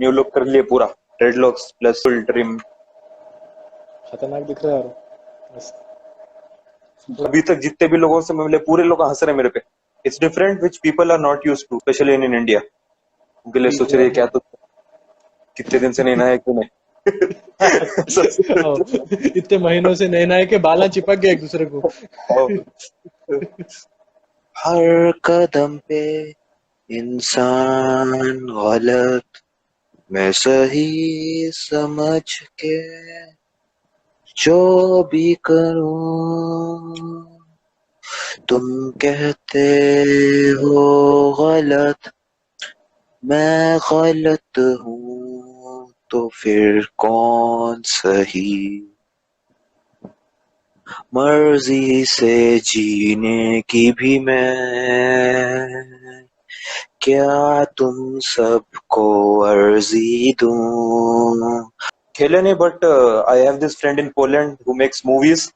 New look कर लिए पूरा, ड्रेडलॉक्स प्लस फुल ट्रिम। खतरनाक दिख रहा है यार बस। अभी तक जितने भी लोगों से मैं मिले पूरे लोग हंस रहे मेरे पे। It's different which people are not used to, specially in India. उनके लिए सोच रहे हैं क्या तो कितने दिन से नहीं नहाया क्यों नहीं। इतने महीनों से नए नए के बाला चिपक गए एक दूसरे को। हर कदम पे इंसान गलत, मैं सही समझ के जो भी करूं, तुम कहते हो गलत, मैं गलत हूं तो फिर कौन सही। मर्जी से जीने की भी मैं क्या तुम सबको अर्जी दूं। खेले नहीं, but I have this friend in Poland who makes movies,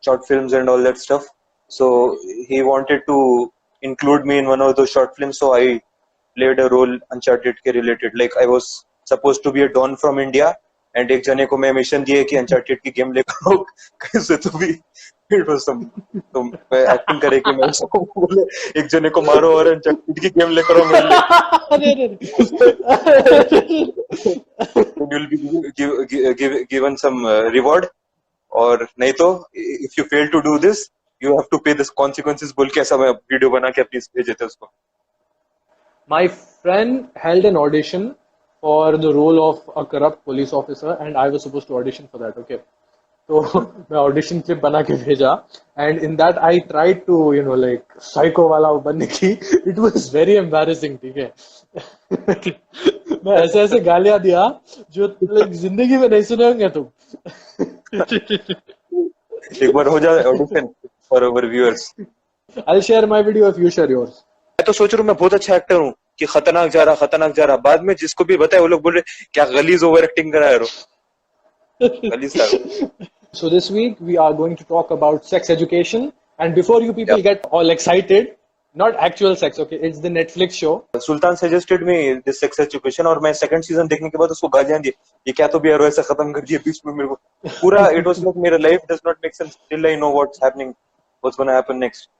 short films and all that stuff. So he wanted to include me in one of those short films. So I played a role Uncharted के related. Like I was supposed to be a Don from India, and एक जने को मैं mission दिए कि Uncharted की game लेकर आओ कैसे तो भी it was some, तो मैं एक्टिंग करे कि मैं उसको बोले एक जने को मारो और Uncharted की गेम लेकर आओ मेरे लिए। You'll be given some reward, और नहीं तो if you fail to do this you have to pay this consequences बोल के ऐसा मैं वीडियो बना के अपनी भेजे थे उसको। My friend held an audition for the role of a corrupt police officer and I was supposed to audition for that, okay? तो मैं ऑडिशन क्लिप बना के भेजा and in that I tried to you know like psycho वाला बनने की। It was very embarrassing, ठीक है। मैं ऐसे ऐसे गालियां दिया जो लाइक जिंदगी में नहीं सुने होंगे तुम। एक बार हो जाए audition for our viewers. I'll share my video if you share yours. मैं तो सोच रहा हूँ मैं बहुत अच्छा एक्टर हूँ कि खतरनाक जा रहा, बाद में जिसको भी बताए वो लोग बोल रहे क्या गलीज ओवर एक्टिंग करा है। So this week we are going to talk about sex education, and before you people get all excited, not actual sex, okay? It's the Netflix show. Sultan suggested me this sex education और मैं second season देखने के बाद उसको गालियां दी, ये क्या तो भी यार ऐसा खत्म कर दिया बीच में मेरे को पूरा। इट वाज लाइक मेरा life does not make sense till I know what's happening, what's gonna happen next.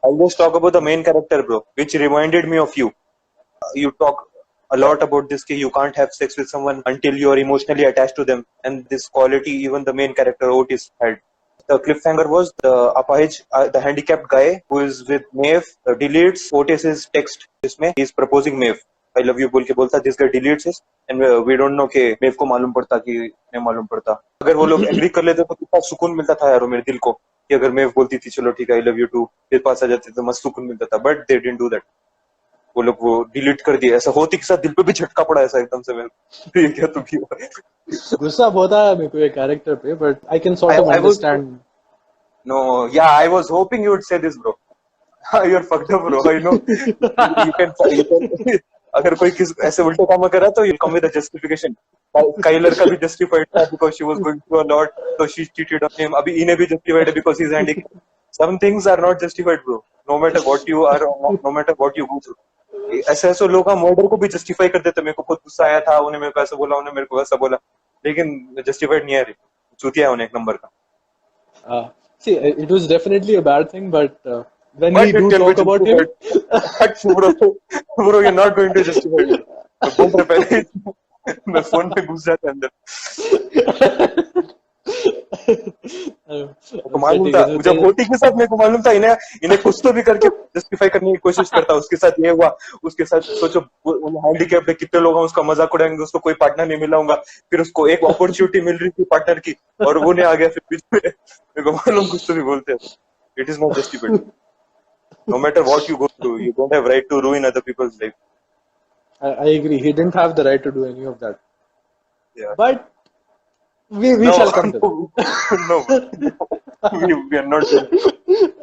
I'll just talk about the main character, bro, which reminded me of you. You talk a lot about this कि you can't have sex with someone until you are emotionally attached to them, and this quality even the main character Otis had. The cliffhanger was the Apache, the handicapped guy who is with Maeve, deletes Otis's text. इसमें he is proposing Maeve. I love you बोल के बोलता, this guy deletes it, and we don't know कि Maeve को मालूम पड़ता कि नहीं मालूम पड़ता। अगर वो लोग एग्री कर लेते तो कितना सुकून मिलता था यार मेरे दिल को कि अगर Maeve बोलती थी चलो ठीक है आई लव यू टू, फिर पास आ जाती तो मस्त सुकून मिलता था। But they didn't do that, वो लोग वो डिलीट कर दिया। ऐसा होती के साथ दिल पे भी झटका पड़ा ऐसा एकदम से मेरे। ये क्या तू किया? गुस्सा बहुत आया मेरे को ये कैरेक्टर पे, but I can sort of understand. No, yeah, I was hoping you would say this, bro. You're fucked up, bro. I know. You can अगर कोई किस ऐसे उल्टे काम कर रहा तो you come with a justification. Kyler का भी justified था because she was going through a lot, so she cheated on him. अभी इन्हें भी justified है because he's handicapped. Some things are not justified, bro. No matter what you are, no matter what you go through. ऐसे ऐसे लोग murder को भी justify कर देते। मेरे को बहुत गुस्सा आया था, उन्हें मेरे को ऐसा बोला, उन्हें मेरे को वैसा बोला, लेकिन जस्टिफाइड नहीं है रे, चूतिया है उन्हें एक नंबर का। See, it was definitely a bad thing, but when we do talk about him, bro, you're not going to justify it. बोल रहे पहले मैं फोन पे घुस जाता अंदर। मालूम था जब होती के साथ मेरे को मालूम था इन्हें कुछ तो भी करके जस्टिफाई करने की कोशिश करता। उसके साथ ये हुआ, उसके साथ सोचो हैंडीकैप है, कितने लोग उसका मजाक उड़ाएंगे, उसको कोई पार्टनर नहीं मिला होगा, फिर उसको एक अपॉर्चुनिटी मिल रही थी पार्टनर की और वो नहीं आ गया फिर बीच में। मेरे को मालूम कुछ तो भी बोलते हैं। It is not justified. No matter what you go through, you don't have right to ruin other people's life. I agree. He didn't have the right to do any of that. Yeah. But we shall come to that. No, we are not.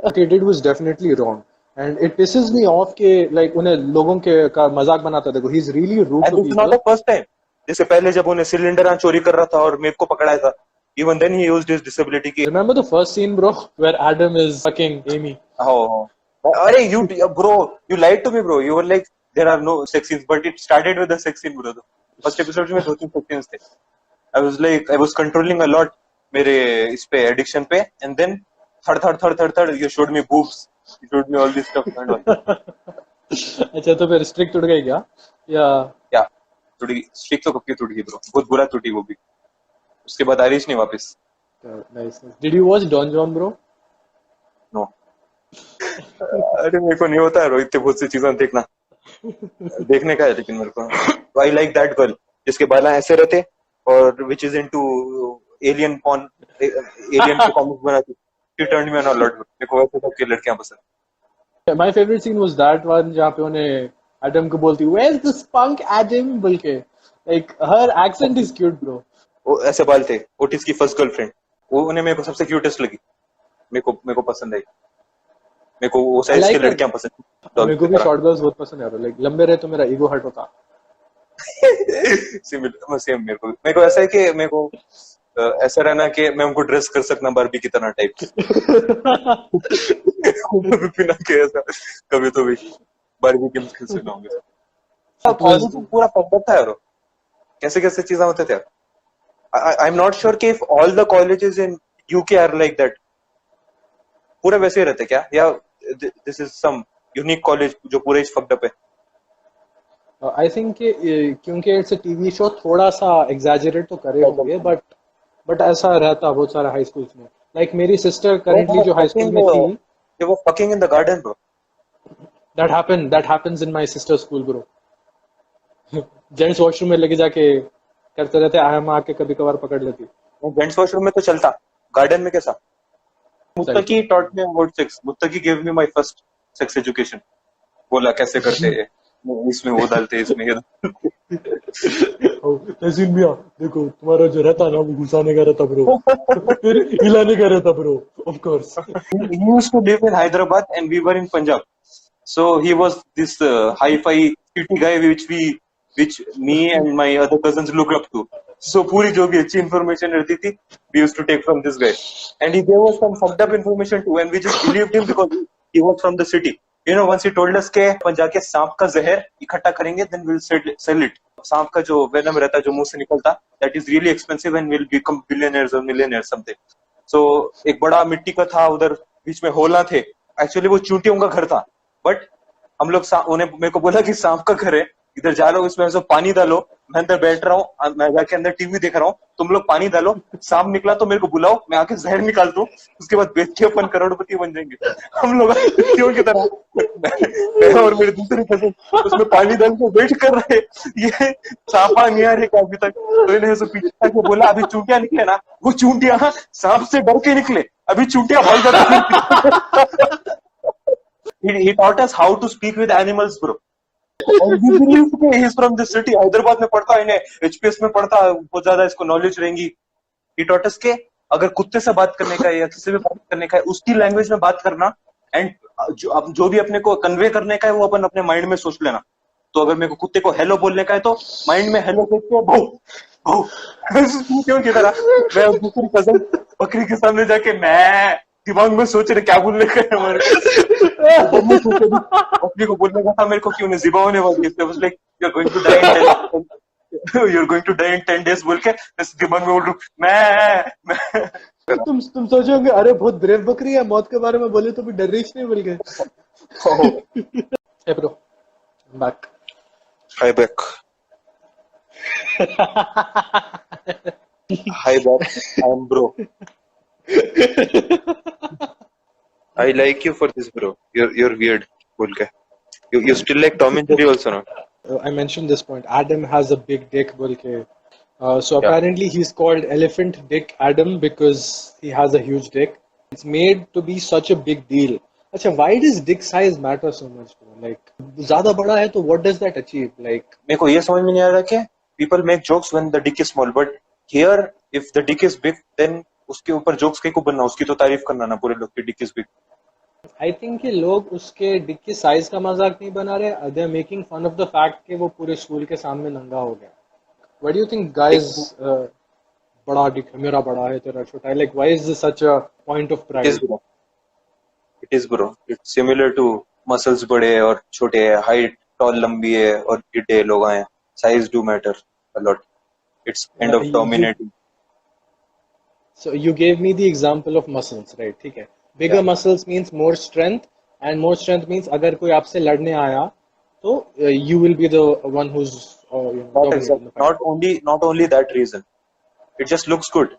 What he did was definitely wrong, and it pisses me off कि like उन्हें लोगों के का मजाक बनाता। देखो, he's really rude to people. It's not the first time. जैसे पहले जब उन्हें सिलेंडर चोरी कर रहा था और मेव को पकड़ाया था, even then he used his disability की। Remember the first scene, bro, where Adam is fucking Amy? Oh, अरे you bro, you lied to me, bro. You were like there are no sex scenes, but it started with a sex scene, bro. First episode में 2-3 seconds थे. I was controlling a lot मेरे इस पे addiction पे, and then third you showed me boobs, you showed me all this stuff and all. अच्छा तो फिर streak टूट गई क्या या क्या टूट गई स्ट्रिक तो कब की टूट गई ब्रो, बहुत बुरा टूटी वो भी. उसके बाद आ रही नहीं वापस. Nice. Did you watch Don Jon bro? No. अरे मेरे को नहीं होता है रोहित बहुत सी चीजें देखना देखने का है, लेकिन मेरे को आई लाइक दैट गर्ल जिसके बाल ऐसे रहते और which is into alien porn, alien के कॉमिक्स बनाती. She turned me on a lot. मेरे को वैसे सबकी लड़कियां पसंद. My favorite scene was that one जहाँ पे उन्हें एडम को बोलती where's the spunk Adam बोल के. Like her accent is cute bro. वो ऐसे बाल थे. ओटिस की फर्स्ट गर्लफ्रेंड, वो उन्हें मेरे को सबसे क्यूटेस्ट लगी. मेरे को पसंद आई. मेरे को वो साइज की लड़कियां पसंद. मेरे को भी शॉर्ट गर्ल्स बहुत पसंद है. लाइक लंबे रहे तो मेरा ईगो हर्ट होता. सेम मेरे को ऐसा है कि मेरे को ऐसा रहना कि मैं उनको ड्रेस कर सकना बारबी की तरह टाइप बिना के ऐसा कभी तो भी बारबी के खेल सकना होंगे. कॉलेज पूरा पब्लिक था यार. कैसे कैसे चीजें होते थे. आई एम नॉट श्योर कि if all the colleges in UK are like that. पूरे वैसे ही रहते क्या, या this is some unique college जो पूरे फक्ड अप है. आई थिंक क्योंकि इट्स अ टीवी शो थोड़ा सा एग्जैजरेट तो करे होंगे बट ऐसा रहता बहुत सारे हाई स्कूल्स में. लाइक मेरी सिस्टर करंटली जो हाई स्कूल में थी, they were fucking in the garden bro. that happens in my sister's school bro. Gents washroom में लेके जाके करते रहते. हम आके कभी कभार पकड़ लेती. जेंट्स वॉशरूम में तो चलता, गार्डन में कैसा. Muttaqi taught me about sex. Muttaqi gave me my first sex education. बोला कैसे करते हैं, इसमें वो डालते इसमें ये तहसीन मियां देखो तुम्हारा जो रहता ना वो घुसाने का रहता ब्रो, फिर हिलाने का रहता bro. Of course he used to live in Hyderabad and we were in Punjab, so he was this hi-fi city guy which me and my other cousins looked up to. So पूरी जो भी अच्छी information रहती थी we used to take from this guy, and he gave us some fucked up information too and we just believed him because he was from the city. You know, once he told us के अपन जाके सांप का जहर इकट्ठा करेंगे then we'll sell it. सांप का जो वेनम रहता है जो मुंह से निकलता, that is really expensive and we'll become billionaires or millionaires something. So एक बड़ा मिट्टी का था उधर, बीच में होला थे. एक्चुअली वो चूंटियों का घर था, बट हम लोग उन्हें मेरे को बोला कि सांप का घर है, इधर जा लो, इसमें से पानी डालो. मैं अंदर बैठ रहा हूँ, मैं जाके अंदर टीवी देख रहा हूँ, तुम लोग पानी डालो. सांप निकला तो मेरे को बुलाओ, मैं आके जहर निकाल दूं, उसके बाद बेच के अपन करोड़पति बन जाएंगे. हम लोग क्यों की तरह मैं और मेरे दूसरे कजिन उसमें पानी डाल के वेट कर रहे, ये सांपा नहीं आ रहे अभी तक. तो इन्हें ऐसे पीछे के बोला अभी चूंटियां निकले ना, वो चूंटियां सांप से डर के निकले, अभी चूंटियां भाग जाती. He taught us how to speak with animals, bro. And we believe कि he's from this city. Hyderabad में पढ़ता है, इन्हें HPS में पढ़ता है, बहुत ज्यादा इसको नॉलेज रहेंगी. He taught us के अगर कुत्ते से बात करने का है या किसी से भी बात करने का है, उसकी लैंग्वेज में बात करना, एंड जो भी अपने को कन्वे करने का है वो अपन अपने माइंड में सोच लेना. तो अगर मेरे को कुत्ते को हेलो बोलने का है तो माइंड में हेलो सोच के भौ भौ क्यों की तरह मैं दूसरी कजन बकरी के सामने जाके मैं दिमाग में सोच रहे क्या बोलने का है हमारे बकरी को बोलने का था मेरे को कि उन्हें ज़िबा होने वाली है. Was like you are going to die in 10 days बोल के दिमाग में बोल रहा हूं मैं. तुम सोचोगे अरे बहुत ब्रेव बकरी है, मौत के बारे में बोले तो भी डर रही नहीं बोल के. Hey bro, I'm back. Hi back. Hi back. I'm bro. I like you for this bro. You're weird. बोल के. You still like Tom and Jerry also, no? I mentioned this point. Adam has a big dick बोल के. So apparently he's called Elephant Dick Adam because he has a huge dick. It's made to be such a big deal. अच्छा, why does dick size matter so much? Like, ज़्यादा बड़ा है तो what does that achieve? Like, मेरे को ये समझ में नहीं आ रहा कि people make jokes when the dick is small, but here if the dick is big, then उसके ऊपर jokes कहीं को बनना, उसकी तो तारीफ करना ना पूरे लोग की dick is big. I think कि लोग उसके dick की size का मजाक नहीं बना रहे. They are making fun of the fact कि वो पूरे स्कूल के सामने नंगा हो गया. What do you think, guys? बड़ा dick है, मेरा बड़ा है, तेरा छोटा है. Like, why is this such a point of pride? It is bro. It's similar to muscles बड़े और छोटे है, height tall लंबी है और गिड्डे लोग आए. Size do matter. a lot. It's kind of You dominating. So you gave me the example of muscles, right? ठीक है. Yeah. Bigger muscles means more strength, and more strength means अगर कोई आपसे लड़ने आया, तो you will be the one who's Not dominating exactly. the fight. Not only that reason. It just looks good.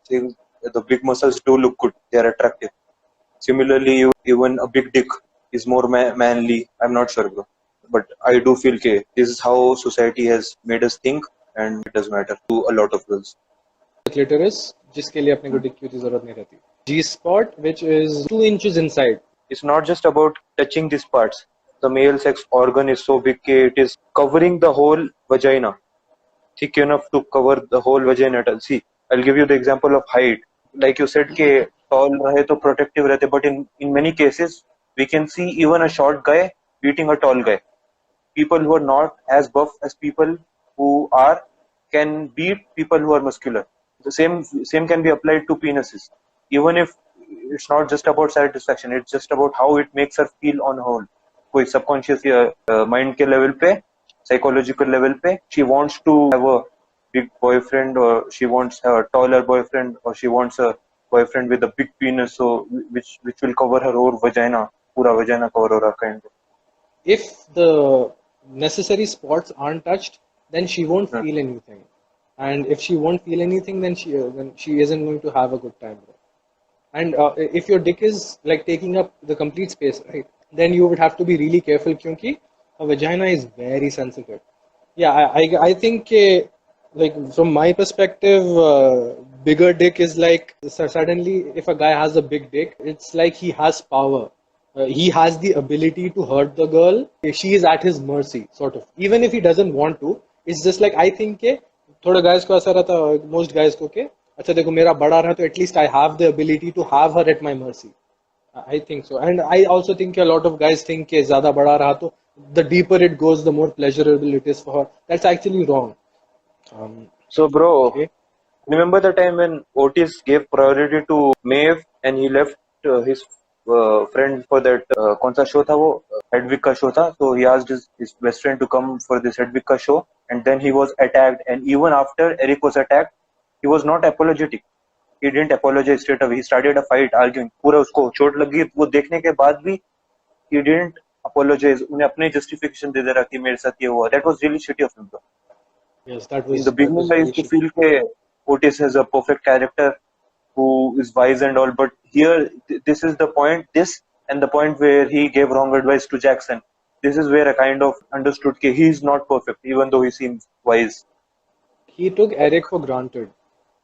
Things, the big muscles do look good. They are attractive. Similarly, even a big dick is more manly. I'm not sure, bro. But I do feel that this is how society has made us think, and it does matter to a lot of girls. Clitoris, जिसके लिए अपने को dick की जरूरत नहीं रहती. G spot, which is 2 inches inside. It's not just about touching these parts. The male sex organ is so big that it is covering the whole vagina, thick enough to cover the whole vagina. See, I'll give you the example of height. Like you said, ke tall rahe to protective rehte, but in many cases, we can see even a short guy beating a tall guy. People who are not as buff as people who are can beat people who are muscular. The same can be applied to penises. Even if it's not just about satisfaction, it's just about how it makes her feel on whole. कोई subconscious या mind के level पे, psychological level पे, she wants to have a big boyfriend, or she wants a taller boyfriend, or she wants a boyfriend with a big penis, so which will cover her whole vagina, पूरा vagina cover हो रहा kind of. If the necessary spots aren't touched, then she won't feel anything. And if she won't feel anything, then she isn't going to have a good time. And if your dick is like taking up the complete space, right, then you would have to be really careful because a vagina is very sensitive. Yeah, I think like from my perspective, bigger dick is like suddenly if a guy has a big dick, it's like he has power. He has the ability to hurt the girl. She is at his mercy, sort of. Even if he doesn't want to, it's just like I think के थोड़ा guys को ऐसा रहता है, most guys को के अच्छा देखो मेरा बड़ा रहा तो at least I have the ability to have her at my mercy. I think so, and I also think a lot of guys think कि ज़्यादा बड़ा रहा तो the deeper it goes, the more pleasurable it is for her. That's actually wrong. So, bro, Okay. remember the time when Otis gave priority to Maeve and he left his friend for that कौन सा show था वो Hedwig का show था, so he asked his best friend to come for this Hedwig का show, and then he was attacked, and even after Eric was attacked, he was not apologetic. He didn't apologize straight away. He started a fight, arguing. पूरा उसको चोट लगी, वो देखने के बाद भी he didn't apologize. उन्हें अपने justification दे दे रहा कि मेरे साथ ये हुआ. That was really shitty of him, bro. Yes, that In the was beginning, I very used to shitty. feel that Otis has a perfect character who is wise and all, but here, this is the point, this and the point where he gave wrong advice to Jackson. This is where I kind of understood that he is not perfect, even though he seems wise. He took Eric for granted,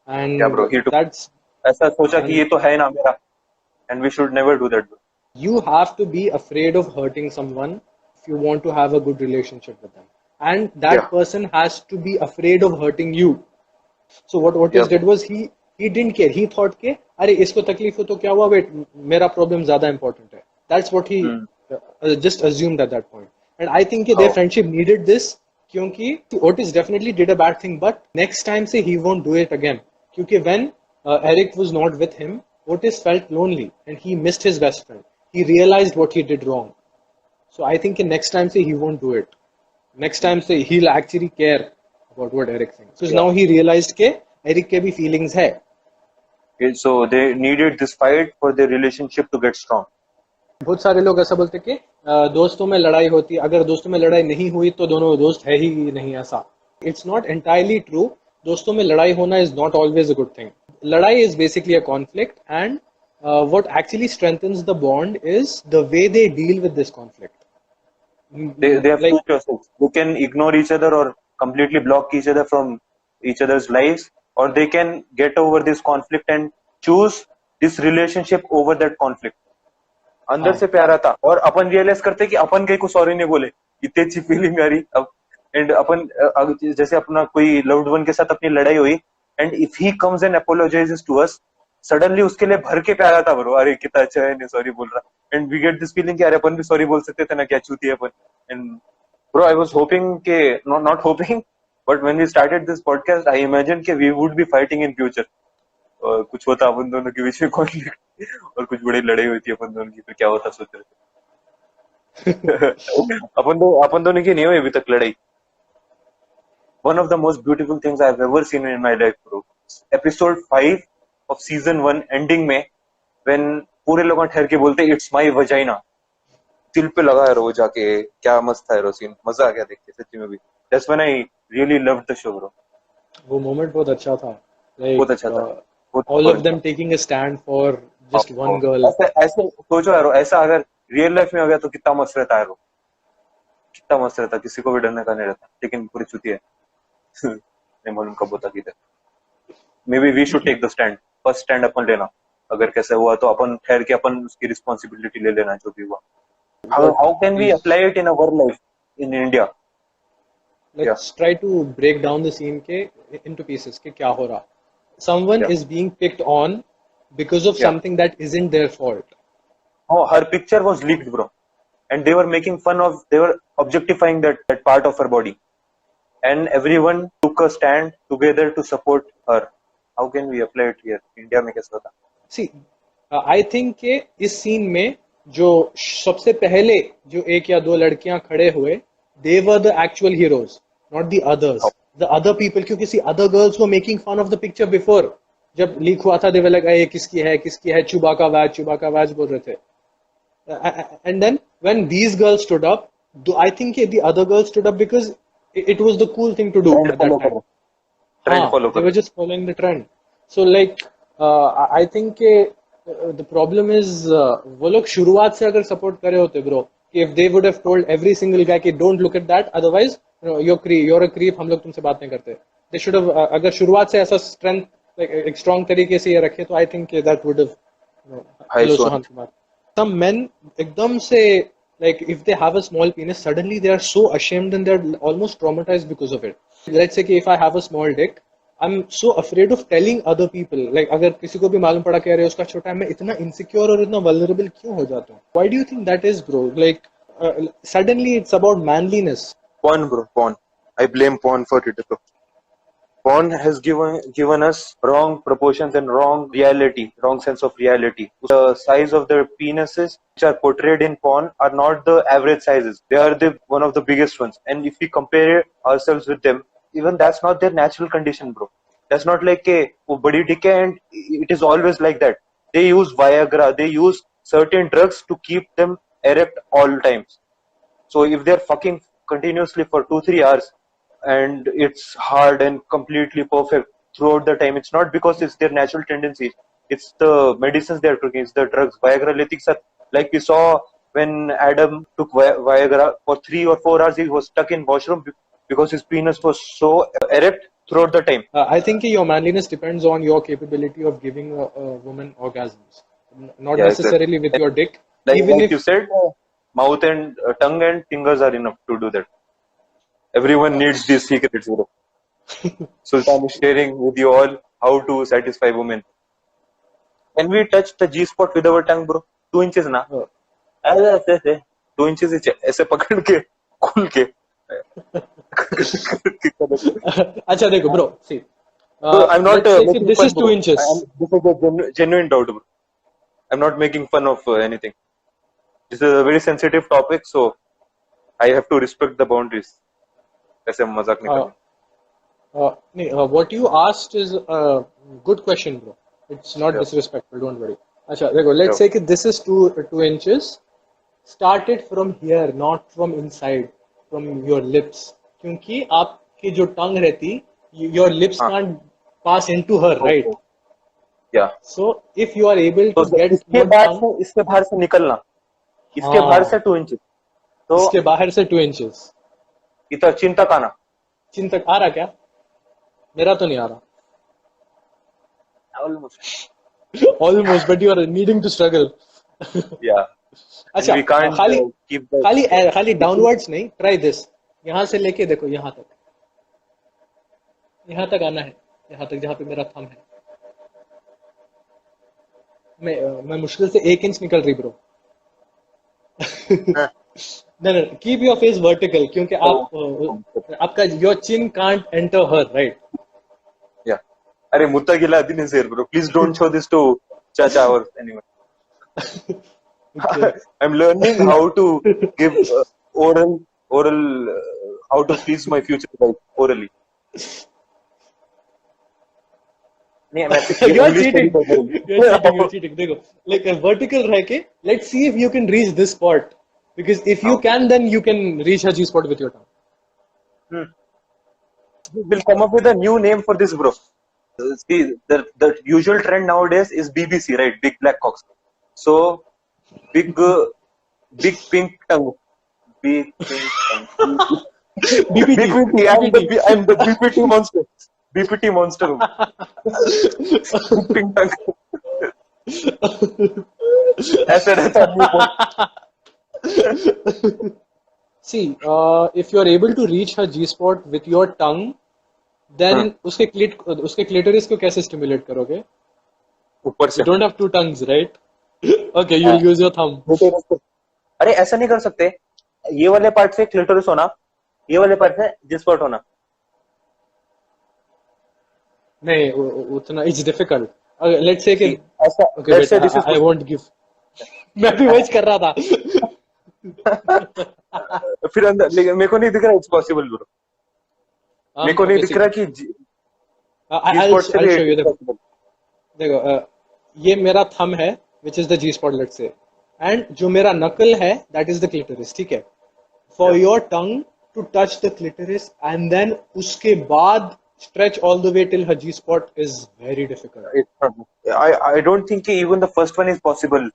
Yeah, and bro. He took that's ऐसा सोचा कि and ये तो है ना मेरा, and we should never do that, bro. you have to be afraid of hurting someone if you want to have a good relationship with them, and Yeah, that person has to be afraid of hurting you. So what yeah, Otis bro. did was he didn't care. He thought के अरे इसको तकलीफ हो तो क्या हुआ, wait मेरा problem ज़्यादा important है. That's what he Hmm. just assumed at that point. And I think कि their Oh, friendship needed this क्योंकि Otis definitely did a bad thing, but next time से he won't do it again. क्योंकि when Eric was not with him, Otis felt lonely and he missed his best friend. He realized what he did wrong. So I think next time say he won't do it. Next time say he'll actually care about what Eric thinks. Because yeah. now he realized के Eric के भी feelings है. Okay, so they needed this fight for their relationship to get strong. बहुत सारे लोग ऐसा बोलते कि दोस्तों में लड़ाई होती है, अगर दोस्तों में लड़ाई नहीं हुई तो दोनों दोस्त है ही नहीं ऐसा. It's not entirely true. दोस्तों में लड़ाई होना is not always a good thing. लड़ाई is basically a conflict, and what actually strengthens the bond is the way they deal with this conflict. They have Like two choices. They can ignore each other or completely block each other from each other's lives, or they can get over this conflict and choose this relationship over that conflict. अंदर हाँ से प्यारा था, और अपन realise करते कि अपन कहीं को सॉरी नहीं बोले, इतनी अच्छी फीलिंग आ रही अब. एंड अपन जैसे अपना कोई लव्ड वन के साथ अपनी लड़ाई हुई, and if he comes and apologises to us, suddenly उसके लिए भर के प्यारा था, ब्रो. अरे कितना अच्छा है, नहीं सॉरी बोल रहा. And we get this feeling कि अरे अपन भी सॉरी बोल सकते थे ना, क्या चूती है अपन. And bro, I was hoping के not hoping, but when we started this podcast, I imagine कि we would be fighting in future. कुछ होता अपन दोनों के बीच में कॉन्फ्लिक्ट, और कुछ बड़ी लड़ाई होती है अपन दोनों की, फिर क्या होता सोच रहे थे. अपन दोनों की नहीं हुई अभी तक लड़ाई. one of the most beautiful things I've ever seen in my life, bro. Episode 5 of season 1 ending में when पूरे लोग ठहर के बोलते it's my vagina, दिल पे लगा है वो जाके, क्या मस्त था वो सीन, मजा आ गया देख के सच्ची में भी. That's when I really loved the show, bro. वो मोमेंट बहुत अच्छा था. बहुत Like अच्छा था. all of them taking a stand for just one girl. ऐसे ऐसे सोचो यार, ऐसा अगर रियल लाइफ में हो गया तो कितना मस्त रहता है, कितना मस्त रहता, किसी को भी डरने का नहीं रहता. लेकिन पूरी चुती है. नहीं मालूम कब होता किधर. Maybe we should take the stand, first stand अपन लेना. अगर कैसे हुआ तो अपन ठहर के अपन उसकी रिस्पॉन्सिबिलिटी ले लेना जो भी हुआ. How can we apply it in our life in India? Let's try to break down the scene into pieces कि क्या हो रहा. Someone is being picked on because of something that isn't their fault. Oh, her picture was leaked, bro, and they were making fun of, they were objectifying that part of her body, and everyone took a stand together to support her. How can we apply it here? India में कैसे होता? See, I think कि इस scene में जो सबसे पहले जो एक या दो लड़कियां खड़े हुए, they were the actual heroes, not the others. The other people, क्योंकि see other girls were making fun of the picture before. जब लीक हुआ था, they were like, ये किसकी है, चुबाका वाज बोल रहे थे. And then when these girls stood up, I think the other girls stood up because it was the cool thing to do at that time. They were just following the trend. So like I think the problem is वो लोग शुरुआत से अगर support करे होते bro, if they would have told every single guy कि don't look at that, otherwise you're a creep, हम लोग तुमसे बात नहीं करते. They should have अगर शुरुआत से ऐसा strength like एक strong तरीके से ये रखे तो I think that would have hello Sohan Kumar. Some men एकदम से like if they have a small penis, suddenly they are so ashamed and they're almost traumatized because of it. Let's say कि if I have a small dick, I'm so afraid of telling other people. Like अगर किसी को भी मालूम पड़ा कि अरे उसका छोटा है, मैं इतना insecure और इतना vulnerable क्यों हो जाता हूँ? Why do you think that is, bro? Like suddenly it's about manliness. Porn, bro, porn. I blame porn for it, bro. Porn has given us wrong proportions and wrong reality, wrong sense of reality. The size of the penises which are portrayed in porn are not the average sizes. They are one of the biggest ones. And if we compare ourselves with them, even that's not their natural condition, bro. That's not like a body dick and it is always like that. They use Viagra, they use certain drugs to keep them erect all times. So if they're fucking continuously for 2-3 hours, and it's hard and completely perfect throughout the time, it's not because it's their natural tendencies, it's the medicines they're taking, it's the drugs. Viagra letics are like we saw when Adam took Viagra for 3 or 4 hours, he was stuck in washroom because his penis was so erect throughout the time. I think your manliness depends on your capability of giving a woman orgasms, not necessarily with your dick. Like if you said, mouth and tongue and fingers are enough to do that. Everyone needs these secrets, bro. Sultan is sharing with you all how to satisfy women. Can we touch the G spot with our tongue, bro? 2 inches ना? 2 inches ऐसे पकड़ के खुल के. अच्छा देखो, bro. See, I'm not. This is 2 inches. This is a genuine doubt, bro. I'm not making fun of anything. This is a very sensitive topic, so I have to respect the boundaries. ऐसे मजाक नहीं करना. What you asked is a good question, bro. It's not disrespectful, don't worry. अच्छा देखो, let's say that this is 2 inches. Start it from here, not from inside, from your lips. क्योंकि आपकी जो tongue रहती, your lips can't pass into her, right? Yeah. So if you are able to get इसके बाहर से निकलना, इसके बाहर से 2 inches. तो इसके बाहर से 2 inches. इधर चिन तक आना. चिन तक आ रहा क्या? मेरा तो नहीं आ रहा. Almost, but you are needing to struggle. Yeah. अच्छा, खाली downwards नहीं. Try this. यहाँ से लेके देखो यहाँ तक आना है. यहाँ तक जहाँ पे मेरा thumb है. मैं मुश्किल से 1 इंच निकल रही, bro. No, keep your face vertical क्योंकि आपका your chin can't enter her, right? Yeah. अरे मुत्ता गिला दिन से, bro. Please don't show this to Chacha or anyone. Okay. I'm learning how to give oral how to please my future wife orally. नहीं मैं ये You're उंगली study cheating. कर You're cheating. You're रहा cheating. देखो, like vertical रह के, let's see if you can reach this spot. Because if you हूँ. can, then you can reach a G spot with your tongue. We'll come up with a new name for this, bro. See, the usual trend nowadays is BBC, right? Big black cocks. So big big pink tongue. Big pink tongue. BPT. BPT. I'm the BPT monster. BPT monster. Big pink tongue. ऐसे रहता है. See, if you are able to reach her G spot with your tongue, then उसके clitoris को कैसे stimulate करोगे? ऊपर से. You don't have two tongues, right? Okay, you'll use your thumb. अरे ऐसा नहीं कर सकते. ये वाले पार्ट से क्लिटोरिस होना, ये वाले पार्ट से जिस स्पॉट होना. नहीं, उतना it's difficult. Let's say कि ऐसा. okay, Let's say wait, this is I won't give. मैं भी वही कर रहा था. फिर अंदर, लेकिन मेरे को नहीं दिख रहा इट्स पॉसिबल ब्रो. मेरे को नहीं दिख रहा कि I'll show you. देखो, ये मेरा thumb है, which is the G spot, let's say, and जो मेरा knuckle है, that is the clitoris, ठीक है? For your tongue to touch the clitoris and then उसके बाद stretch all the way till her G spot is very difficult. I don't think कि even the first one is possible.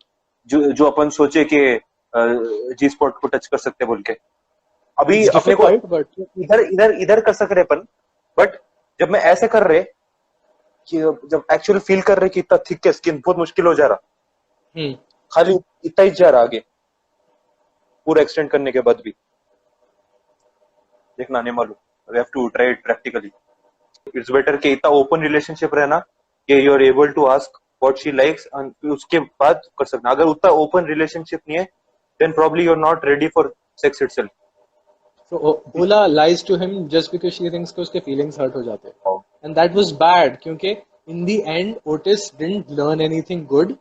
जो अपन सोचे कि G spot को touch कर सकते बोल के. अभी It's अपने को difficult, इधर कर सक रहे अपन, बट जब मैं ऐसे कर रहे कि जब एक्चुअली फील कर रहे कि इतना थिक है स्किन, बहुत मुश्किल हो जा रहा. खाली इतना ही जा रहा आगे पूरा एक्सटेंड करने के बाद भी. देखना नहीं मालूम. We have to try it practically. It's better कि इतना ओपन रिलेशनशिप रहना कि you are able to ask what she likes and उसके बाद कर सकना. अगर उतना ओपन रिलेशनशिप नहीं है, then probably you are not ready for sex itself. So Ola lies to him just because she thinks कि उसके feelings hurt हो जाते हैं. And that was bad क्योंकि in the end Otis didn't learn anything good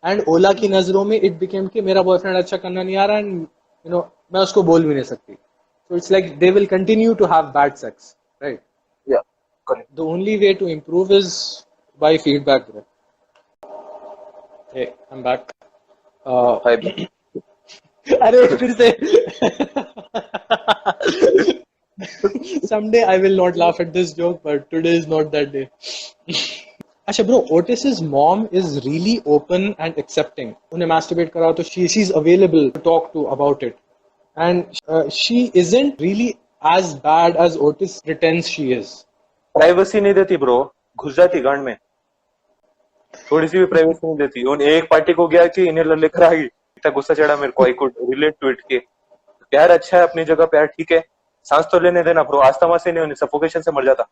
and Ola की नजरों में it became कि मेरा boyfriend अच्छा करना नहीं आ रहा and you know मैं उसको बोल भी नहीं सकती. So it's like they will continue to have bad sex, right? Yeah, correct. The only way to improve is by feedback, bro. Hey, I'm back. Hi. अरे फिर से someday I will not laugh at this joke, but today is not that day. अच्छा bro, Otis's mom is really open and accepting. उन्हें masturbate करा तो she's available to talk to about it, and she isn't really as bad as Otis pretends she is. Privacy नहीं देती bro, घुस जाती गांड में. थोड़ी सी भी प्राइवेसी नहीं देती. उन एक पार्टी को गया कि इन्हें लिख रहा है, इतना गुस्सा चढ़ा मेरे को. I could relate to it के प्यार अच्छा है अपनी जगह, प्यार ठीक है, सांस तो लेने देना ब्रो. अस्थमा से नहीं होने, सफोकेशन से मर जाता.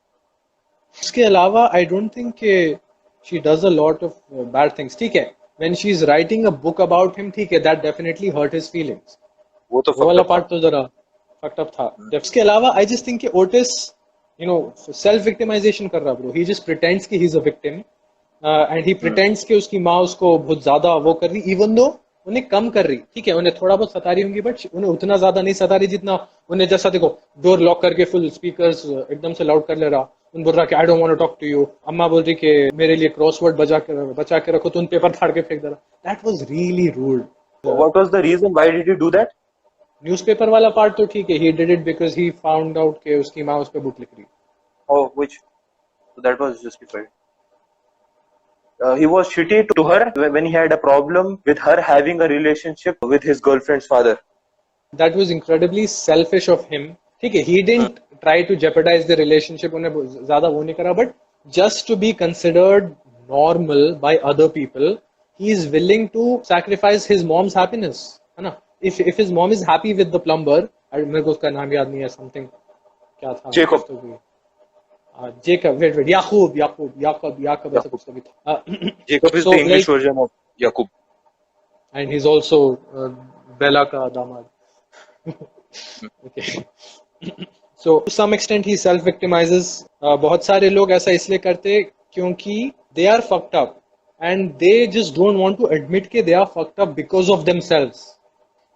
उसके अलावा I don't think कि she does a lot of bad things. ठीक है, when she is writing a book about him, ठीक है, that definitely hurt his feelings. वो तो वो वाला पार्ट तो जरा fucked up था. उसके अलावा I just think कि Otis, you know, self victimization कर रहा bro. He just pretends कि he's a victim, and he pretends कि उसकी माँ उसको बहुत ज्यादा वो कर रही, even though उन्हें कम कर रही. ठीक है, उन्हें थोड़ा बहुत सता रही होंगी, बट उन्हें उतना ज्यादा नहीं सता रही जितना उन्हें. जैसा देखो, डोर लॉक करके फुल स्पीकर्स एकदम से लाउड कर ले रहा. उन बोल रहा कि I don't want to talk to you. अम्मा बोल रही कि मेरे लिए क्रॉसवर्ड बचा के रखो, तो उन पेपर फाड़ के फेंक दे रहा. That was really rude. What was the reason, why did you do that? Newspaper वाला पार्ट तो ठीक है, he did it because he found out कि उसकी माँ उस पे बुक लिख रही. Oh, which that was justified. He was shitty to her when he had a problem with her having a relationship with his girlfriend's father. That was incredibly selfish of him. ठीक है, he didn't try to jeopardize the relationship. उन्हें ज्यादा वो नहीं करा, but just to be considered normal by other people, he is willing to sacrifice his mom's happiness. है ना? If his mom is happy with the plumber, मेरे को उसका नाम याद नहीं है, something क्या था? Jacob. Jacob, wait, Yaqub ऐसा कुछ तो भी था. Jacob is so, the English like, version of Yaqub. And he's also Bella का दामाद. Okay. So to some extent he self victimizes. बहुत सारे लोग ऐसा इसलिए करते क्योंकि they are fucked up and they just don't want to admit कि they are fucked up because of themselves.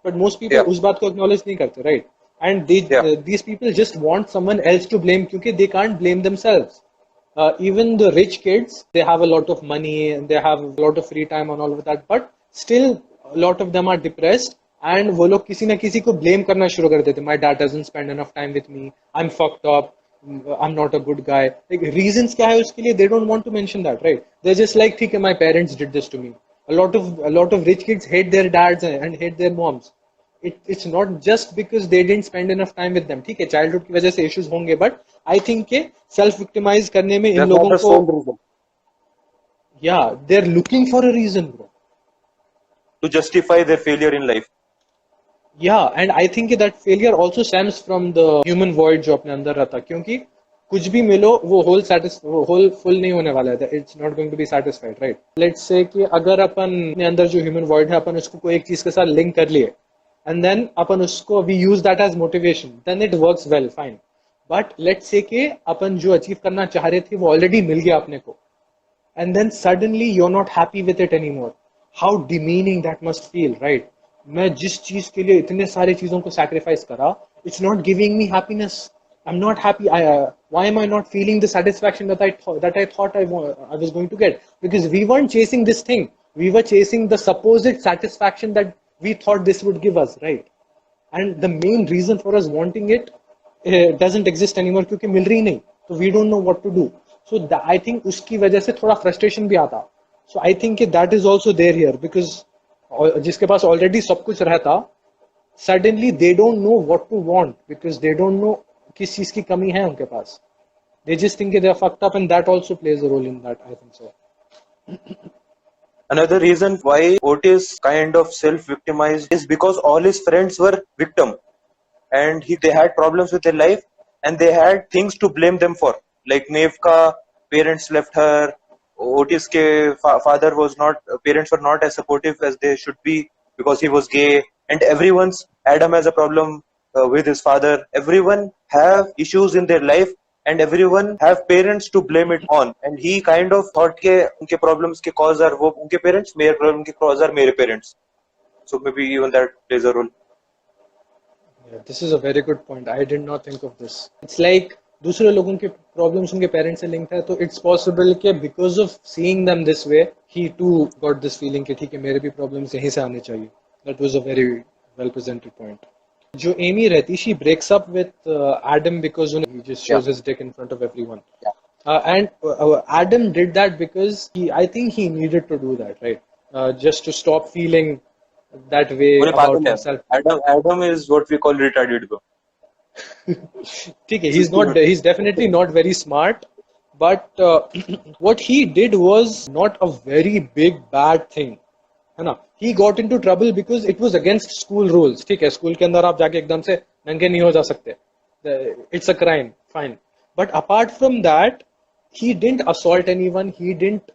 But most people उस बात को acknowledge नहीं करते, right? and Yeah. these people just want someone else to blame because they can't blame themselves. Even the rich kids, they have a lot of money and they have a lot of free time and all of that, but still a lot of them are depressed, and वो लोग किसी ना किसी को blame करना शुरू कर देते. My dad doesn't spend enough time with me. I'm fucked up. I'm not a good guy. Like, reasons क्या है उसके लिए? They don't want to mention that, right? They're just like, ठीक है, my parents did this to me. A lot of rich kids hate their dads and hate their moms. It's not just because they didn't spend enough time with them. ठीक है, childhood की वजह से issues होंगे, but I think के self victimize करने में इन That's not लोगों the को, sole reason yeah, they're looking for a reason, bro. to justify their failure in life. Yeah, and I think that failure also stems from the human void जो अपने अंदर रहता, क्योंकि कुछ भी मिलो वो वो होल फुल नहीं होने वाला है. It's not going to be satisfied, right? Let's say कि अगर अपन अपने अंदर जो human void है अपन उसको कोई एक चीज के साथ लिंक कर लिए, and then अपन उसको we use that as motivation, then it works well, fine. But let's say कि अपन जो अचीव करना चाह रहे थे वो ऑलरेडी मिल गया अपने को, and then suddenly you're not happy with it anymore. How demeaning that must feel, right? मैं जिस चीज के लिए इतने सारे चीजों को sacrifice करा, it's not giving me happiness. I'm not happy. Why am I not feeling the satisfaction that I thought I was going to get? Because we weren't chasing this thing. We were chasing the supposed satisfaction that we thought this would give us, right? And the main reason for us wanting it doesn't exist anymore क्योंकि मिल रही नहीं, so we don't know what to do. So I think उसकी वजह से थोड़ा frustration भी आता. So I think that is also there here, because जिसके पास already सब कुछ रहता, suddenly they don't know what to want because they don't know किस चीज की कमी है उनके पास. They just think they are fucked up, and that also plays a role in that, I think so. Another reason why Otis kind of self-victimized is because all his friends were victim, and they had problems with their life, and they had things to blame them for. Like Maeve ka parents left her, Otis ke father was not, parents were not as supportive as they should be because he was gay, and Adam has a problem with his father. Everyone have issues in their life, and everyone have parents to blame it on, and he kind of thought के उनके problems के cause are वो उनके parents, मेरे problem के cause are मेरे parents. So maybe even that plays a role. Yeah, this is a very good point. I did not think of this. It's like दूसरे लोगों के problems उनके parents से linked है, तो it's possible कि because of seeing them this way, he too got this feeling कि ठीक है मेरे भी problems यहीं से आने चाहिए. That was a very well presented point. जो Amy रहती, she breaks up with Adam because he just shows his dick in front of everyone. Yeah. And Adam did that because I think he needed to do that, right? Just to stop feeling that way उन्हें about पागल है. himself. Adam is what we call retarded bro. ठीक है, he's definitely not very smart, but what he did was not a very big bad thing, है ना? He got into trouble because it was against school rules. ठीक है, school के अंदर आप जाके एकदम से नंगे नहीं हो जा सकते. It's a crime, fine. But apart from that, he didn't assault anyone. He didn't,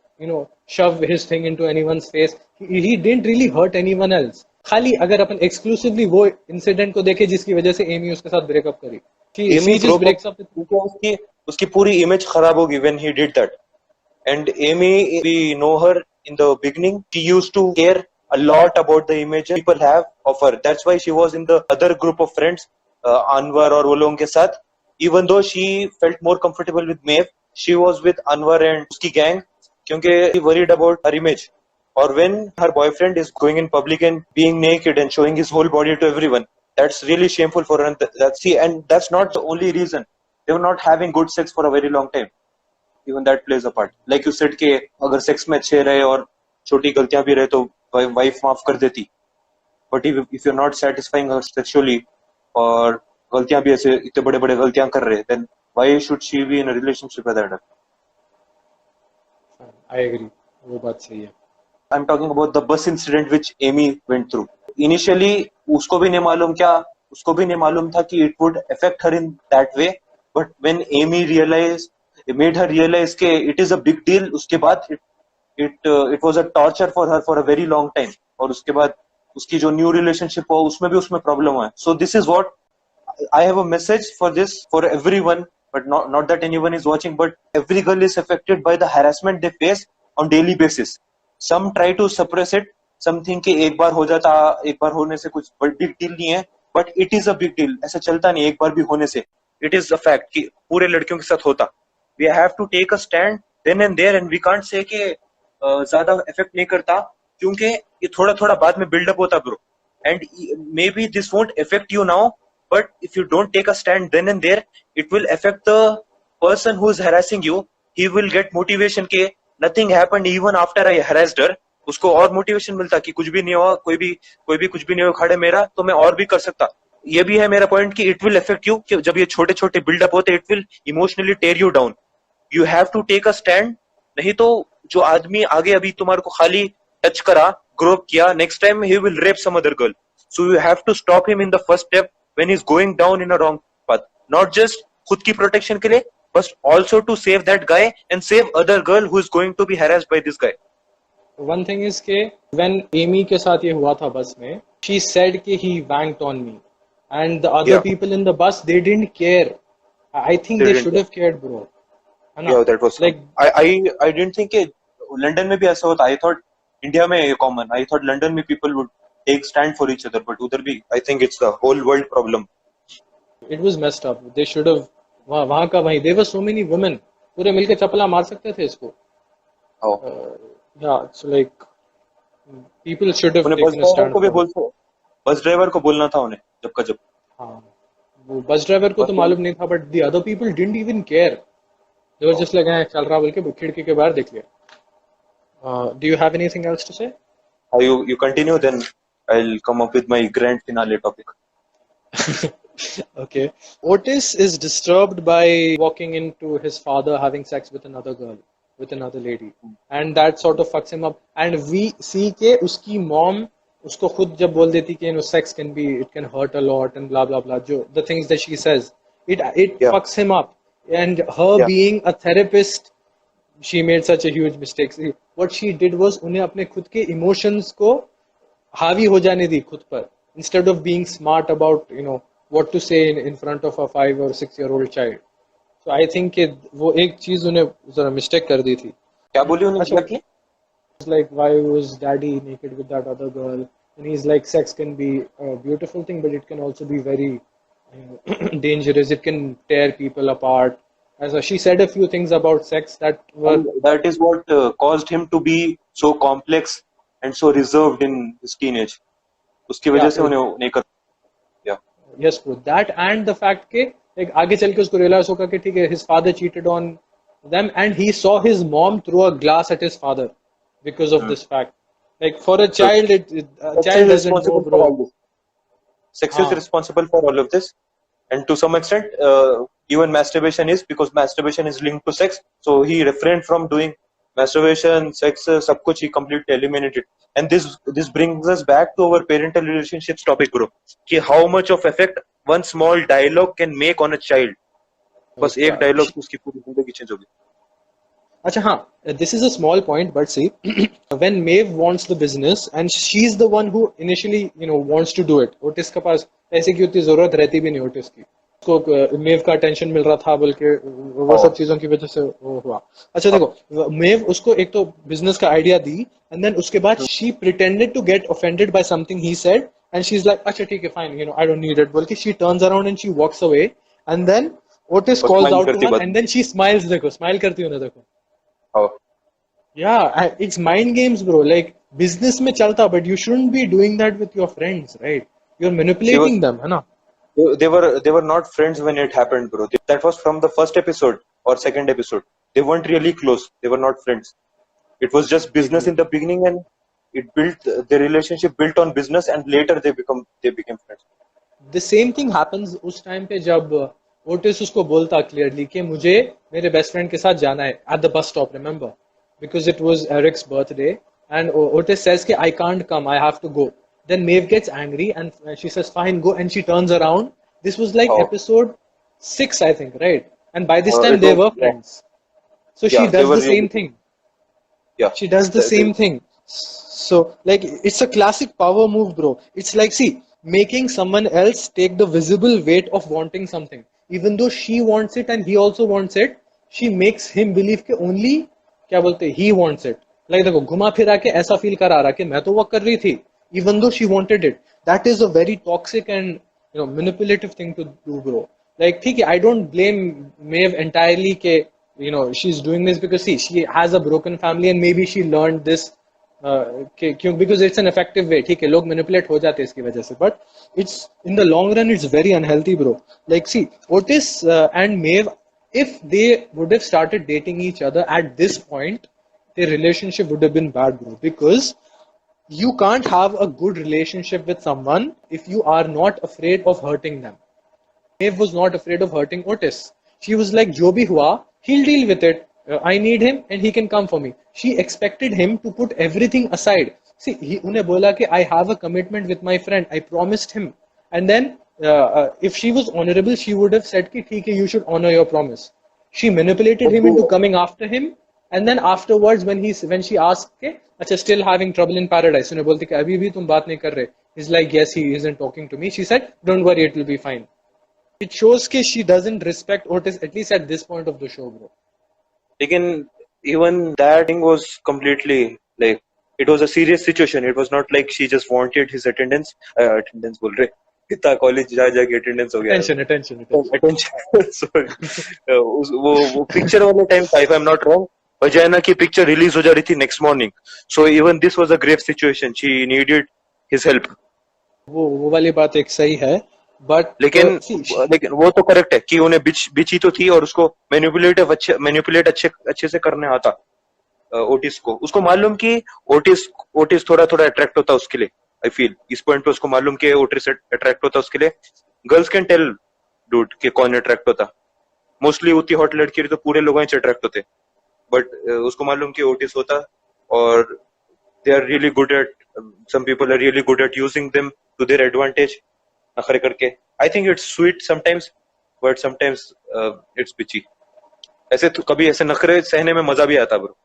shove his thing into anyone's face. He didn't really hurt anyone else. खाली अगर अपन exclusively वो incident को देखे जिसकी वजह से एमी उसके साथ breakup करी. Amy just breaks up. क्योंकि उसकी पूरी image खराब होगी when he did that. And Amy, we know her in the beginning. She used to care a lot about the image people have of her. That's why she was in the other group of friends, Anwar और वो लोगों के साथ. Even though she felt more comfortable with Maeve, she was with Anwar and उसकी gang क्योंकि she worried about her image. Or when her boyfriend is going in public and being naked and showing his whole body to everyone, that's really shameful for her. And that's not the only reason. They were not having good sex for a very long time. Even that plays a part. Like you said कि अगर sex में अच्छे रहे और छोटी गलतियां भी रहे तो wife माफ कर देती. But if you're not satisfying her sexually और गलतियां भी ऐसे इतने बड़े-बड़े गलतियां कर रहे, then why should she be in a relationship with Adam? I agree. वो बात सही है. I'm talking about the bus incident which Amy went through. Initially, उसको भी नहीं मालूम था कि it would affect her in that way. But when Amy realized, it made her realize कि it is a big deal. उसके बाद it was a torture for her for a very long time. और उसके बाद उसकी जो new relationship हुआ उसमें भी उसमें problem हुआ. So this is what I have a message for this for everyone, but not that anyone is watching, but every girl is affected by the harassment they face on daily basis. Some try to suppress it, something कि एक बार हो जाता, एक बार होने से कुछ big deal नहीं है, but it is a big deal. ऐसा चलता नहीं एक बार भी होने से. इट इज अ फैक्ट कि पूरे लड़कियों के साथ होता. We have to take a stand then and there, and we can't say कि ज्यादा इफेक्ट नहीं करता, क्योंकि ये थोड़ा थोड़ा बाद में बिल्डअप होता bro. And may be this won't effect you now, but if you don't take a stand then and there, it will affect the person who is harassing you. He will get motivation के nothing happened even after I harassed her. उसको और motivation मिलता कि कुछ भी नहीं हुआ, कोई भी कुछ भी नहीं हुआ, खड़े मेरा तो मैं और भी कर सकता. ये भी है मेरा पॉइंट कि इट विल अफेक्ट यू, कि जब ये छोटे छोटे बिल्डअप होते it will emotionally tear you down. You have to take a stand. नहीं तो जो आदमी आगे अभी तुम्हारे को खाली टच करा, ग्रोप किया, next time he will rape some other girl. So you have to stop him in the first step when he's going down in a wrong path. Not just खुद की प्रोटेक्शन के लिए, but also to save that guy and save other girl who is going to be harassed by this guy. One thing is कि when Amy के साथ ये हुआ था बस में, she said कि he wanked on me, and the other people in the bus, they didn't care. I think they should have cared, bro. है ना? Yeah, that was like I didn't think कि लंदन में भी ऐसा होता. I thought India में ये common. I thought London में people would take stand for each other, but उधर भी I think it's the whole world problem. It was messed up. They should have वहाँ का वहीं. There were so many women. पूरे मिलके चपला मार सकते थे इसको. Oh. Yeah, so like people should have उन्हें बस taken a stand. ड्राइवर को भी बोलते, बस ड्राइवर को बोलना था उन्हें जब का जब. हाँ, वो बस ड्राइवर को तो मालूम नहीं था, but the other people didn't even care. They were just like, चल रहा बोल के खिड़की के बाहर देख लिया. Do you have anything else to say? You continue, then I'll come up with my grand finale topic. Okay. Otis is disturbed by walking into his father having sex with another girl, with another lady, and that sort of fucks him up. And we see के उसकी mom उसको खुद जब बोल देती कि sex it can hurt a lot and blah blah blah. जो the things that she says, it fucks him up. And her being a therapist, she made such a huge mistake. See, what she did was उन्हें अपने खुद के emotions को हावी हो जाने दी खुद पर, instead of being smart about what to say in front of a 5 or 6 year old child. So I think कि वो एक चीज उन्हें जरा मिस्टेक कर दी थी. क्या बोली उन्हें? क्या की? It's like, why was daddy naked with that other girl? And he's like, sex can be a beautiful thing, but it can also be very dangerous. It can tear people apart. As she said a few things about sex that were... And that is what caused him to be so complex and so reserved in his teenage. उसकी वजह से उन्हें नहीं कर. Yes, bro. That and the fact के like आगे चल के उसको realize होगा कि ठीक है, his father cheated on them and he saw his mom throw a glass at his father because of this fact. Like for a child, a child doesn't know, bro. Sex is responsible for all of this, and to some extent, even masturbation is, because masturbation is linked to sex. So he refrained from doing masturbation, sex, सब कुछ he completely eliminated. And this brings us back to our parental relationships topic, bro. कि how much of effect one small dialogue can make on a child. बस एक dialogue उसकी पूरी जिंदगी change होगी. अच्छा हाँ, this is a small point, but see, when Maeve wants the business and she's the one who initially wants to do it. Otis के पास पैसे की उतनी जरूरत रहती भी नहीं Otis की. उसको Maeve का attention मिल रहा था बल्कि वो सब चीजों की वजह से वो हुआ. अच्छा देखो, Maeve उसको एक तो business का idea दी, and then उसके बाद she pretended to get offended by something he said, and she's like, अच्छा ठीक है, fine, I don't need it. बोल के she turns around and she walks away, and then Otis calls out to her, and then she smiles. देखो, smile करती है ना, देखो. Oh. Yeah, it's mind games, bro. Like business में चलता, but you shouldn't be doing that with your friends, right? You're manipulating them, है ना? They were not friends when it happened, bro. That was from the first episode or second episode. They weren't really close. They were not friends. It was just business in the beginning, and the relationship built on business, and later they became friends. The same thing happens उस time पे जब Otis उसको बोलता clearly कि मुझे मेरे best friend के साथ जाना है at the bus stop, remember? Because it was Eric's birthday, and Otis says कि I can't come, I have to go. Then Maeve gets angry and she says fine, go, and she turns around. This was like episode 6, I think, right? And by this time they were friends. So she does the same thing. Yeah. She does the same thing. So like it's a classic power move, bro. It's like, see, making someone else take the visible weight of wanting something. Even though she wants it and he also wants it, she makes him believe कि only क्या बोलते he wants it. Like देखो, घुमा फिरा के ऐसा feel करा रहा कि मैं तो वो कर रही थी, even though she wanted it. That is a very toxic and manipulative thing to do, bro. Like, ठीक है, I don't blame Maeve entirely के, she's doing this because see, she has a broken family and maybe she learned this क्यों, because it's an effective way. ठीक है, लोग manipulate हो जाते हैं इसकी वजह से, but it's in the long run it's very unhealthy, bro. Like, see, Otis and Maeve, if they would have started dating each other at this point, their relationship would have been bad, bro, because you can't have a good relationship with someone if you are not afraid of hurting them. Maeve was not afraid of hurting Otis. She was like, jo bhi hua, he'll deal with it. I need him and he can come for me. She expected him to put everything aside. See, unhe bola कि I have a commitment with my friend. I promised him. And then, if she was honorable, she would have said कि ठीक है, you should honor your promise. She manipulated him into coming after him. And then afterwards, when she asked के, अच्छा, still having trouble in paradise, उन्हें बोलती कि अभी भी तुम बात नहीं कर रहे. He's like, yes, he isn't talking to me. She said, don't worry, it will be fine. It shows that she doesn't respect Otis, at least at this point of the show, bro. Again, even that thing was completely like, it was a serious situation. It was not like she just wanted his attendance. Attendance बोल रहे, इतना college जा के attendance हो गया. Attention. Sorry. वो picture वाले time था, if I'm not wrong, Vagina की picture release हो जा रही थी next morning. So even this was a grave situation. She needed his help. वो वाली बात एक सही है, but लेकिन वो तो करेक्ट है कि उन्हें बिची तो थी और उसको मैनिपुलेट अच्छे से करने आता ओटिस को. उसको मालूम कि ओटिस थोड़ा अट्रैक्ट होता उसके लिए. आई फील इस पॉइंट पे उसको मालूम कि ओटिस अट्रैक्ट होता उसके लिए. गर्ल्स कैन टेल डूड कि कौन अट्रैक्ट होता. मोस्टली उतनी हॉट लड़की तो पूरे लोगों से अट्रैक्ट होते, बट उसको मालूम कि ओटिस होता और they are really good at, some people are really good at using them to their advantage. नखरे करके. I think it's sweet sometimes, but sometimes it's bitchy. ऐसे तो कभी ऐसे नखरे सहने में मजा भी आता, ब्रो.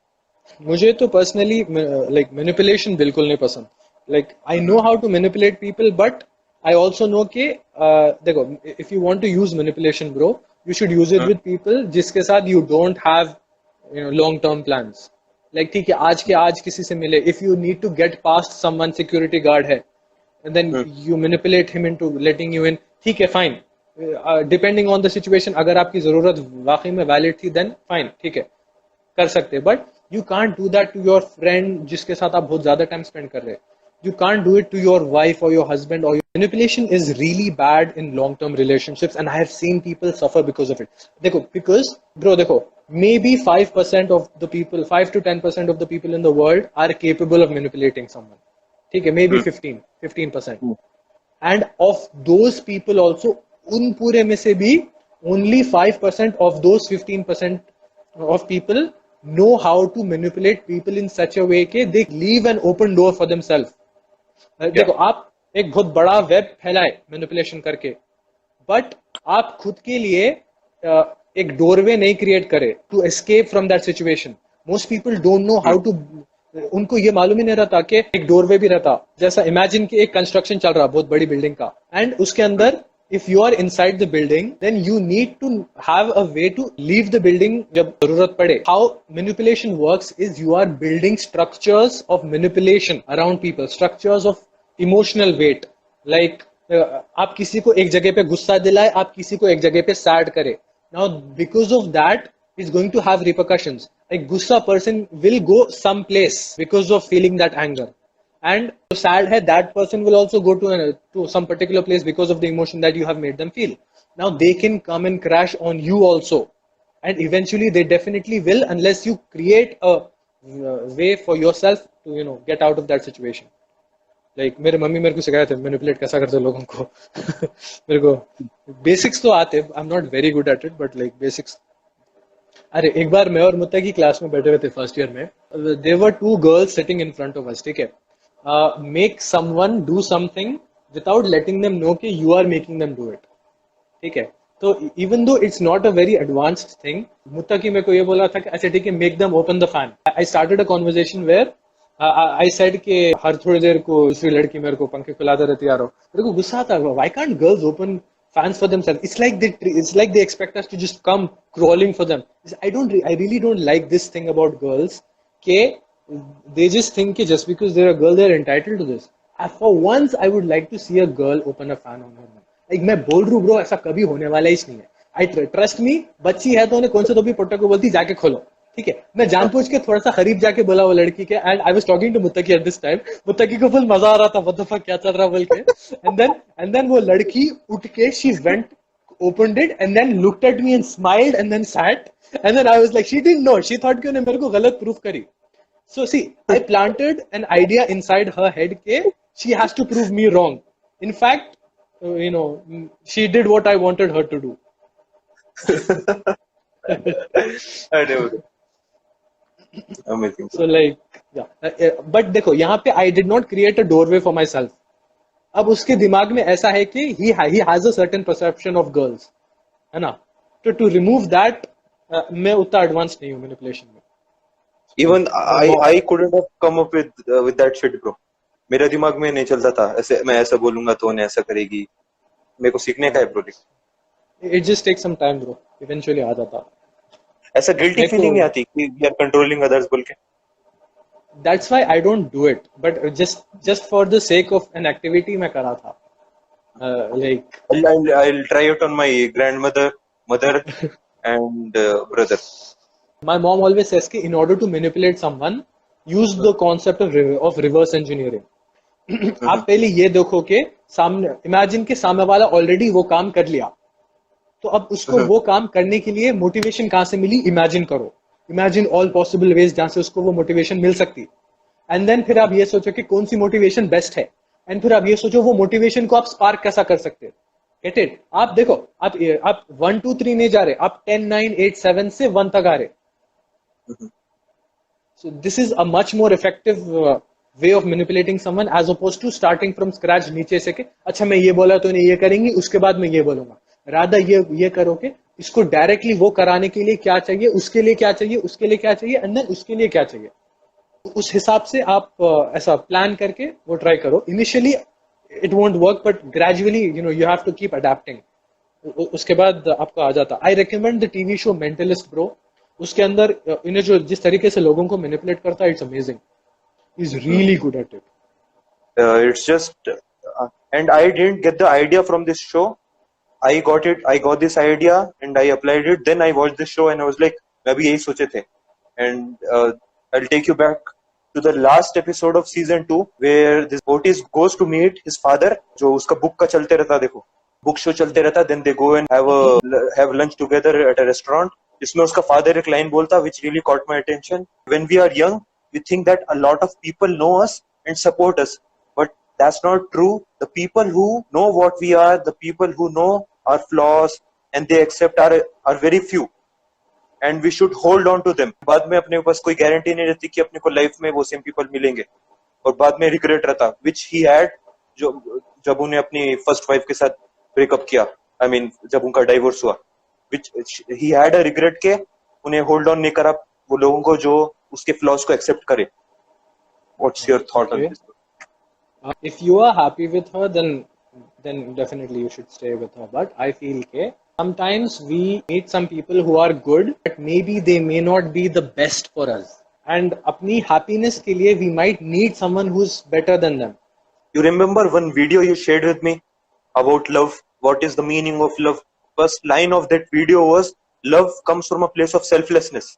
मुझे तो पर्सनली like manipulation बिल्कुल नहीं पसंद. Like, I know how to manipulate people, but I also know कि देखो, if you want to use manipulation, bro, you should use it with people जिसके साथ you don't have long term plans. Like, ठीक है, आज के आज किसी से मिले, if you need to get past someone, security guard है, and then you manipulate him into letting you in, ठीक है, fine. Depending on the situation, अगर आपकी जरूरत वाकई में valid थी, then fine, ठीक है, कर सकते. But you can't do that to your friend जिसके साथ आप बहुत ज्यादा time spend कर रहे. You can't do it to your wife or your husband. Or manipulation is really bad in long-term relationships, and I have seen people suffer because of it. देखो, because bro, देखो, maybe 5% of the people, 5 to 10% of the people in the world are capable of manipulating someone. ठीक है, maybe 15%. And of those people also, उन पूरे में से भी only 5% of those 15% of people know how to manipulate people in such a way कि they leave an open door for themselves. देखो, आप एक बहुत बड़ा वेब फैलाए मैनिपुलेशन करके, बट आप खुद के लिए एक डोरवे नहीं क्रिएट करे to escape from that situation. Most people don't know how to. उनको ये मालूम ही नहीं रहता कि एक डोरवे भी रहता. जैसा इमेजिन कि एक कंस्ट्रक्शन चल रहा बहुत बड़ी बिल्डिंग का, एंड उसके अंदर if you are inside the building, then you need to have a way to leave the building जब जरूरत पड़े. How manipulation works is you are building structures of manipulation around people, structures of emotional weight. Like, आप किसी को एक जगह पे गुस्सा दिलाए, आप किसी को एक जगह पे सैड करे. Now, because of that, it's going to have repercussions. Like, gussa person will go someplace because of feeling that anger. And sad hai, that person will also go to some particular place because of the emotion that you have made them feel. Now they can come and crash on you also, and eventually they definitely will, unless you create a way for yourself to get out of that situation. Like, मेरे mummy मेरे को सिखाया था manipulate कैसा करते लोगों को. मेरे को बेसिक्स तो आते, आई am not very good at it, but like basics. अरे एक बार मैं और मुत्ता की क्लास में बैठे हुए थे फर्स्ट ईयर में. There were 2 girls sitting in front of us. ठीक है, make someone do something without letting them know कि you are making them do it. ठीक है, तो even though it's not a very advanced thing, मुत्ता की मेरे को ये बोला था कि अच्छा ठीक है, make them open the fan. I started a conversation where I said कि हर थोड़ी देर को दूसरी लड़की मेरे को पंखे खुलाते रहती यारो. मेरे को गुस्सा आता है, why can't girls open fans for themselves? It's like they expect us to just come crawling for them. I really don't like this thing about girls कि they just think that just because they're a girl, they're entitled to this. For once, I would like to see a girl open a fan on her own. Like मैं बोल रहा हूँ bro ऐसा कभी होने वाला ही नहीं है. आई ट्रस्ट मी, बच्ची है तो उन्हें कौन से तो भी पोटा को बोलती जाके खोलो, ठीक है. मैं जानबूझ के थोड़ा सा करीब जाके बोला वो लड़की के, and I was talking to Muttaqi at this time. Muttaqi को फुल मजा आ रहा था, व्हाट द फक क्या चल रहा बोल के. एंड देन वो लड़की उठ के she went, opened it and then looked at me and smiled and then sat, and then I was like, she didn't know, she thought कि उन्हें मेरे को गलत proof करी. So see, I planted an idea inside her head के she has to prove me wrong. In fact, she did what I wanted her to do. Amazing. So like, yeah. But देखो यहाँ पे I did not create a doorway for myself. अब उसके दिमाग में ऐसा है कि he has a certain perception of girls, है ना. तो to remove that, मैं उतना एडवांस नहीं हूँ मैनिपुलेशन में. Even I couldn't have come up with that shit, bro. मेरे दिमाग में नहीं चलता था ऐसे, मैं ऐसा बोलूंगा तो उन्हें ऐसा करेगी. मेरे को सीखने का है bro. It just takes some time bro, eventually आ जाता. ऐसा गिल्टी फीलिंग नहीं आती कि वी आर कंट्रोलिंग अदर्स बोल के. That's why I don't do it, but just for the sake of an activity मैं करा था. Like I'll try it on my grandmother, mother, and brother. My mom always says कि in order to manipulate someone, use the concept of reverse engineering. आप पहले ये देखो कि सामने, इमेजिन के सामने वाला ऑलरेडी वो काम कर लिया, तो अब उसको वो काम करने के लिए मोटिवेशन कहाँ से मिली, इमेजिन करो. इमेजिन ऑल पॉसिबल वेज जहां से उसको वो मोटिवेशन मिल सकती. एंड देन फिर आप ये सोचो कि कौन सी मोटिवेशन बेस्ट है, एंड फिर आप ये सोचो वो मोटिवेशन को आप स्पार्क कैसा कर सकते हो. Get it. आप देखो, आप 1 2 3 नहीं जा रहे, आप 10 9 8 7 से 1 तक आ रहे. So this is a much more effective way of manipulating someone as opposed to starting from scratch नीचे से के अच्छा मैं ये बोला तो नहीं ये करेंगी, उसके बाद मैं ये बोलूंगा. राधा ये करो कि इसको डायरेक्टली वो कराने के लिए क्या चाहिए, उसके लिए क्या चाहिए, उसके लिए क्या चाहिए, एंड देन उसके लिए क्या चाहिए. उस हिसाब से आप ऐसा प्लान करके वो ट्राई करो. Initially it won't work, but gradually you have to keep adapting. उसके बाद आपका आ जाता. I recommend the TV show Mentalist bro. उसके अंदर इन्हें जो जिस तरीके से लोगों को मैनिपुलेट करता है, it's amazing. Is really good at it. It's just, and I didn't get the idea from this show. I got this idea and I applied it. Then I watched this show and I was like, मैं भी यही सोचे थे. And I'll take you back to the last episode of season 2 where this Otis goes to meet his father. जो उसका book का चलते रहता, देखो बुक शो चलते रहता. Then they go and have lunch together at a restaurant. इसमें उसका father एक line बोलता which really caught my attention. When we are young, we think that a lot of people know us and support us, but that's not true. The people who know what we are, the people who know our flaws and they accept are very few, and we should hold on to them. बाद में अपने पास कोई guarantee नहीं रहती कि अपने को life में वो सेम पीपल मिलेंगे, और बाद में रिग्रेट रहता which he had जब उन्हें अपनी फर्स्ट वाइफ के साथ ब्रेकअप किया. I mean जब उनका डाइवोर्स हुआ, which he had a regret के उन्हें होल्ड ऑन नहीं करा वो लोगों को जो उसके फ्लॉज को एक्सेप्ट करे. What's your thought on this? If you are happy with her, then definitely you should stay with her. But I feel that sometimes we meet some people who are good, but maybe they may not be the best for us. And अपनी happiness के लिए we might need someone who's better than them. You remember one video you shared with me about love? What is the meaning of love? First line of that video was, love comes from a place of selflessness.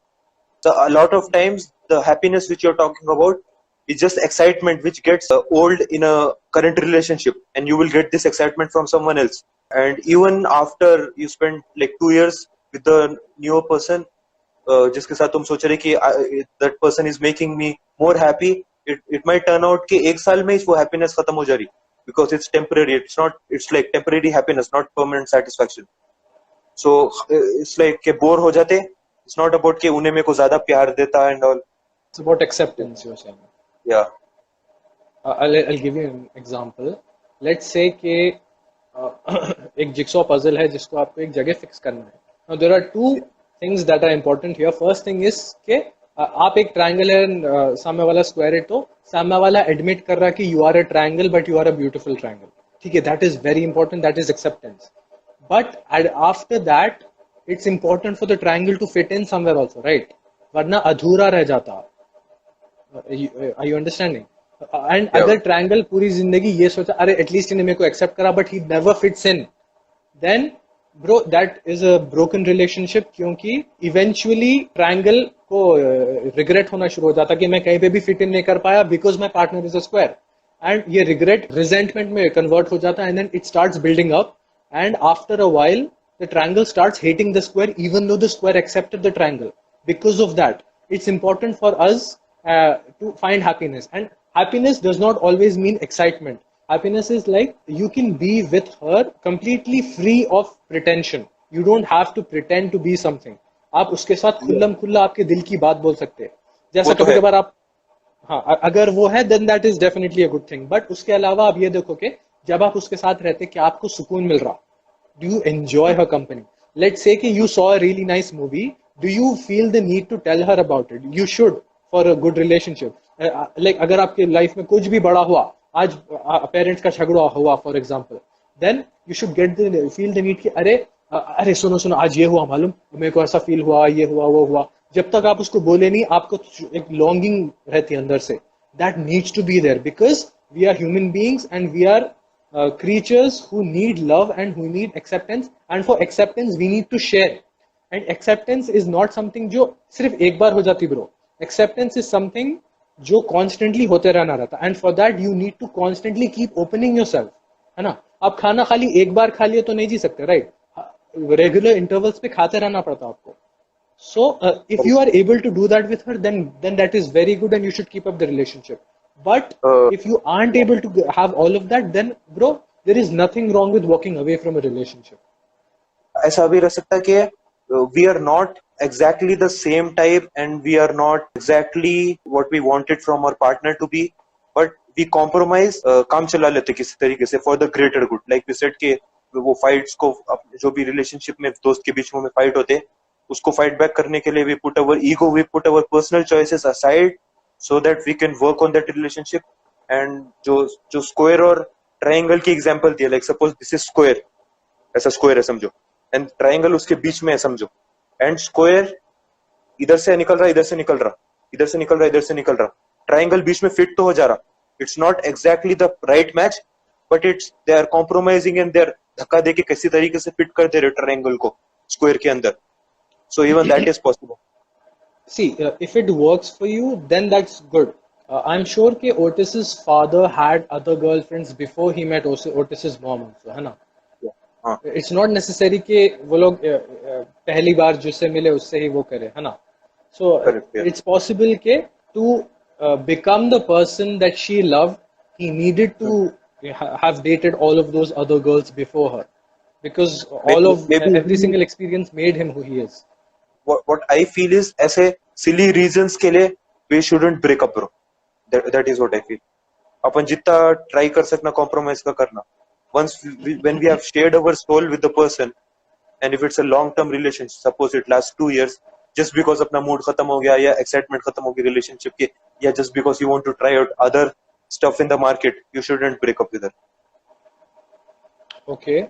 So a lot of times the happiness which you're talking about is just excitement which gets old in a current relationship, and you will get this excitement from someone else. And even after you spend like 2 years with the newer person, जिसके साथ तुम सोच रहे कि that person is making me more happy, it might turn out कि 1 साल में वो happiness खत्म हो जा रही, because it's temporary. It's like temporary happiness, not permanent satisfaction. So it's like के बोर हो जाते. It's not about कि उन्हें मेरे को ज्यादा प्यार देता and all. It's about acceptance, you're saying. Yeah. I'll give you an example. Let's say कि एक jigsaw puzzle है जिसको आपको एक जगह fix करना है. Now there are two things that are important here. First thing is कि आप एक triangle है, सामने वाला square है, तो सामने वाला admit कर रहा है कि you are a triangle but you are a beautiful triangle. ठीक है, that is very important. That is acceptance. But after that, it's important for the triangle to fit in somewhere also, right? वरना अधूरा रह जाता. Are you understanding? And Yeah. अगर triangle पूरी जिंदगी ये सोचा अरे एटलीस्ट इन्हें मेरे को एक्सेप्ट करा, but he never fits in, then bro that is a broken relationship, क्योंकि eventually triangle को regret होना शुरू हो जाता कि मैं कहीं पे भी fit in नहीं कर पाया because my partner is a square, and ये regret resentment में convert हो जाता है, and then it starts building up, and after a while the triangle starts hating the square even though the square accepted the triangle. Because of that, it's important for us to find happiness, and happiness does not always mean excitement. Happiness is like you can be with her completely free of pretension. You don't have to pretend to be something. आप उसके साथ खुल्लम खुल्ला आपके दिल की बात बोल सकते हैं, जैसा वो तो कभी है। कभार आप, हाँ अगर वो है then that is definitely a good thing, but उसके अलावा आप ये देखो कि जब आप उसके साथ रहते कि आपको सुकून मिल रहा, do you enjoy her company? Let's say कि you saw a really nice movie, do you feel the need to tell her about it? You should, for a good relationship. Like अगर आपके लाइफ में कुछ भी बड़ा हुआ, आज parents का झगड़ा हुआ for example, then you should get the feel the need कि अरे सुनो सुनो आज ये हुआ मालूम, मेरे को ऐसा फील हुआ, ये हुआ वो हुआ। जब तक आप उसको बोले नहीं, आपको एक लॉन्गिंग रहती है अंदर से, that needs to be there because we are human beings and we are creatures who need love and who need acceptance, and for acceptance we need to share, and acceptance is not something जो सिर्फ एक बार हो जाती bro. acceptance is something जो constantly होते रहना रहता, and for that you need to constantly keep opening yourself, है ना। आप खाना खाली एक बार खा लिए तो नहीं जी सकते, राइट? रेगुलर इंटरवल्स पे खाते रहना पड़ता आपको। So if you are able to do that with her, then that is very good, and you should keep up the relationship. But if you aren't able to have all of that, then bro, there is nothing wrong with walking away from a relationship. ऐसा भी रह सकता है कि we are not exactly the same type and we are not exactly what we wanted from our partner to be, but we compromise, काम चला लेते किसी तरीके से for the greater good. Like we said कि वो fights को, जो भी relationship में दोस्त के बीच में fight होते, उसको fight back करने के लिए we put our ego, we put our personal choices aside so that we can work on that relationship. And जो square और triangle की example दिया, like suppose this is square, ऐसा square है समझो, and triangle उसके बीच में है समझो, and square इधर से निकल रहा, इधर से निकल रहा, इधर से निकल रहा, इधर से निकल रहा, triangle बीच में fit तो हो जा रहा, it's not exactly the right match, but it's they are compromising and they are धक्का देके किसी तरीके से fit कर दे रहे triangle को square के अंदर, so even that is possible. See, if it works for you, then that's good. I'm sure कि Otis's father had other girlfriends before he met Otis's mom also, है ना? हाँ, It's not necessary कि वो लोग पहली बार जिससे मिले उससे ही वो करे, है ना? So correct, yeah. it's possible कि to become the person that she loved, he needed to have dated all of those other girls before her, because maybe every single experience made him who he is. what I feel is ऐसे silly reasons के लिए we shouldn't break up, bro. That is what I feel. अपन जितना try कर सकना compromise का करना. Once when we have shared our soul with the person, and if it's a long term relationship, suppose it lasts 2 years, just because अपना mood खत्म हो गया या excitement खत्म हो गई relationship के, या just because you want to try out other stuff in the market, you shouldn't break up with her. Okay,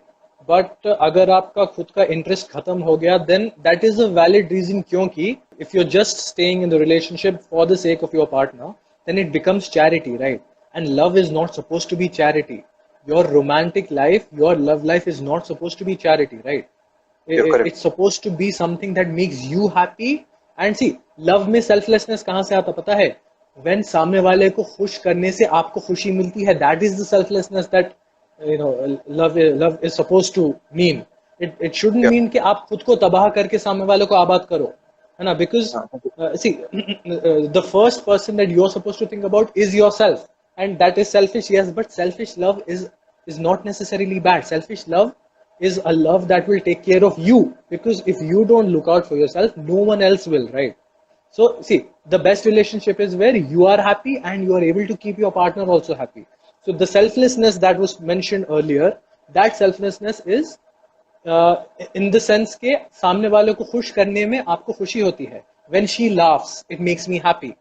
but अगर आपका खुद का इंटरेस्ट खत्म हो गया, then that is a valid reason, क्योंकि if you're just staying in the relationship for the sake of your partner, then it becomes charity, right? And love is not supposed to be charity. Your romantic life, your love life is not supposed to be charity, right? You're correct. It's supposed to be something that makes you happy. And see, love में selflessness कहाँ से आता पता है? When सामने वाले को खुश करने से आपको खुशी मिलती है, that is the selflessness that love is supposed to mean. It shouldn't mean कि आप खुद को तबाह करके सामने वाले को आबाद करो, है ना? Because see, the first person that you're supposed to think about is yourself, and that is selfish, yes, but selfish love is not necessarily bad. Selfish love is a love that will take care of you, because if you don't look out for yourself, no one else will, right? So see, the best relationship is where you are happy and you are able to keep your partner also happy. So the selflessness that was mentioned earlier, that selflessness is in the sense के सामने वाले को खुश करने में आपको खुशी होती है. When she laughs, it makes me happy.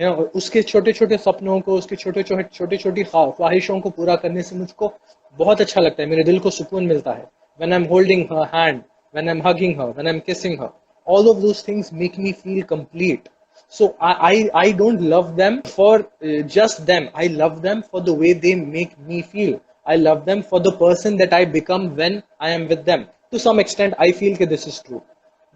उसके छोटे छोटे सपनों को, उसके छोटे छोटी ख्वाहिशों को पूरा करने से मुझको बहुत अच्छा लगता है, मेरे दिल को सुकून मिलता है. When I'm holding her hand, when I'm hugging her, when I'm kissing her, all of those things make me feel complete. So I don't love them for just them. I love them for the way they make me feel. I love them for the person that I become when I am with them. To some extent, I feel that this is true.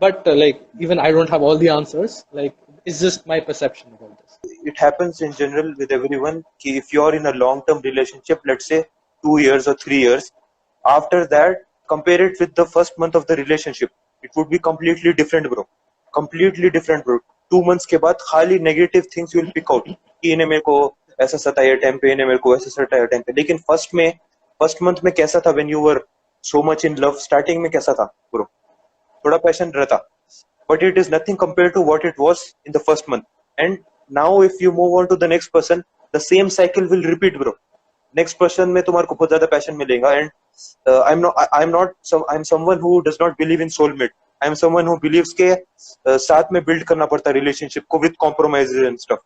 But like, even I don't have all the answers. Like, it's just my perception about this. It happens in general with everyone कि if you're in a long term relationship, let's say 2 years or 3 years, after that compare it with the first month of the relationship, it would be completely different, bro. Completely different, bro. 2 months के बाद खाली negative things you will pick out कि इन्हें मेरे को ऐसा सताया time पे, इन्हें मेरे को ऐसा सताया टाइम पे. लेकिन फर्स्ट मंथ में कैसा था when you were so much in love? Starting में कैसा था, bro? थोड़ा पैशन रहता, but it is nothing compared to what it was in the first month. And now if you move on to the next person, the same cycle will repeat, bro. Next person में तुम्हारे को बहुत ज्यादा passion मिलेगा. And I'm someone who does not believe in soulmate. I'm someone who believes के साथ में build करना पड़ता है relationship को with compromises and stuff.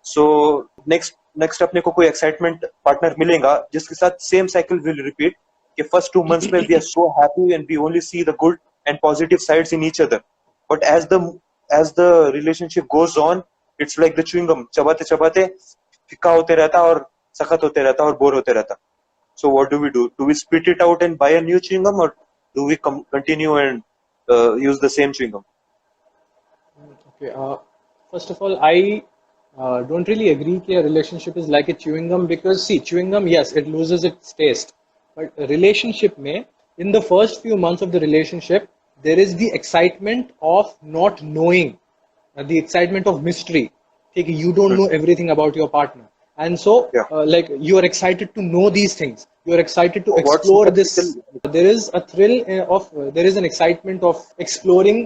So next अपने को कोई excitement partner मिलेगा जिसके साथ same cycle will repeat. कि first 2 months में we are so happy and we only see the good and positive sides in each other. But as the relationship goes on, it's like the chewing gum. चबाते चबाते फिक्का होते रहता और सख्त होते रहता और बोर होते रहता. So what do we do? Do we spit it out and buy a new chewing gum, or do we continue and use the same chewing gum? Okay. First of all, I don't really agree that a relationship is like a chewing gum, because see, chewing gum, yes, it loses its taste, but a relationship may, in the first few months of the relationship, there is the excitement of not knowing, the excitement of mystery. Okay, you don't know everything about your partner, and so Yeah. like, you are excited to know these things. You are excited to What's explore the this. typical- There is a thrill there is an excitement of exploring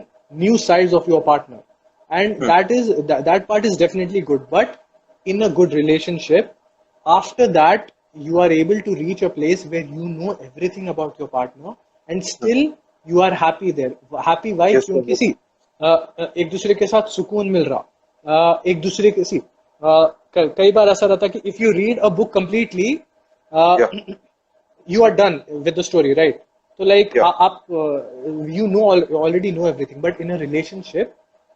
new sides of your partner, and that part is definitely good. But in a good relationship, after that, you are able to reach a place where you know everything about your partner, and still you are happy there. Happy why? Yes, क्योंकि sir. see, एक दूसरे के साथ सुकून मिल रहा, एक दूसरे के see, कई बार ऐसा रहता कि if you read a book completely, Yeah. you are done with the story, right? So like, Yeah. you know, already know everything. But in a relationship,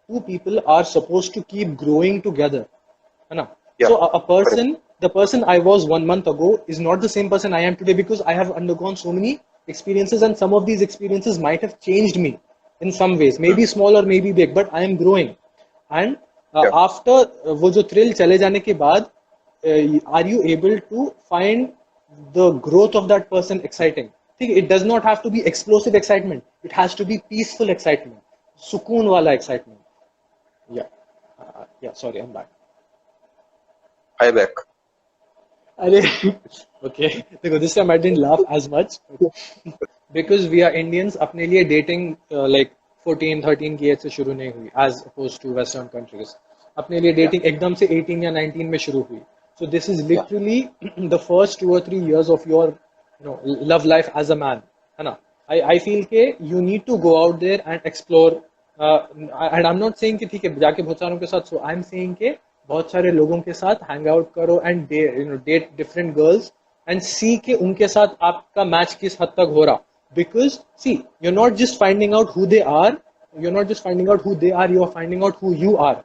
two people are supposed to keep growing together, है ना? Yeah. So a person, the person I was 1 month ago is not the same person I am today, because I have undergone so many experiences, and some of these experiences might have changed me in some ways, maybe small or maybe big, but I am growing. And Yeah. after वो जो thrill चले जाने के बाद, are you able to find the growth of that person exciting? ठीक है, it does not have to be explosive excitement. It has to be peaceful excitement, सुकून वाला excitement. Yeah, sorry, I'm back. Hi back. अरे okay, देखो, this time I didn't laugh as much because we are Indians. अपने लिए dating like 14-13 की age से शुरू नहीं हुई, as opposed to Western countries. अपने लिए dating एकदम से 18 या 19 में शुरू हुई. So this is literally the first 2 or 3 years of your love life as a man, है ना? I feel के you need to go out there and explore. And I'm not saying कि ठीक है जाके बहुत सारों के साथ. So I'm saying के बहुत सारे लोगों के साथ hang out करो and date different girls and see के उनके साथ आपका match किस हद तक हो रहा. Because see, you're not just finding out who they are. You're not just finding out who they are. You are finding out who you are.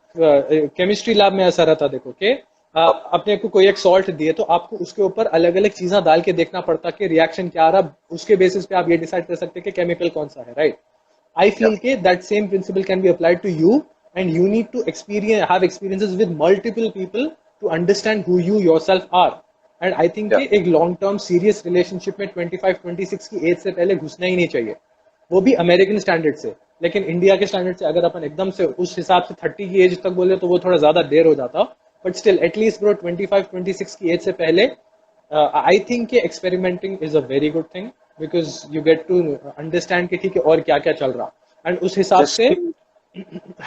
Chemistry lab में ऐसा रहता, देखो के अपने को कोई एक सॉल्ट दिए तो आपको उसके ऊपर अलग अलग चीजें डाल के देखना पड़ता कि रिएक्शन क्या आ रहा. उसके बेसिस पे आप ये डिसाइड कर सकते हैं कि केमिकल कौन सा है, राइट? I feel के that same principle can be applied to you, and you need to have experiences with multiple people to understand who you yourself are. And I think कि एक long term serious relationship में 25-26 की age से पहले घुसना ही नहीं चाहिए, वो भी अमेरिकन स्टैंडर्ड से. लेकिन इंडिया के स्टैंडर्ड से अगर अपन एकदम से उस हिसाब से 30 की एज तक बोले तो वो थोड़ा ज्यादा देर हो जाता. बट स्टिल एटलीस्ट ब्रो 25-26 की एज से पहले आई थिंक कि experimenting is a very good thing, because you get to understand कि ठीक है और क्या क्या चल रहा. एंड उस हिसाब से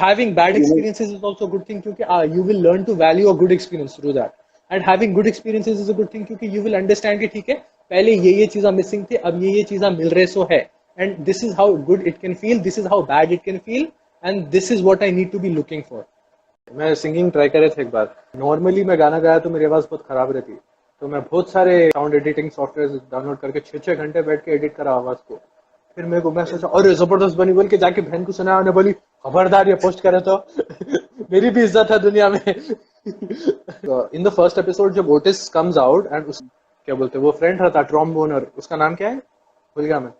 having bad experiences is also a good thing, क्योंकि you will learn to value a good experience through that. And having good experiences is a good thing क्योंकि you will understand कि ठीक है पहले ये चीज़ा मिसिंग थी, अब ये चीज़ा मिल रहे सो है. And this is how good it can feel, this is how bad it can feel, and this is what I need to be looking for. मैं सिंगिंग ट्राई करे थे एक बार. नॉर्मली मैं गाना गाया तो मेरी आवाज़ बहुत खराब रहती, तो मैं बहुत सारे साउंड एडिटिंग सॉफ्टवेयर डाउनलोड करके 6 घंटे बैठ के एडिट करा आवाज़ को. फिर मेरे को मैं सोचा अरे जबरदस्त बनी, बोल के जाके बहन को सुनाया, उन्हें बोली खबरदार ये पोस्ट करे तो मेरी भी इज्जत है दुनिया में. इन द फर्स्ट एपिसोड जब ओटिस कम्स आउट एंड क्या बोलते हैं, वो फ्रेंड रहता ट्रॉम्बोनर, उसका नाम क्या है, भूल गया मैं।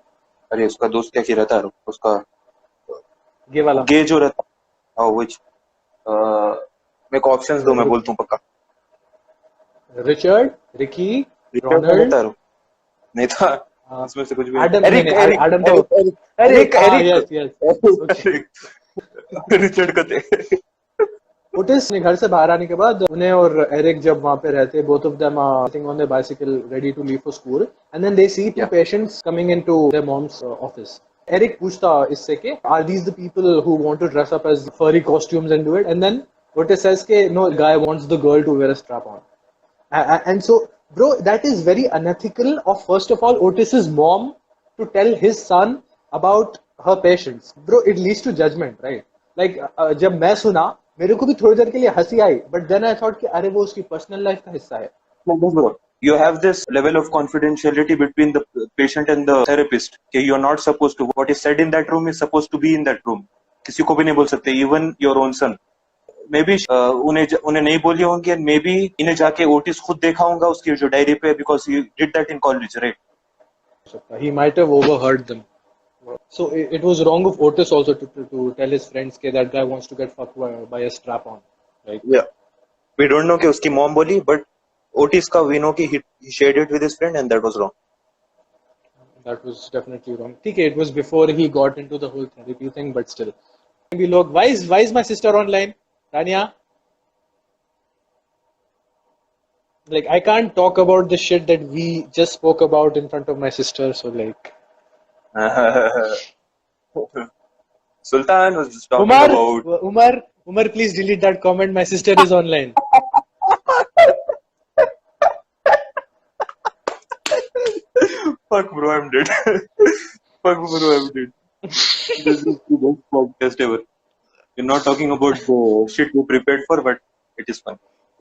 अरे उसका दोस्त क्या ही रहता है उसका, ये वाला गे जो रहता, हाँ which मेरे को ऑप्शंस दो, मैं बोलता हूँ पक्का। रिचर्ड, रिकी, रिचर्ड में रोनाल्ड, रहता है, नहीं था इसमें से कुछ भी नहीं। एडम, नहीं एरिक नहीं एरिक एडम तो, एरिक एरिक अरे एरिक हाँ Eric yes yes okay. Eric Richard का थे। ओटिस ने घर से बाहर आने के बाद उन्हें और एरिक जब वहां पे रहते, both of them are sitting on their bicycle ready to leave for school and then they see two या patients coming into their mom's office. Eric पूछता इससे कि are these the people who want to dress up as furry costumes and do it, and then Otis says के no, guy wants the girl to wear a strap on. And so, bro, that is very unethical of, first of all, Otis's mom to tell his son about her patients. Bro, it leads to judgment, right? Like, जब मैं सुना, मेरे को भी थोड़ी देर के लिए हंसी आई, but then I thought कि अरे वो उसकी पर्सनल लाइफ का हिस्सा है। you have this level of confidentiality between the patient and the therapist कि you are not supposed to, what is said in that room is supposed to be in that room, किसी को भी नहीं बोल सकते, even your own son। May be उन्हें नहीं बोली होंगी, एंड मे बी इन्हें जाके ओटिस खुद देखा होगा उसकी जो डायरी पे, because he did that in college, right? He might have overheard them. So it was wrong of Otis also to tell his friends that that guy wants to get fucked by a strap on. Like, या we don't know कि उसकी mom बोली, but Otis का we know कि he shared it with his friend and that was wrong. that was definitely wrong. ठीक है, it was before he got into the whole therapy thing, but still. Maybe लोग, why is my sister online? Tanya? Like, I can't talk about the shit that we just spoke about in front of my sister, so like. Sultan was just talking about Umar, please delete that comment. My sister is online. fuck bro, I'm dead. Fuck bro, I'm dead. This is the best podcast ever. You're not talking about the shit you prepared for, but it is fun.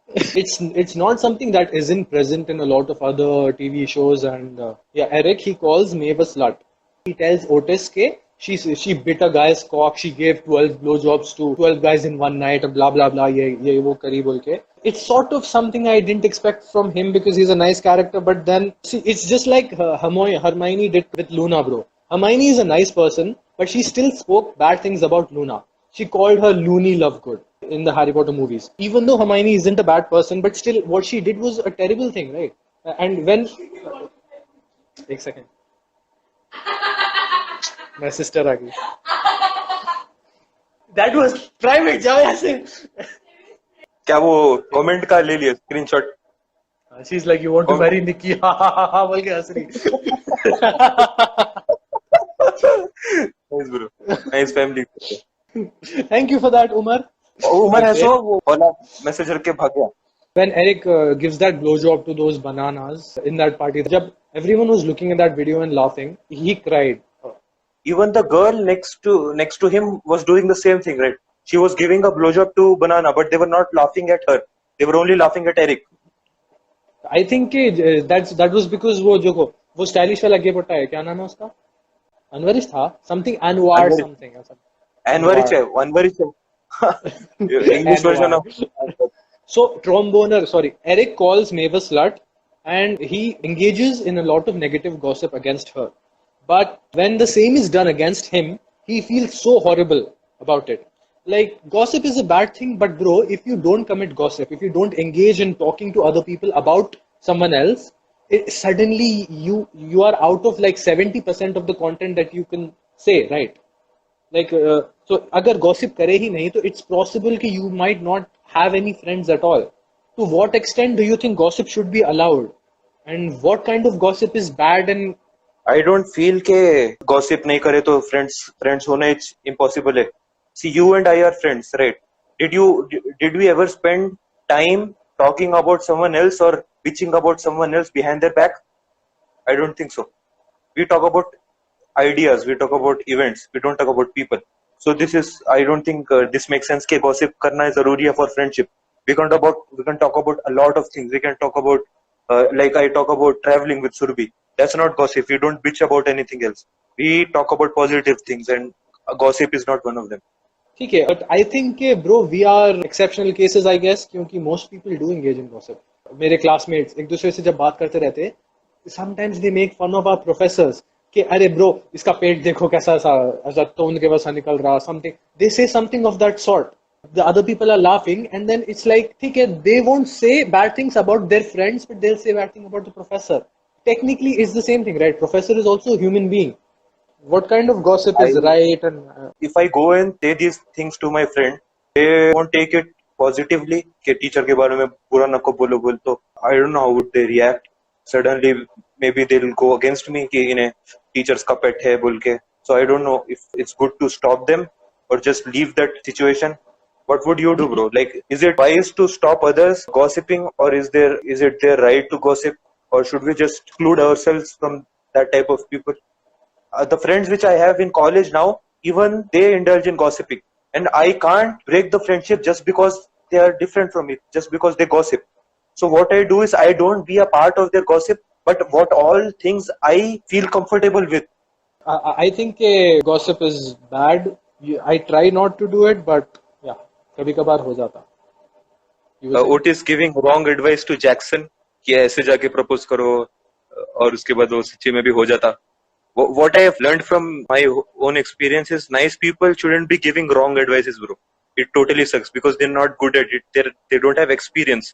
It's not something that isn't present in a lot of other TV shows, and yeah, Eric, he calls Maeve a slut. He tells Otis ke she bit a guy's cock, she gave 12 blowjobs to 12 guys in one night, blah blah blah, ye wo kari bol ke. It's sort of something I didn't expect from him because he's a nice character, but then see, it's just like Hermione did with Luna, bro. Hermione is a nice person, but she still spoke bad things about Luna. She called her Loony Lovegood in the Harry Potter movies. Even though Hermione isn't a bad person, but still what she did was a terrible thing, right? And when... एक second. My sister आ गई. That was private, जाओ यहाँ से. क्या वो comment का ले लिया screenshot? She's like, you want to marry Nikki? Ha ha ha ha बोल के हंस रही. Nice bro, nice family. Thank you for that, Umar. Umar है सो वो वाला मैसेज रख के भाग गया. When Eric gives that blowjob to those bananas in that party, जब everyone was looking at that video and laughing, he cried. Even the girl next to him was doing the same thing, right? She was giving a blowjob to Banana, but they were not laughing at her. They were only laughing at Eric. I think that was because वो stylish वाला gay पट्टा है, क्या नाम है उसका? Anwarish था, something Anwar Anwarish. something. Anwarish. English version of. So Eric calls Maeve a slut, and he engages in a lot of negative gossip against her. But when the same is done against him, he feels so horrible about it. Like, gossip is a bad thing, but bro, if you don't commit gossip, if you don't engage in talking to other people about someone else, suddenly you are out of like 70% of the content that you can say, right? Like, so अगर gossip करे ही नहीं, तो it's possible कि you might not have any friends at all. To what extent do you think gossip should be allowed? And what kind of gossip is bad? And I don't feel के gossip नहीं करे तो friends होना it's impossible है. See, you and I are friends, right? Did we ever spend time talking about someone else or bitching about someone else behind their back? I don't think so. We talk about ideas, we talk about events, we don't talk about people. So I don't think this makes sense कि gossip करना ज़रूरी है for friendship. We can talk about a lot of things. We can talk about like I talk about traveling with Surbi. That's not gossip. We don't bitch about anything else. We talk about positive things, and gossip is not one of them. ठीक है, but I think bro, we are exceptional cases, I guess, क्योंकि most people do engage in gossip. मेरे classmates एक दूसरे से जब बात करते रहते, sometimes they make fun of our professors कि अरे ब्रो इसका पेट देखो कैसा सा ऐसा टोन के वैसा निकल रहा, something they say something of that sort. The other people are laughing and then it's like ठीक है, they won't say bad things about their friends but they'll say bad things about the professor. Technically it's the same thing, right? Professor is also a human being. What kind of gossip I is right and if I go and say these things to my friend, they won't take it positively कि teacher के बारे में बुरा नको बोलो बोल तो I don't know how would they react. Suddenly maybe they'll go against me कि इन्हें टीचर्स का पेट है बोल के. So I don't know if it's good to stop them or just leave that situation. What would you do, bro? Like, is it wise to stop others gossiping, or is it their right to gossip, or should we just exclude ourselves from that type of people? The friends which I have in college now, even they indulge in gossiping, and I can't break the friendship just because they are different from me, just because they gossip. So what I do is I don't be a part of their gossip, but what all things I feel comfortable with. I think gossip is bad. I try not to do it, but yeah, कभी कभार हो जाता. You were saying? Otis giving wrong advice to Jackson कि ऐसे जाके propose करो और उसके बाद वो सच्ची में भी हो जाता. What I have learned from my own experience is nice people shouldn't be giving wrong advices, bro. It totally sucks because they're not good at it. They don't have experience.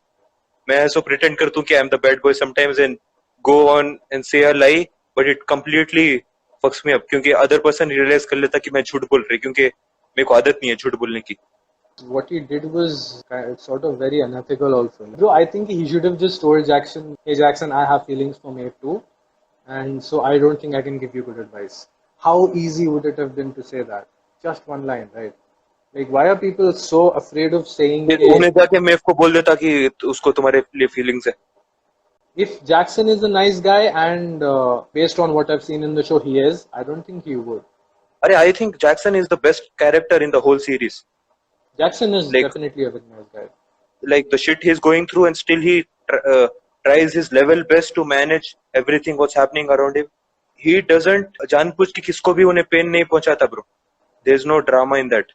मैं ऐसा pretend करता हूँ कि I'm the bad boy sometimes and go on and say a lie, but it completely fucks me up क्योंकि other person realize कर लेता कि मैं झूठ बोल रही क्योंकि मेरे को आदत नहीं है झूठ बोलने की. What he did was sort of very unethical also. Bro, I think he should have just told Jackson, hey Jackson, I have feelings for Maeve too. And so I don't think I can give you good advice. How easy would it have been to say that? Just one line, right? Like, why are people so afraid of saying फिर उन्हें जाके मेव को बोल देता कि उसको तुम्हारे लिए फीलिंग्स है. if Jackson is a nice guy and based on what I've seen in the show he is, I don't think he would. अरे I think Jackson is the best character in the whole series. Jackson is Like- definitely a very nice guy. Like the shit he's going through and still he tries his level best to manage everything what's happening around him. He doesn't जानबूझ के किसको भी उन्हें pen नहीं पहुंचाता, bro. There's no drama in that.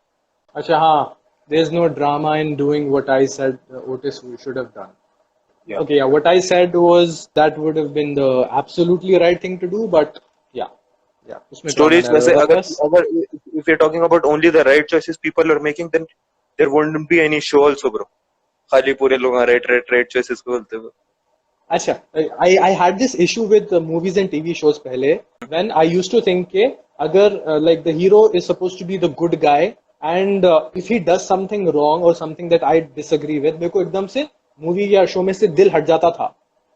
Acha, हाँ, there's no drama in doing what I said Otis should have done. Yeah. Okay, yeah, what I said was that would have been the absolutely right thing to do, but yeah. उसमें Stories drama वैसे नहीं अगर होगा. अगर if you're talking about only the right choices people are making, then there wouldn't be any show also, bro. खाली पूरे लोग right choices को बोलते हुए. Acha, I had this issue with movies and TV shows पहले when I used to think के अगर like the hero is supposed to be the good guy and if he does something wrong or something that I disagree with मेरे को एकदम से movie या show में से दिल हट जाता था.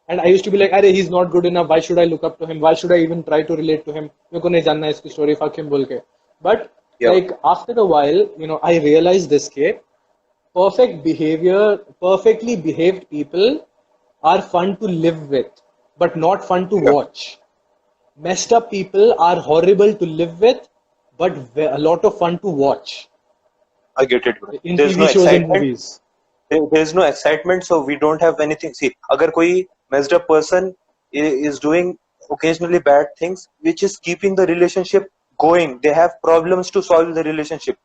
And I used to be like, अरे he's not good enough. Why should I look up to him? Why should I even try to relate to him? मेरे को नहीं जानना है इसकी story, fuck him बोल के. But Yeah. like after a while, you know, I realized this के perfect behavior, perfectly behaved people are fun to live with, but not fun to Yeah. watch. Messed up people are horrible to live with, but a lot of fun to watch I get it, bro. in There's TV no shows and excitement. movies. There's no excitement, so we don't have anything. See, अगर कोई messed up person is doing occasionally bad things, which is keeping the relationship going. They have problems to solve the relationship.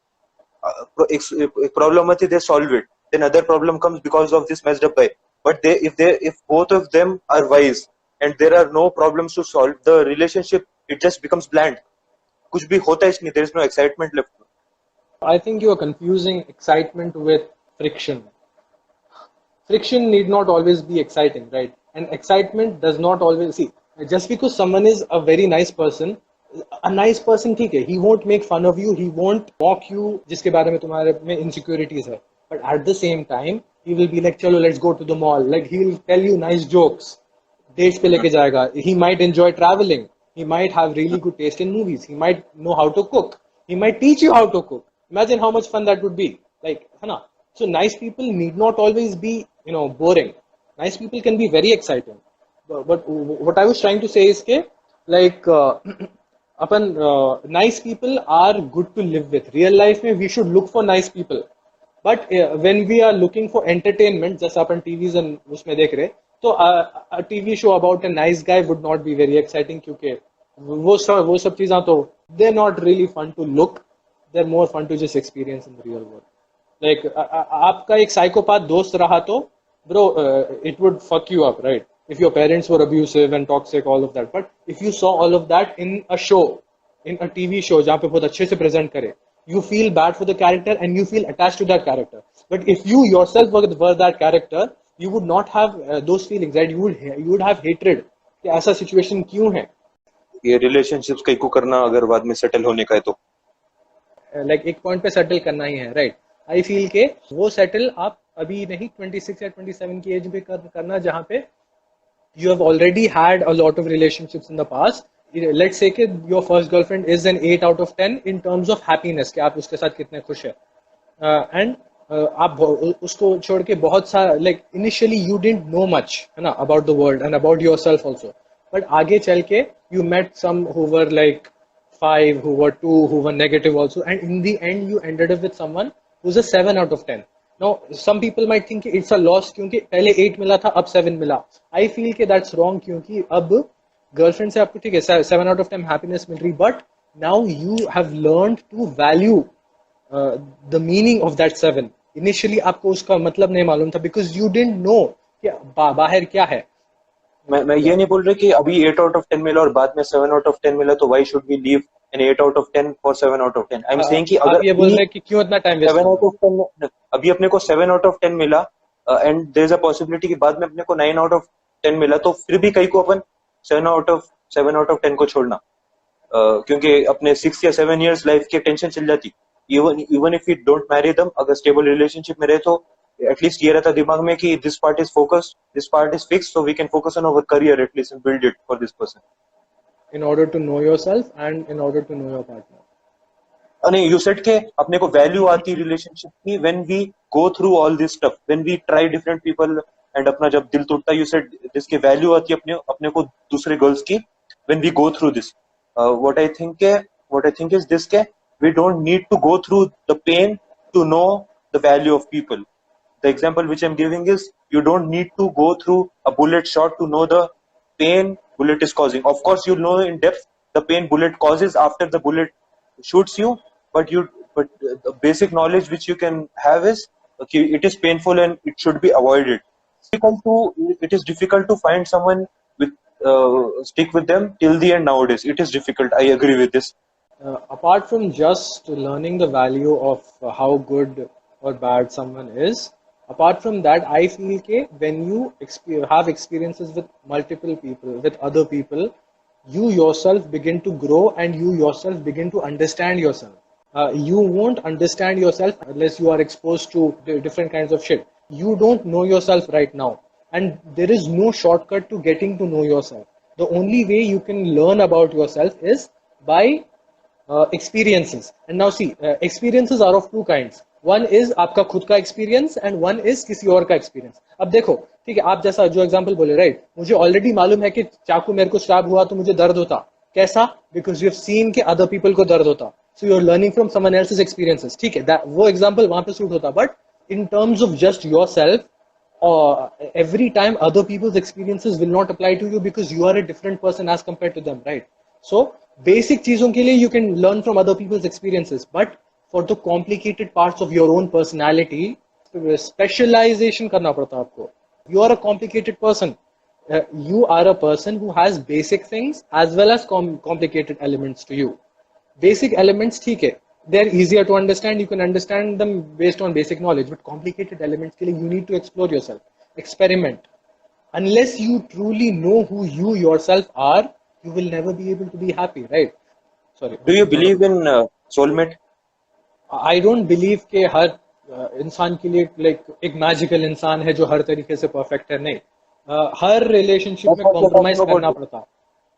Problem आती they solve it. Then other problem comes because of this messed up guy. But if both of them are wise and there are no problems to solve, the relationship it just becomes bland. कुछ भी होता ही नहीं. There is no excitement left. I think you are confusing excitement with friction. Friction need not always be exciting, right? And excitement does not always see. Just because someone is a very nice person, ठीक है, he won't make fun of you, he won't mock you जिसके बारे में तुम्हारे में insecurities है. But at the same time, he will be like, चलो let's go to the mall. Like he will tell you nice jokes. Dates पे लेके जाएगा. He might enjoy traveling. He might have really good taste in movies. He might know how to cook. He might teach you how to cook. Imagine how much fun that would be. Like, है ना? So nice people need not always be, you know, boring. Nice people can be very exciting. But what I was trying to say is के like nice people are good to live with. Real life में we should look for nice people. But when we are looking for entertainment, जैसे अपन TVs and उसमें देख रहे, तो a TV show about a nice guy would not be very exciting क्योंकि वो सब चीज़ां तो they're not really fun to look. They're more fun to just experience in the real world. Like आपका एक psychopath दोस्त रहा तो bro, it would fuck you up, right? If your parents were abusive and toxic, all of that. But if you saw all of that in a show, in a TV show, जहाँ पे बहुत अच्छे से present करे, you feel bad for the character and you feel attached to that character. But if you yourself were that character, you would not have those feelings, right? You would have hatred कि ऐसा situation क्यों है? ये relationships कहीं को करना अगर बाद में सेटल होने का है तो लाइक एक पॉइंट पे सेटल करना ही है, राइट? आई फील के वो सेटल आप अभी नहीं 26 या 27 की एज पे करना, जहाँ पे you have already had a lot of relationships in the past. Let's say कि your first girlfriend is an 8 out of 10 in terms of happiness, कि आप उसके साथ कितने खुश है, and आप उसको छोड़ के बहुत सारा, like initially you didn't know much है ना about the world and about yourself also, but आगे चल के you met some who were like 5, who were 2, who were negative also, and in the end you ended up with someone who's a 7 out of 10. Now some people might think it's a loss क्योंकि पहले 8 मिला था अब 7 मिला. I feel कि that's wrong क्योंकि अब girlfriend से आपको ठीक है 7 out of 10 हैप्पीनेस मिल रही, but now you have learned to value the meaning of that 7. Initially आपको उसका मतलब नहीं मालूम था because you didn't know कि बाहर क्या है. मैं ये नहीं बोल रहा कि अभी 8 आउट ऑफ 10 मिला और बाद में 7 आउट ऑफ 10 मिला तो why should we leave an 8 out of 10 for 7 out of 10. I am saying कि अगर आप ये बोल रहे हैं कि क्यों इतना टाइम वेस्ट 7 आउट ऑफ 10 अभी अपने को 7 आउट ऑफ 10 मिला and there is a possibility कि बाद में अपने को 9 आउट ऑफ 10 मिला तो फिर भी कहीं को अपन 7 आउट ऑफ 10 को छोड़ना क्योंकि अपने 6 या 7 इयर्स लाइफ की टेंशन चल जाती. Even if you don't marry them, अगर स्टेबल रिलेशनशिप में रहे तो एटलीस्ट ये रहता दिमाग में कि this part is focused, this part is fixed, so we can focus on our career at least and build it for this person. in order to know yourself and in order to know your partner. नहीं, you said के अपने को value आती relationship की when we go through all this stuff, when we try different people and अपना जब दिल टूटता, you said जिसकी वैल्यू आती है अपने को दूसरे गर्ल्स की when we go through this. What I think is this के we don't need to go through the pain to know the value of people. The example which I'm giving is you don't need to go through a bullet shot to know the pain bullet is causing. Of course, you'll know in depth the pain bullet causes after the bullet shoots you, but the basic knowledge which you can have is okay, it is painful and it should be avoided. It is difficult to find someone with stick with them till the end nowadays. It is difficult. I agree with this. Apart from just learning the value of how good or bad someone is, apart from that, I feel that when you have experiences with multiple people, with other people, you yourself begin to grow and you yourself begin to understand yourself. You won't understand yourself unless you are exposed to different kinds of shit. You don't know yourself right now, and there is no shortcut to getting to know yourself. The only way you can learn about yourself is by experiences. And now see, experiences are of two kinds. One is आपका खुद का experience and one is किसी और का experience. अब देखो, ठीक है, आप जैसा जो example बोले, right? मुझे already मालूम है कि चाकू मेरे को stab हुआ तो मुझे दर्द होता. कैसा? Because you have seen कि other people को दर्द होता. So you are learning from someone else's experiences. ठीक है, वो example वहाँ पे suit होता. But in terms of just yourself, every time other people's experiences will not apply to you because you are a different person as compared to them, right? So basic चीजों के लिए you can learn from other people's experiences, but for the complicated parts of your own personality, specialization करना पड़ता है आपको. You are a complicated person. You are a person who has basic things as well as complicated elements to you. Basic elements ठीक है, they're easier to understand. You can understand them based on basic knowledge, but complicated elements के लिए you need to explore yourself, experiment. Unless you truly know who you yourself are, you will never be able to be happy, right? Sorry. Do you believe in soulmate? I don't believe कि हर इंसान के लिए like एक magical इंसान है जो हर तरीके से perfect है, नहीं. हर relationship में compromise करना पड़ता.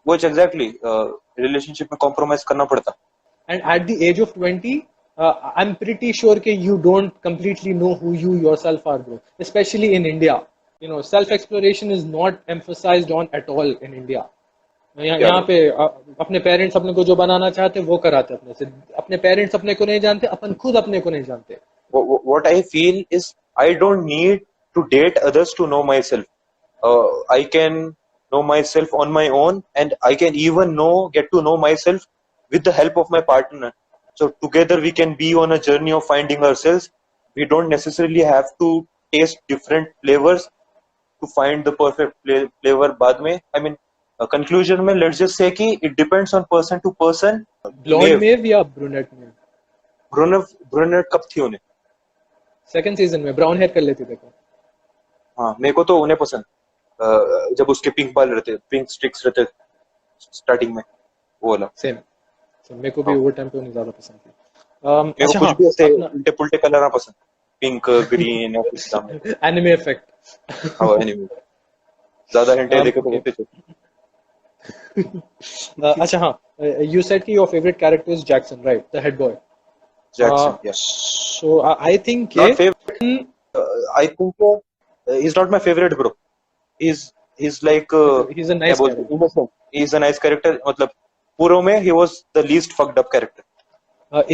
Which exactly relationship में compromise करना पड़ता. And at the age of 20, I'm pretty sure that you don't completely know who you yourself are, bro. Especially in India. You know, self-exploration is not emphasized on at all in India. यहाँ पे अपने parents अपने को जो बनाना चाहते वो कराते अपने से. अपने पेरेंट्स अपने को नहीं जानते, अपन खुद अपने को नहीं जानते. What I feel is I don't need to date others to know myself. I can know myself on my own, and I can even get to know myself with the help of my partner. So together we can be on a journey of finding ourselves. We don't necessarily have to taste different flavors to find the perfect flavor बाद में I mean conclusion में let's just say कि it depends on person to person. Blonde Maeve Maeve या brunette में? Brunette कब थी उन्हें? Second season में ब्राउन हेयर कर लेती देखो. हाँ मेरे को तो उन्हें पसंद जब उसके पिंक बाल रहते पिंक स्टिक्स रहते स्टार्टिंग में वो वाला. सेम मेरे को भी हाँ वो टाइम पे उन्हें ज्यादा पसंद थी. मेरे को अच्छा कुछ हाँ, भी ऐसे अपना उल्टे पुल्टे कलर ना पसंद. पिंक ग्रीन या कुछ दाम में. Anime effect. हाँ एनीवे ज्यादा हिंटे देखे तो ओके. होते थे. अच्छा हाँ, you said कि your favorite character is Jackson, right? The head boy. Jackson, yeah. So I think Not कि favorite. I think he's not my favorite, bro. He's like he's a क्या nice बोलते character. हैं innocent. He's a nice character. मतलब पूरों में he was the least fucked up character.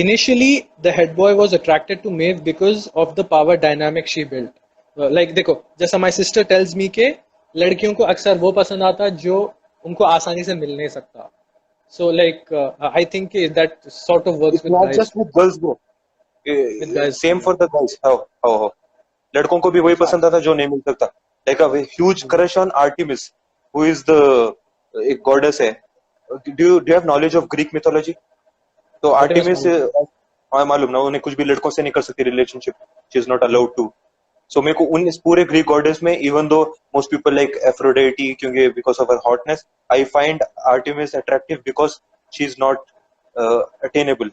Initially, the head boy was attracted to Maeve because of the power dynamic she built. Like देखो, जैसा my sister tells me कि लड़कियों को अक्सर वो पसंद आता जो उनको आसानी से मिल नहीं सकता. So like I think that sort of works It's with not guys just too. with girls, bro. With guys too, Same yeah. for the guys. How. लड़कों को भी वही Fact. पसंद आता जो नहीं मिल सकता. Like a huge crush on Artemis, who is the एक goddess है. Do you have knowledge of Greek mythology? तो Artemis आर्टेमिस मालूम. हाँ मालूम ना उन्हें कुछ भी लड़कों से नहीं कर सकती relationship. She is not allowed to. So मेरे को उन इस पूरे ग्रीक गॉडेस में even though most people like Aphrodite क्योंकि because of her hotness I find Artemis attractive because she is not attainable.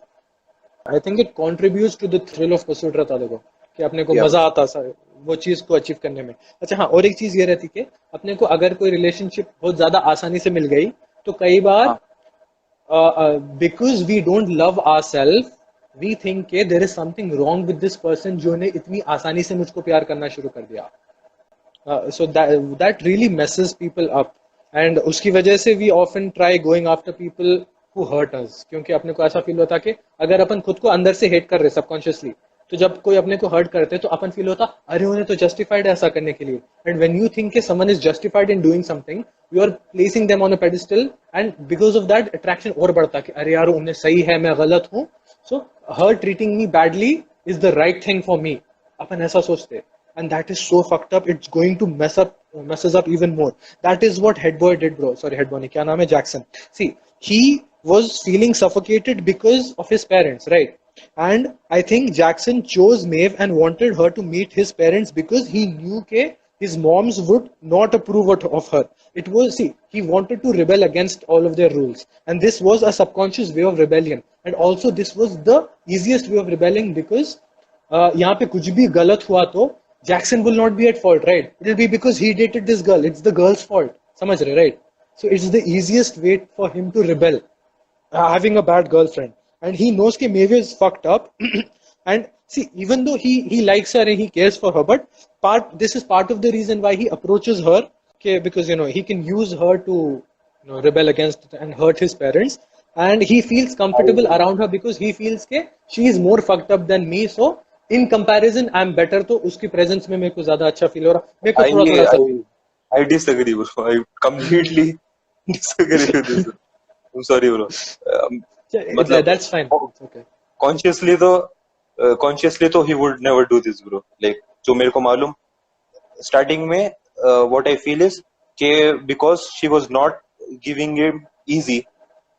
I think it contributes to the thrill of pursuit रहता देखो कि अपने को या मजा आता वो चीज को अचीव करने में. अच्छा हाँ, और एक चीज ये रहती कि अपने को अगर कोई रिलेशनशिप बहुत ज्यादा आसानी से मिल गई तो कई बार हाँ because we don't love ourselves we think कि there is something wrong with this person जो ने इतनी आसानी से मुझको प्यार करना शुरू कर दिया. So that really messes people up and उसकी वजह से we often try going after people who hurt us क्योंकि अपने को ऐसा फील होता कि अगर अपन खुद को अंदर से हेट कर रहे सबकॉन्शियसली तो जब कोई अपने को हर्ट करते तो अपन फील होता अरे उन्हें तो जस्टिफाइड है ऐसा करने के लिए. एंड व्हेन यू थिंक कि someone is justified in doing something you are placing them on a pedestal and because of that attraction और बढ़ता कि अरे यार उन्हें सही है मैं गलत हूँ so her treating me badly is the right thing for me. अपन ऐसा सोचते and that is so fucked up. It's going to messes up even more. That is what Head Boy did, bro. Sorry, Head Boy क्या नाम है? Jackson. See, he was feeling suffocated because of his parents, right? And I think Jackson chose Maeve and wanted her to meet his parents because he knew that his moms would not approve of her. It was, see, he wanted to rebel against all of their rules. And this was a subconscious way of rebellion. And also this was the easiest way of rebelling because यहाँ पे कुछ भी गलत हुआ तो Jackson will not be at fault, right? It will be because he dated this girl. It's the girl's fault. समझ रहे, right? So it's the easiest way for him to rebel, having a bad girlfriend. And he knows that Maeve is fucked up. And see, even though he likes her and he cares for her, but this is part of the reason why he approaches her, okay, because he can use her to rebel against and hurt his parents. And he feels comfortable around her because he feels that she is more fucked up than me. So in comparison I am better. तो उसकी presence में मेरे को ज्यादा अच्छा feel हो रहा. मेरे को थोड़ा सा I disagree, bro. I completely disagree with this. I'm sorry, bro. मतलब that's fine. It's okay. consciously तो he would never do this, bro. Like जो मेरे को मालूम starting में what I feel is कि because she was not giving him easy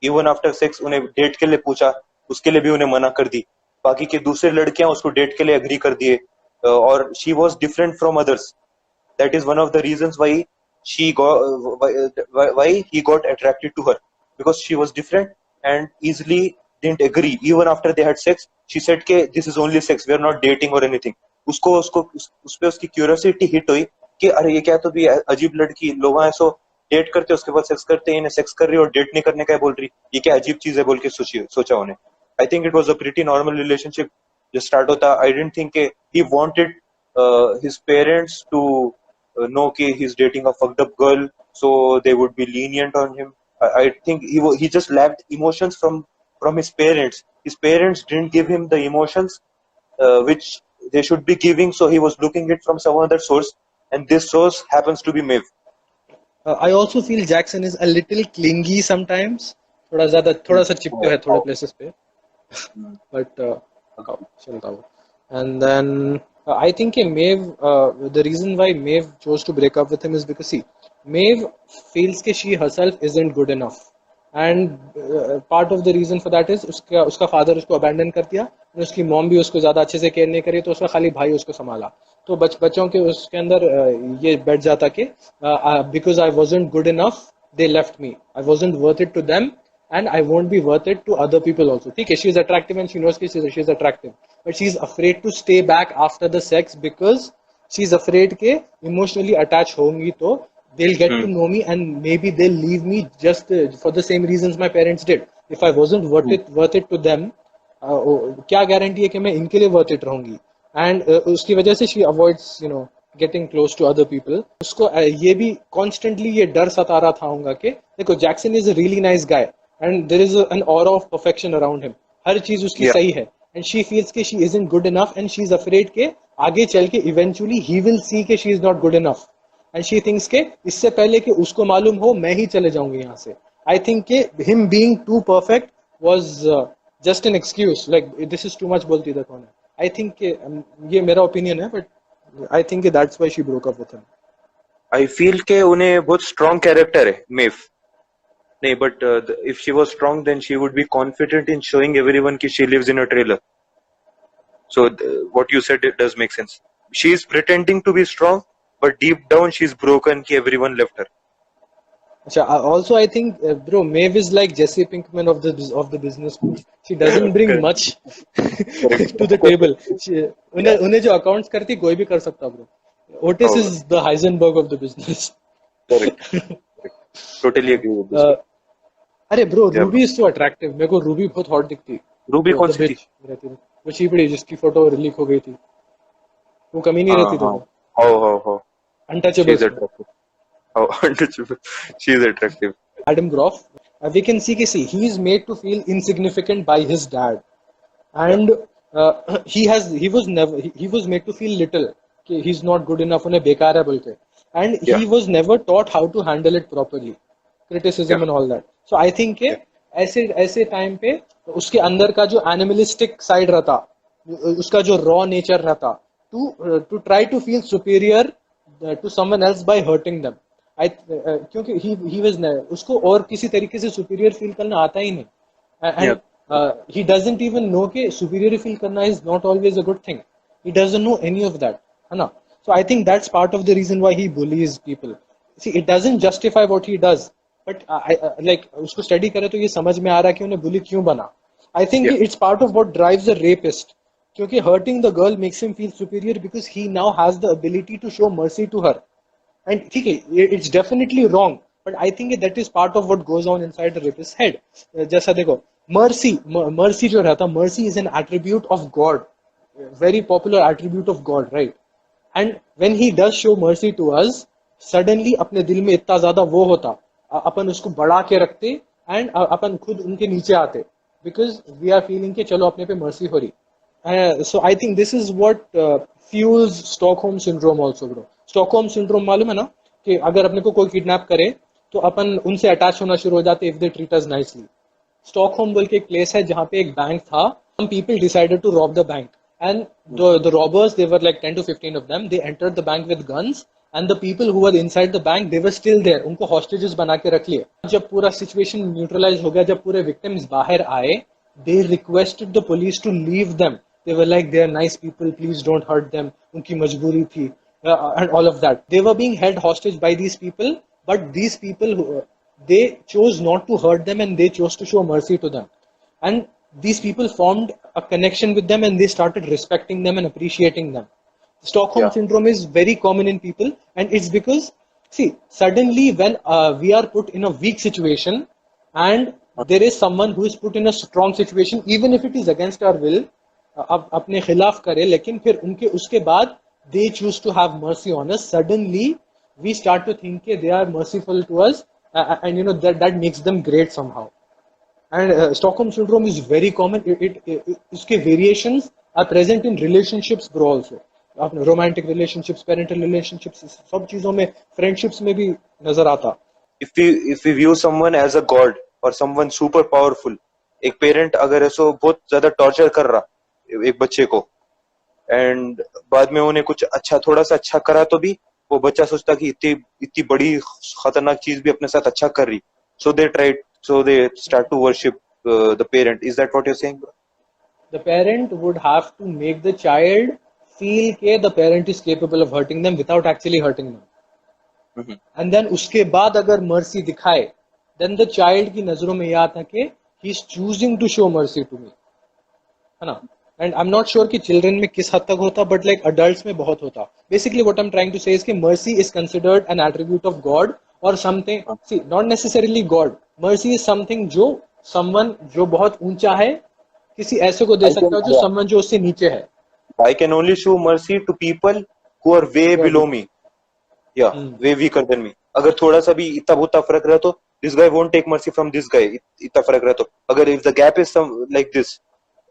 even after sex उन्हें date के लिए पूछा उसके लिए भी उन्हें मना कर दी. बाकी के दूसरे लड़कियां उसको डेट के लिए एग्री कर दिए और she was different from others. That is one of the reasons why why he got attracted to her because she was different and easily didn't agree. Even after they had sex, she said कि this is only sex, we are not dating or anything. उस पे उसकी curiosity hit हुई कि अरे ये क्या तो भी अजीब लड़की लोग हैं सो डेट करते उसके बाद सेक्स करते हैं इन्हें सेक्स कर रही और डेट नहीं करने का बोल रही ये क्या अजीब चीज है बोल के सोचा उन्हें. I think it was a pretty normal relationship. Just start hota. I didn't think he wanted his parents to know कि he's dating a fucked up girl, so they would be lenient on him. I think he just lacked emotions from his parents. His parents didn't give him the emotions which they should be giving, so he was looking it from some other source, and this source happens to be Maeve. I also feel Jackson is a little clingy sometimes. थोड़ा सा चिपका है थोड़े places पे. But चलता वो. And then I think Maeve, the reason why Maeve chose to break up with him is because, see, Maeve feels that she herself isn't good enough. And part of the reason for that is उसका father उसको abandon कर दिया और उसकी mom भी उसको ज़्यादा अच्छे से care नहीं करी तो उसका खाली भाई उसको संभाला तो बच्चों के उसके अंदर ये बैठ जाता कि because I wasn't good enough they left me, I wasn't worth it to them and I won't be worth it to other people also. ठीक है, she is attractive and she knows कि she is attractive, but she is afraid to stay back after the sex because she is afraid के emotionally attached होंगी तो they'll get to know me and maybe they'll leave me just for the same reasons my parents did. If I wasn't worth it to them, क्या guarantee है कि मैं इनके लिए worth it रहूंगी एंड उसकी वजह से she avoids getting close to other people. उसको ये भी कॉन्स्टेंटली ये डर सता रहा था होगा कि देखो Jackson is a really nice guy and there is an aura of perfection around him, हर चीज उसकी सही है एंड शी फील्स कि she isn't good enough and she is afraid के आगे चल के इवेंचुअली ही विल सी कि she is not good enough and she thinks के इससे पहले कि उसको मालूम हो मैं ही चले जाऊंगी यहाँ से. आई थिंक के him being too perfect was just an excuse, like this is too much बोलती था कौन है. I think ये मेरा opinion है but I think that's why she broke up with him. I feel के उन्हें बहुत strong character है मेव नहीं but if she was strong then she would be confident in showing everyone कि she lives in a trailer. So what you said it does make sense. She is pretending to be strong but deep down she is broken कि everyone left her. Also I think bro Maeve is like Jesse Pinkman of the business school. She doesn't bring much to the table. उन्हें जो accounts करती कोई भी कर सकता bro. Otis is the Heisenberg of the business. Correct. Totally agree with this. अरे bro Ruby is so attractive. मेरे को Ruby बहुत hot दिखती. Ruby कौन सी थी? वो चीपड़ी जिसकी फोटो लीक हो गई थी. वो कमी नहीं रहती तो. Oh. Untouchable. Oh, untouchable. She is attractive. Adam Groff, we can see he is made to feel insignificant by his dad, and he was made to feel little. He's not good enough. उन्हें बेकार है बोलते. And he was never taught how to handle it properly, criticism and all that. So I think ऐसे time पे उसके अंदर का जो animalistic side रहता, उसका जो raw nature रहता, to try to feel superior to someone else by hurting them. क्योंकि he was उसको और किसी तरीके से superior feel करना आता ही नहीं and he doesn't even know कि superior feel करना is not always a good thing. He doesn't know any of that, है ना? So I think that's part of the reason why he bullies people. See, it doesn't justify what he does, but like उसको study करे तो ये समझ में आ रहा है कि उन्हें bully क्यों बना. I think it's part of what drives a rapist. क्योंकि hurting the girl makes him feel superior because he now has the ability to show mercy to her. And ठीक है, it's definitely wrong, but I think that is part of what goes on inside the rapist's head. जैसा देखो, mercy जो रहता, mercy is an attribute of God, very popular attribute of God, right? And when he does show mercy to us, suddenly अपने दिल में इतना ज़्यादा वो होता, अपन उसको बढ़ा के रखते, and अपन खुद उनके नीचे आते, because we are feeling कि चलो अपने पे mercy हो रही. So I think this is what fuels Stockholm syndrome also, bro. Stockholm syndrome मालूम है ना कि अगर अपने को कोई किडनैप करे तो अपन उनसे अटैच होना शुरू हो जाते if they treat us nicely. Stockholm बोल के एक प्लेस है जहाँ पे एक बैंक था. Some people decided to rob the bank and the robbers, they were like 10 to 15 of them. They entered the bank with guns and the people who were inside the bank, they were still there. उनको hostages बना के रख लिए. जब पूरा situation neutralize हो गया, जब पूरे victims बाहर आए, they requested the police to leave them. They were like, they are nice people, please don't hurt them. उनकी मजबूरी थी. And all of that. They were being held hostage by these people, but these people, they chose not to hurt them and they chose to show mercy to them. And these people formed a connection with them and they started respecting them and appreciating them. Stockholm syndrome is very common in people, and it's because, see, suddenly when we are put in a weak situation and there is someone who is put in a strong situation, even if it is against our will, अपने खिलाफ करे, लेकिन फिर उनके उसके बाद they choose to have mercy on us. Suddenly we start to think that they are merciful to us, and you know that makes them great somehow. And Stockholm syndrome is very common. Its variations are present in relationships, bro, also. Romantic relationships, parental relationships, सब चीजों में, friendships में भी नजर आता. If we view someone as a god or someone super powerful, एक parent अगर ऐसो बहुत ज़्यादा torture कर रहा एक बच्चे को, एंड बाद में उन्हें कुछ अच्छा थोड़ा सा अच्छा करा तो भी वो बच्चा सोचता कि इतनी इतनी बड़ी खतरनाक चीज भी अपने साथ अच्छा कर रही, so they start to worship the parent. Is that what you are saying? The parent would have to make the child feel that the parent is capable of hurting them without actually hurting them. And then उसके बाद अगर mercy दिखाए, then the child की नजरों में यह आता कि he is choosing to show mercy to me, है ना? And I'm not sure कि children में किस हद तक होता, but like adults में बहुत होता. Basically what I'm trying to say is कि mercy is considered an attribute of God or something. See, not necessarily God. Mercy is something जो someone जो बहुत ऊंचा है किसी ऐसे को दे सकता है जो someone जो उससे नीचे है. I can only show mercy to people who are way below me. Yeah, way weaker than me. अगर थोड़ा सा भी इतना बहुत फर्क रहा तो this guy won't take mercy from this guy. इतना फर्क रहा तो अगर if the gap is some like this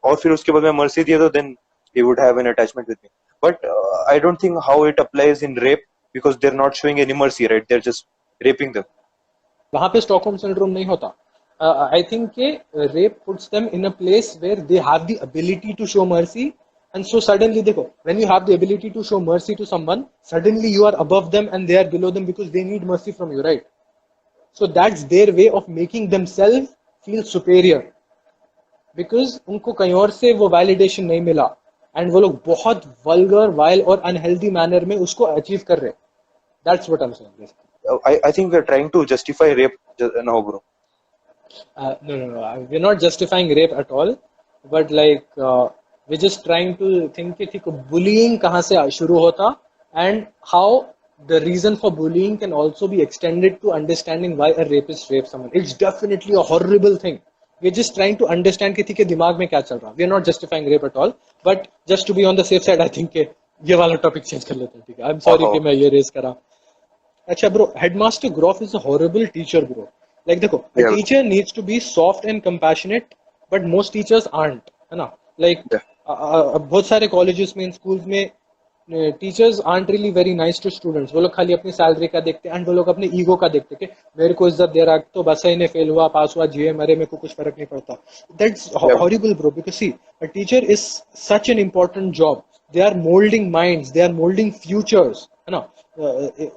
और फिर उसके बाद मैं mercy दिया तो then he would have an attachment with me. But I don't think how it applies in rape because they're not showing any mercy, right? They're just raping them. वहाँ पे Stockholm syndrome नहीं होता. I think के rape puts them in a place where they have the ability to show mercy. And so suddenly देखो, when you have the ability to show mercy to someone, suddenly you are above them and they are below them because they need mercy from you, right? So that's their way of making themselves feel superior. Because उनको कहीं और से वो validation नहीं मिला and वो लोग बहुत vulgar, vile और unhealthy manner में उसको achieve कर रहे. That's what I'm saying. Basically. I think we're trying to justify rape now, bro. No. We're not justifying rape at all. But like we're just trying to think कि ठीक bullying कहाँ से शुरू होता and how the reason for bullying can also be extended to understanding why a rapist rapes someone. It's definitely a horrible thing. We're just trying to understand कि ठीक है दिमाग में क्या चल रहा. We're not justifying rape at all. But just to be on the safe side, I think कि ये वाला topic change कर लेते हैं. ठीक है. I'm sorry कि मैं ये raise करा. अच्छा bro, Headmaster Groff is a horrible teacher, bro. Like देखो, a teacher needs to be soft and compassionate, but most teachers aren't, है ना? Like बहुत सारे colleges में, schools में teachers aren't really very nice to students. वो लोग खाली अपनी salary का देखते हैं and वो लोग अपने ego का देखते हैं कि मेरे को इज्जत दे रहा है तो बस ही ने fail हुआ, pass हुआ, GA मरे, मेरे को कुछ फर्क नहीं पड़ता. That's horrible, bro. Because see, a teacher is such an important job. They are molding minds. They are molding futures, है ना?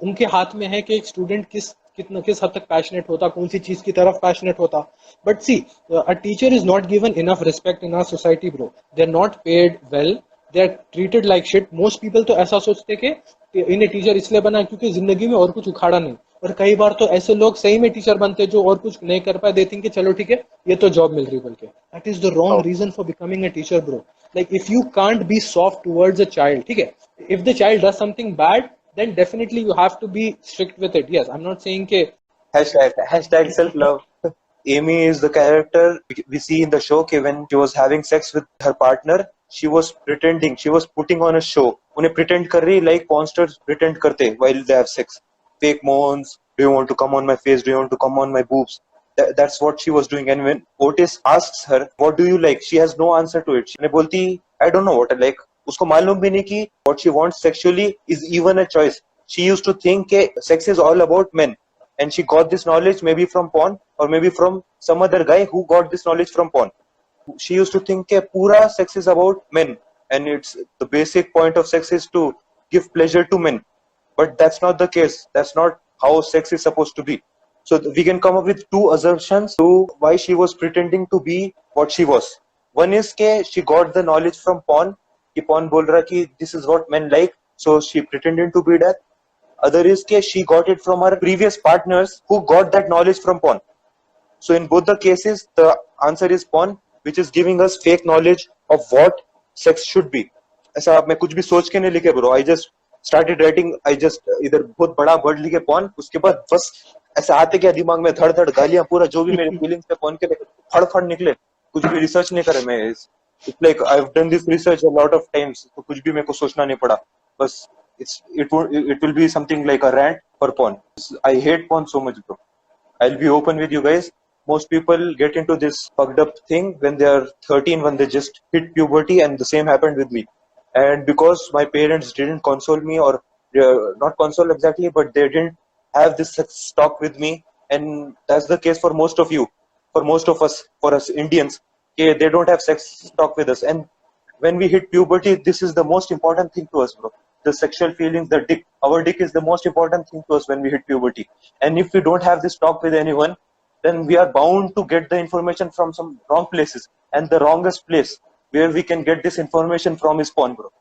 उनके हाथ में है कि एक स्टूडेंट किस हद तक पैशनेट होता, कौन सी चीज की तरफ पैशनेट होता. But see, a teacher is not given enough respect in our society, bro. They are not paid well, they are treated like shit. Most people तो ऐसा सोचते कि इन्हें टीचर इसलिए बना क्योंकि जिंदगी में और कुछ उखाड़ा नहीं. और कई बार तो ऐसे लोग सही में टीचर बनते जो और कुछ नहीं कर पाए, देते कि चलो ठीक है ये तो जॉब मिल रही बोल के. That is the wrong reason for becoming a teacher, bro. Like if you can't be soft towards a child, ठीक है, if the child does something bad, then definitely you have to be strict with it. Yes, I'm not saying ke hashtag self love. Amy is the character we see in the show कि when she was having sex with her partner, she was pretending, she was putting on a show. उन्हें pretend कर रही like porn stars pretend करते while they have sex. Fake moans, do you want to come on my face, do you want to come on my boobs? That's what she was doing. And when Otis asks her, what do you like? She has no answer to it. she बोलती, I don't know what I like. उसको मालूम भी नहीं कि what she wants sexually is even a choice. She used to think that sex is all about men, and she got this knowledge maybe from porn or maybe from some other guy who got this knowledge from porn. She used to think that pura sex is about men, and it's the basic point of sex is to give pleasure to men. But that's not the case. That's not how sex is supposed to be. So we can come up with two assumptions to why she was pretending to be what she was. One is that she got the knowledge from porn. कि pawn बोल रहा कि this is what men like, so she pretended to be that. Other is कि she got it from her previous partners who got that knowledge from porn. So in both the cases, the answer is porn, which is giving us fake knowledge of what sex should be. ऐसा मैं कुछ भी सोच के नहीं लिखे bro. I just started writing. I just इधर बहुत बड़ा वर्ड लिखे porn. उसके बाद बस ऐसा आते क्या दिमाग में धड़ धड़ गालियां पूरा जो भी मेरे फीलिंग्स थे porn के लिए फड़ फड़ निकले. कुछ भी रिसर्च नहीं करे मैं. It's like I've done this research a lot of times, तो कुछ भी मेरे को सोचना नहीं पड़ा. बस it will be something like a rant for porn. I hate porn so much, bro. I'll be open with you guys. Most people get into this fucked up thing when they are 13, when they just hit puberty, and the same happened with me. And because my parents didn't console me, or not console exactly, but they didn't have this talk with me, and that's the case for most of you, for most of us, for us Indians. They don't have sex talk with us, and when we hit puberty, this is the most important thing to us, bro. The sexual feelings, the dick, our dick is the most important thing to us when we hit puberty. And if we don't have this talk with anyone, then we are bound to get the information from some wrong places. And the wrongest place where we can get this information from is porn, bro.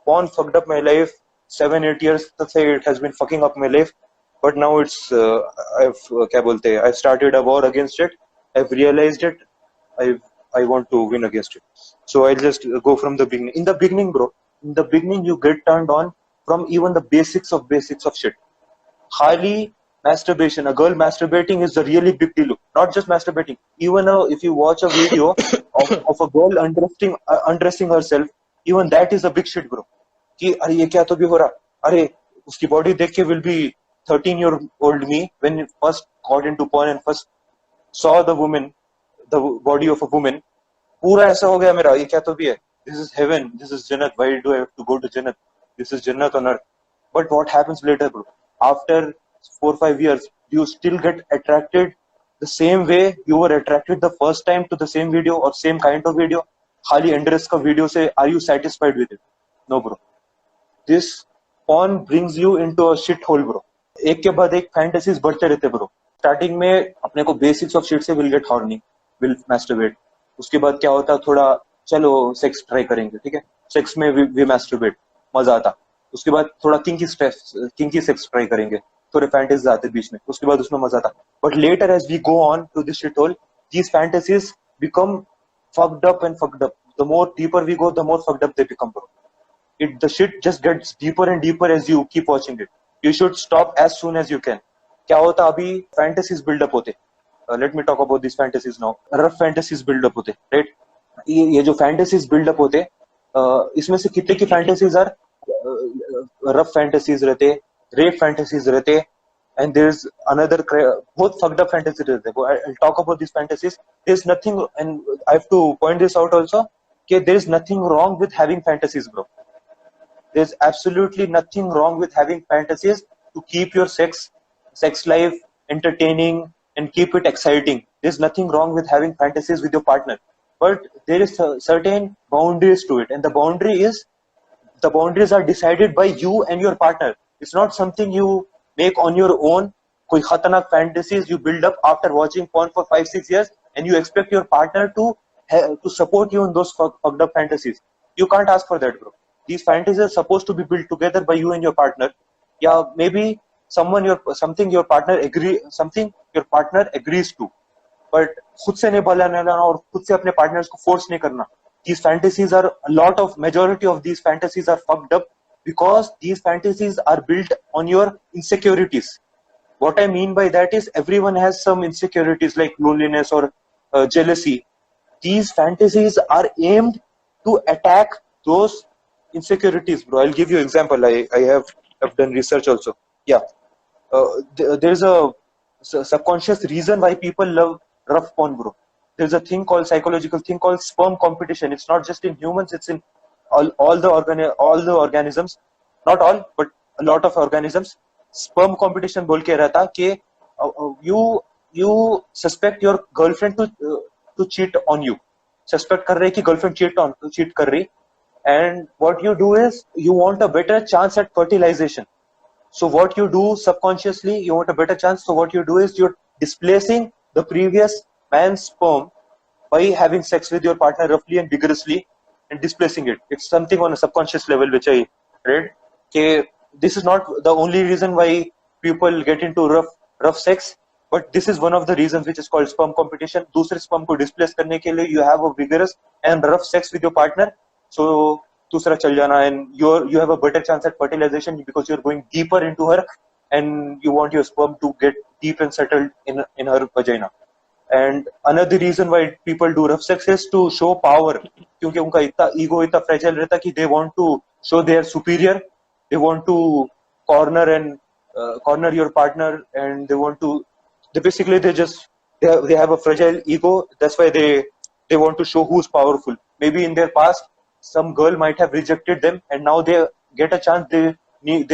Porn fucked up my life. 7-8 years to say it has been fucking up my life. But now it's क्या बोलते हैं, I've started a war against it. I've realized it. I want to win against it. So I'll just go from the beginning. In the beginning, bro, in the beginning you get turned on from even the basics of shit. Highly masturbation. A girl masturbating is a really big deal. Not just masturbating. Even if you watch a video of a girl undressing herself, even that is a big shit, bro. कि अरे ये क्या तो भी हो रहा, अरे उसकी बॉडी देख के will be 13-year-old me when it first got into porn and first saw the body of a woman, पूरा ऐसा हो गया मेरा, ये क्या तो भी है, this is heaven, this is Jannat, why do I have to go to Jannat, this is Jannat on earth. But what happens later, bro? After 4-5 years, you still get attracted the same way you were attracted the first time to the same video or same kind of video. खाली undress का video से are you satisfied with it? No, bro. This porn brings you into a shit hole, bro. एक के बाद एक fantasies बढ़ते रहते, bro. Starting में अपने को बेसिक्स ऑफ शिट से will get horny, will masturbate. उसके बाद क्या होता, थोड़ा चलो सेक्स ट्राई करेंगे, ठीक है, सेक्स में वी मैस्टरबेट, मजा आता. उसके बाद थोड़ा किंकी सेक्स ट्राई करेंगे, थोड़े फैंटेसीज आते बीच में, उसके बाद उसमें मजा आता. But later as we go on to this shit hole, these fantasies become fucked up and fucked up. The more deeper we go, the more fucked up they become, bro. The shit just gets deeper and deeper as you keep watching it. You should stop as soon as you can. क्या होता, अभी fantasies build up होते. Let me talk about these fantasies now. Rough fantasies build up होते, right? ये जो fantasies build up होते, इसमें से कितने की fantasies are rough fantasies रहते, rape fantasies रहते, and there's another both fucked up fantasies रहते. I'll talk about these fantasies. There's nothing, and I have to point this out also, कि there's nothing wrong with having fantasies, bro. There's absolutely nothing wrong with having fantasies to keep your sex life entertaining and keep it exciting. There's nothing wrong with having fantasies with your partner, but there is certain boundaries to it, and the boundaries are decided by you and your partner. It's not something you make on your own. कोई खतरनाक fantasies you build up after watching porn for 5-6 years, and you expect your partner to support you in those fucked up fantasies. You can't ask for that, bro. These fantasies are supposed to be built together by you and your partner. Yeah, maybe something your partner agrees to, but खुद से नहीं बोलना और खुद से अपने partners को force नहीं करना. These fantasies are, majority of these fantasies are fucked up because these fantasies are built on your insecurities. What I mean by that is everyone has some insecurities like loneliness or jealousy. These fantasies are aimed to attack those insecurities, bro. I'll give you an example. I have done research also. Yeah, there's a subconscious reason why people love rough porn, bro. There's a psychological thing called sperm competition. It's not just in humans, it's in all the organisms. Not all, but a lot of organisms. Sperm competition बोल के रहता कि you suspect your girlfriend to cheat on you. Suspect कर रहे कि girlfriend cheat कर रही, and what you do is you want a better chance at fertilization. So what you do subconsciously, you want a better chance. So what you do is you're displacing the previous man's sperm by having sex with your partner roughly and vigorously and displacing it. It's something on a subconscious level which I read. Okay, this is not the only reason why people get into rough sex, but this is one of the reasons which is called sperm competition. दूसरे sperm को displace करने के लिए you have a vigorous and rough sex with your partner. So दूसरा चल जाना, and you have a better chance at fertilization because you're going deeper into her and you want your sperm to get deep and settled in her vagina. And another reason why people do rough sex is to show power, क्योंकि उनका इतना ego इतना fragile रहता कि they want to show they are superior, they want to corner your partner, and they have a fragile ego. That's why they want to show who's powerful. Maybe in their past some girl might have rejected them, and now they get a chance. They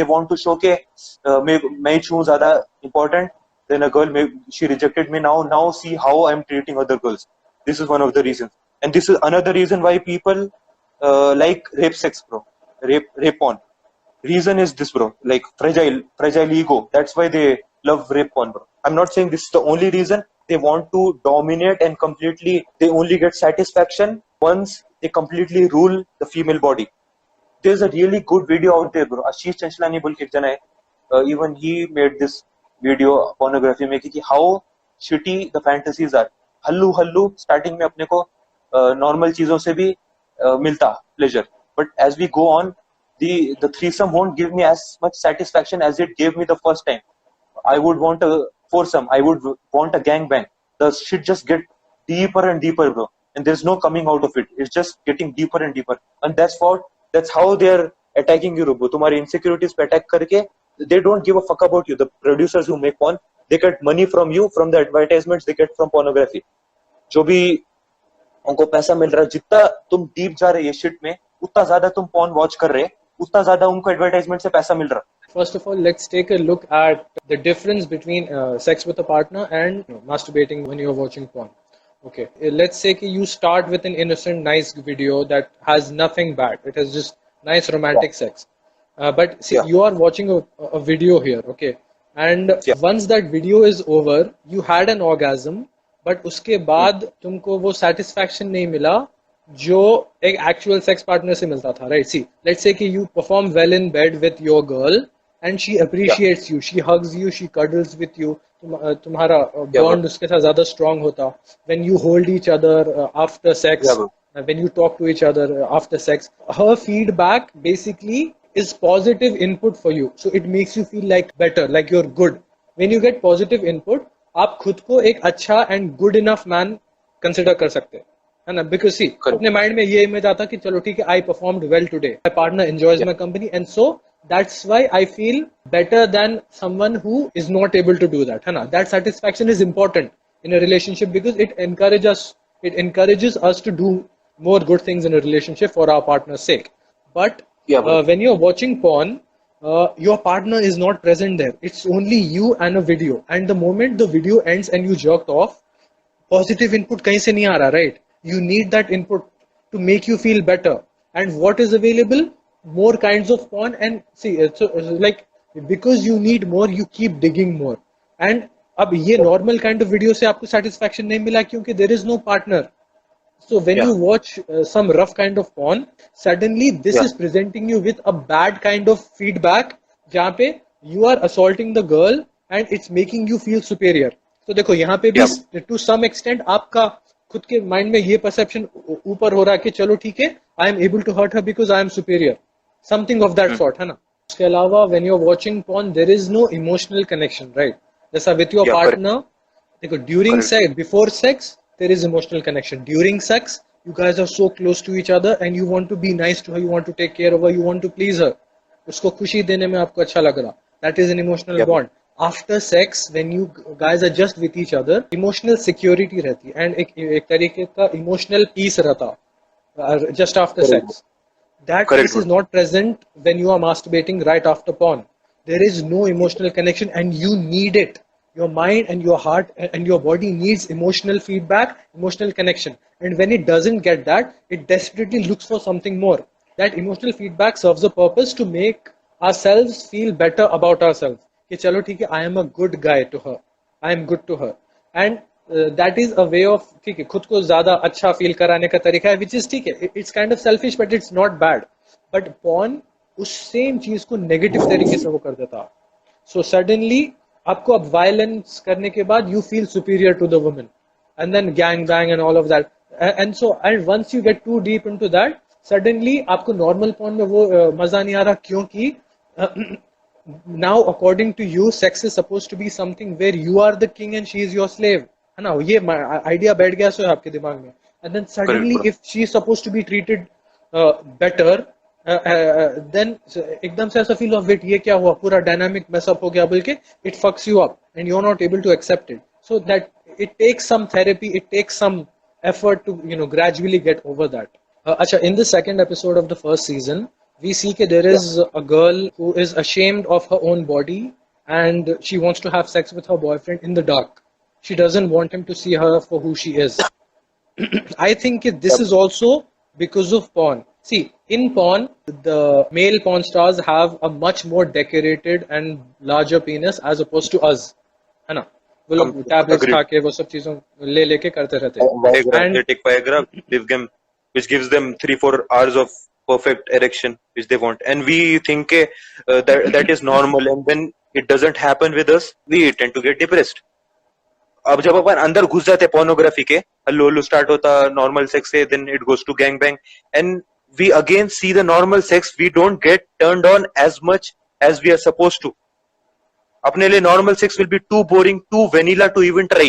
want to show के मैं हूँ ज़्यादा important than a girl. She rejected me. Now see how I'm treating other girls. This is one of the reasons, and this is another reason why people like rape sex, bro. Rape porn. Reason is this, bro. Like fragile ego. That's why they love rape porn, bro. I'm not saying this is the only reason. They want to dominate and completely. They only get satisfaction once they completely rule the female body. There's a really good video out there, bro. Ashish Chanchlani बोल के एक जना है. Even he made this video pornography में कि how shitty the fantasies are. हल्लू हल्लू starting में अपने को normal चीजों से भी मिलता pleasure. But as we go on, the threesome won't give me as much satisfaction as it gave me the first time. I would want a foursome. I would want a gangbang. The shit just get deeper and deeper, bro. And there's no coming out of it. It's just getting deeper and deeper. And that's how they're attacking you, bro. तुम्हारी insecurities पे attack करके, they don't give a fuck about you. The producers who make porn, they get money from you, from the advertisements they get from pornography. जो भी उनको पैसा मिल रहा है, जितना तुम deep जा रहे ये shit में, उतना ज्यादा तुम porn watch कर रहे, उतना ज्यादा उनको advertisement से पैसा मिल रहा. First of all, let's take a look at the difference between sex with a partner and masturbating when you're watching porn. Okay, let's say you start with an innocent, nice video that has nothing bad. It has just nice romantic sex. But see, you are watching a video here, okay? And once that video is over, you had an orgasm, but उसके बाद तुमको वो satisfaction नहीं मिला जो एक actual sex partner से मिलता था, right? See, let's say कि you perform well in bed with your girl and she appreciates you, she hugs you, she cuddles with you. तुम्हारा bond उसके साथ ज़्यादा strong होता. When you hold each other after sex, when you talk to each other after sex, her feedback basically is positive input for you. So it makes you feel like better, like you're good. When you get positive input, आप खुद को एक अच्छा and good enough man consider कर सकते हैं, है ना? Because see, अपने mind में ये image आता कि चलो ठीक है, I performed well today. My partner enjoys my company, and so that's why I feel better than someone who is not able to do that, है ना? That satisfaction is important in a relationship because it encourages us to do more good things in a relationship for our partner's sake. But when you're watching porn, your partner is not present there. It's only you and a video. And the moment the video ends and you jerked off, positive input kahin se nahi aa raha, right? You need that input to make you feel better. And what is available? More kinds of porn. And see, it's like because you need more, you keep digging more. And अब ये normal kind of video से आपको satisfaction नहीं मिला क्योंकि there is no partner. So when you watch some rough kind of porn, suddenly this is presenting you with a bad kind of feedback जहाँ पे you are assaulting the girl and it's making you feel superior. So देखो यहाँ पे भी to some extent आपका खुद के mind में ये perception ऊपर हो रहा है कि चलो ठीक है, I am able to hurt her because I am superior. Something of that sort, है ना? उसके अलावा when you're watching porn, there is no emotional connection, right? जैसा with your partner, देखो during sex, before sex, there is emotional connection. During sex, you guys are so close to each other and you want to be nice to her, you want to take care of her, you want to please her. उसको खुशी देने में आपको अच्छा लग रहा. That is an emotional bond. After sex, when you guys are just with each other, emotional security रहती है and एक तरीके का emotional peace रहता just after sex. That peace is not present when you are masturbating right after porn. There is no emotional connection and you need it. Your mind and your heart and your body needs emotional feedback, emotional connection. And when it doesn't get that, it desperately looks for something more. That emotional feedback serves a purpose to make ourselves feel better about ourselves. कि चलो ठीक है, I am a good guy to her. I am good to her. And that is a way of ठीक है, खुद को ज़्यादा अच्छा feel कराने का तरीका है, which is ठीक है. It's kind of selfish, but it's not bad. But porn उस same चीज़ को negative तरीके से वो कर देता. So suddenly आपको अब violence करने के बाद you feel superior to the woman, and then gang bang and all of that, and so and once you get too deep into that, suddenly आपको normal porn में वो मजा नहीं आ रहा क्योंकि now according to you sex is supposed to be something where you are the king and she is your slave, है ना? ये idea बैठ गया सो आपके दिमाग में, and then suddenly if she is supposed to be treated better, then एकदम से ऐसा feel of wait ये क्या हुआ, पूरा dynamic mess up हो गया बोल के it fucks you up and you're not able to accept it. So that it takes some therapy, it takes some effort to gradually get over that. Acha, in the second episode of the first season, we see that there is a girl who is ashamed of her own body and she wants to have sex with her boyfriend in the dark. She doesn't want him to see her for who she is. I think this is also because of porn. See, in porn, the male porn stars have a much more decorated and larger penis as opposed to us, है ना? वो लोग tablets खा Agreed. के वो सब चीजों ले लेके करते रहते हैं. Viagra, they And take Viagra, which gives them 3-4 hours of perfect erection, which they want, and we think that is normal. And when it doesn't happen with us, we tend to get depressed. अब जब अपन अंदर घुस जाते pornography के, हल्लू हल्लू start होता normal sex से, then it goes to gang bang, and we again see the normal sex, we don't get turned on as much as we are supposed to. अपने लिए normal sex will be too boring, too vanilla to even try.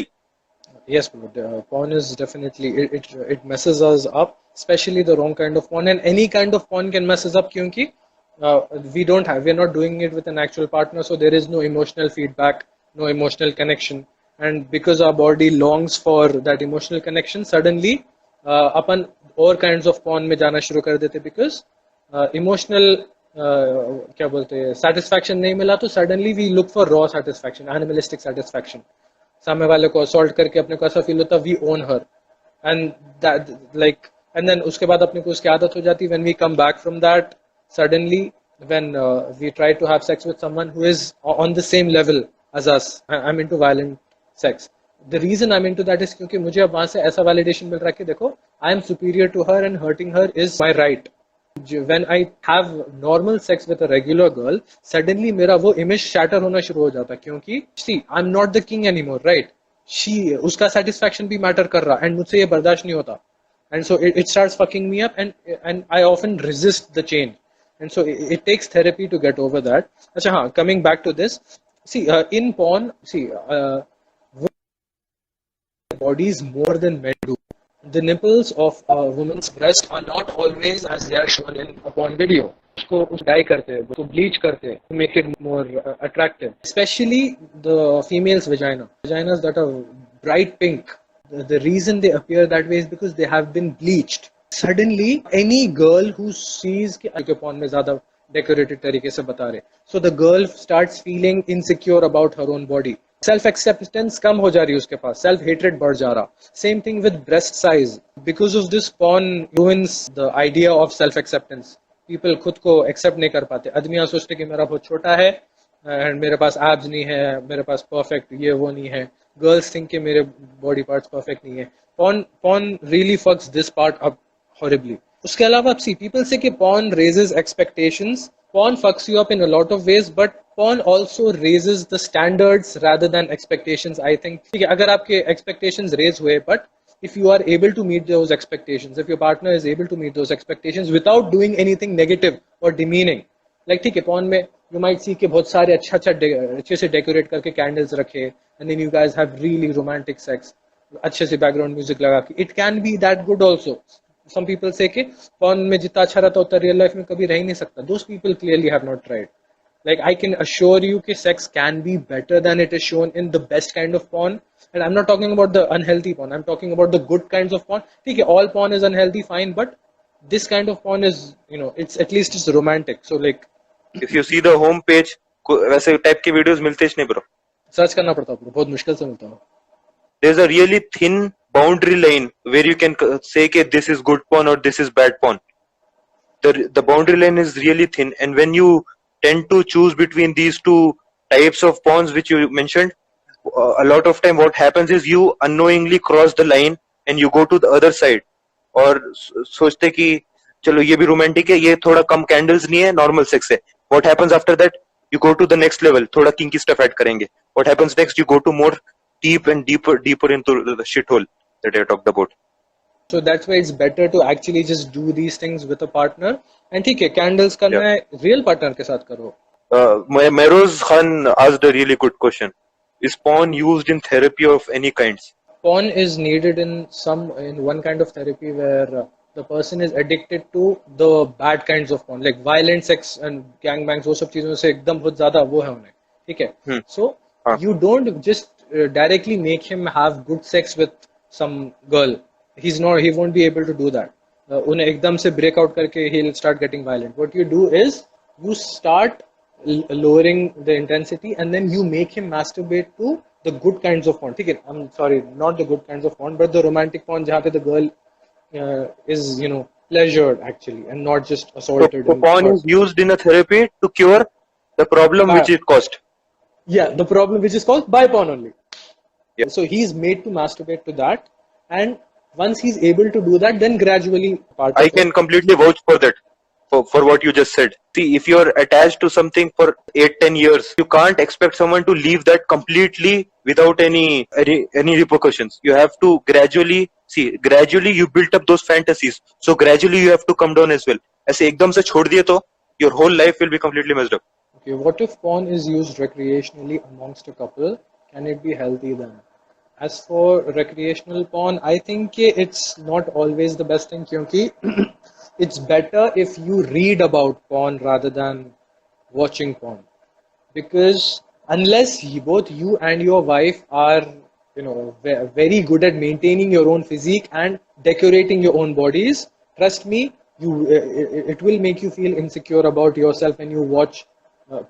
yes, but porn is definitely it messes us up, especially the wrong kind of porn, and any kind of porn can mess us up क्योंकि we're not doing it with an actual partner, so there is no emotional feedback, no emotional connection, and because our body longs for that emotional connection, suddenly अपन और kinds of porn में जाना शुरू कर देते because emotional क्या बोलते हैं satisfaction नहीं मिला तो suddenly we look for raw satisfaction, animalistic satisfaction. सामने वाले को assault करके अपने को ऐसा feel होता we own her, and that like and then उसके बाद अपने को उसकी आदत हो जाती. When we come back from that, suddenly when we try to have sex with someone who is on the same level as us, I'm into violent sex. The reason I'm into that is क्योंकि मुझे अब वहां से ऐसा validation मिल रहा है कि देखो I am superior to her and hurting her is my right. When I have normal sex with a regular girl, suddenly मेरा वो image shatter होना शुरू हो जाता है क्योंकि see I'm not the king anymore, right? उसका satisfaction भी matter कर रहा and मुझसे ये बर्दाश्त नहीं होता, and so it starts fucking me up, and I often resist the change, and so it takes therapy to get over that. अच्छा हाँ, coming back to this, see in porn, see bodies more than men do. The nipples of a woman's breast are not always as they are shown in a porn video. उसको dye करते हैं, उसको bleach करते हैं to make it more attractive. Especially the female's vagina. Vaginas that are bright pink. The reason they appear that way is because they have been bleached. Suddenly, any girl who sees कि porn में ज़्यादा decorated तरीके से बता रहे, so the girl starts feeling insecure about her own body. Self acceptance कम हो जा रही है उसके पास, सेल्फ हेट्रेड बढ़ जा रहा. Same thing with breast size. Because of this porn ruins the idea of self acceptance. People खुद को एक्सेप्ट नहीं कर पाते. आदमियां सोचते कि मेरा बहुत छोटा है एंड मेरे पास एब्स नहीं है, मेरे पास परफेक्ट ये वो नहीं है. गर्ल्स थिंक कि मेरे बॉडी पार्ट्स परफेक्ट नहीं है. पॉर्न रियली फक्स दिस पार्ट अप हॉरिबली. उसके अलावा आप सी पीपल से कि porn raises expectations. Porn fucks you up in a lot of ways, but porn also raises the standards rather than expectations, I think. ठीक है, अगर आपके expectations raise हुए, but if you are able to meet those expectations, if your partner is able to meet those expectations without doing anything negative or demeaning, like ठीक है, porn में you might see कि बहुत सारे अच्छे से decorate करके candles रखे, and then you guys have really romantic sex, अच्छे से background music लगा के. It can be that good also. Some people say कि porn में जितना अच्छा रहता उतना real life में कभी रह ही नहीं सकता. Those people clearly have not tried. Like I can assure you कि sex can be better than it is shown in the best kind of porn. And I'm not talking about the unhealthy porn. I'm talking about the good kinds of porn. ठीक है, all porn is unhealthy, fine, but this kind of porn is, you know, it's at least it's romantic. So like, if you see the home page, वैसे type के videos मिलते ही नहीं bro. Search करना पड़ता है, बहुत मुश्किल से मिलता है. There's a really thin boundary line where you can say that this is good porn or this is bad porn. The boundary line is really thin, and when you tend to choose between these two types of porns which you mentioned, a lot of time what happens is you unknowingly cross the line and you go to the other side. और सोचते कि चलो ये भी romantic है, ये थोड़ा कम candles नहीं है, नॉर्मल सेक्स है. What happens after that? You go to the next level, थोड़ा kinky stuff add करेंगे. What happens next? You go to more deep and deeper into the shithole that I talked about. So that's why it's better to actually just do these things with a partner. And ठीक है, candles करना है, real partner के साथ करो. Meroz Khan asked a really good question. Is porn used in therapy of any kinds? Porn is needed in one kind of therapy where the person is addicted to the bad kinds of porn, like violent sex and gangbangs. वो सब चीजों से एकदम बहुत ज़्यादा वो है उन्हें. ठीक है. So you don't just directly make him have good sex with some girl. He won't be able to do that. उन्हें एकदम से break out करके he'll start getting violent. What you do is you start lowering the intensity and then you make him masturbate to the good kinds of porn. ठीक है, I'm sorry, not the good kinds of porn, but the romantic porn जहाँ पे the girl is, you know, pleasured actually, and not just So, assaulted so in porn short. is used in a therapy to cure the problem which By, it caused. yeah, the problem which is called by porn only. Yeah. So he's made to masturbate to that, and once he's able to do that, then gradually part I of it. can completely vouch for that, for what you just said. See, if you're attached to something for 8-10 years, you can't expect someone to leave that completely without any repercussions. You have to gradually you built up those fantasies. So gradually you have to come down as well. ऐसे एकदम से छोड़ दिए तो your whole life will be completely messed up. Okay, what if porn is used recreationally amongst a couple? Can it be healthy then? As for recreational porn, I think it's not always the best thing क्योंकि it's better if you read about porn rather than watching porn. Because unless both you and your wife are very good at maintaining your own physique and decorating your own bodies, trust me, it will make you feel insecure about yourself when you watch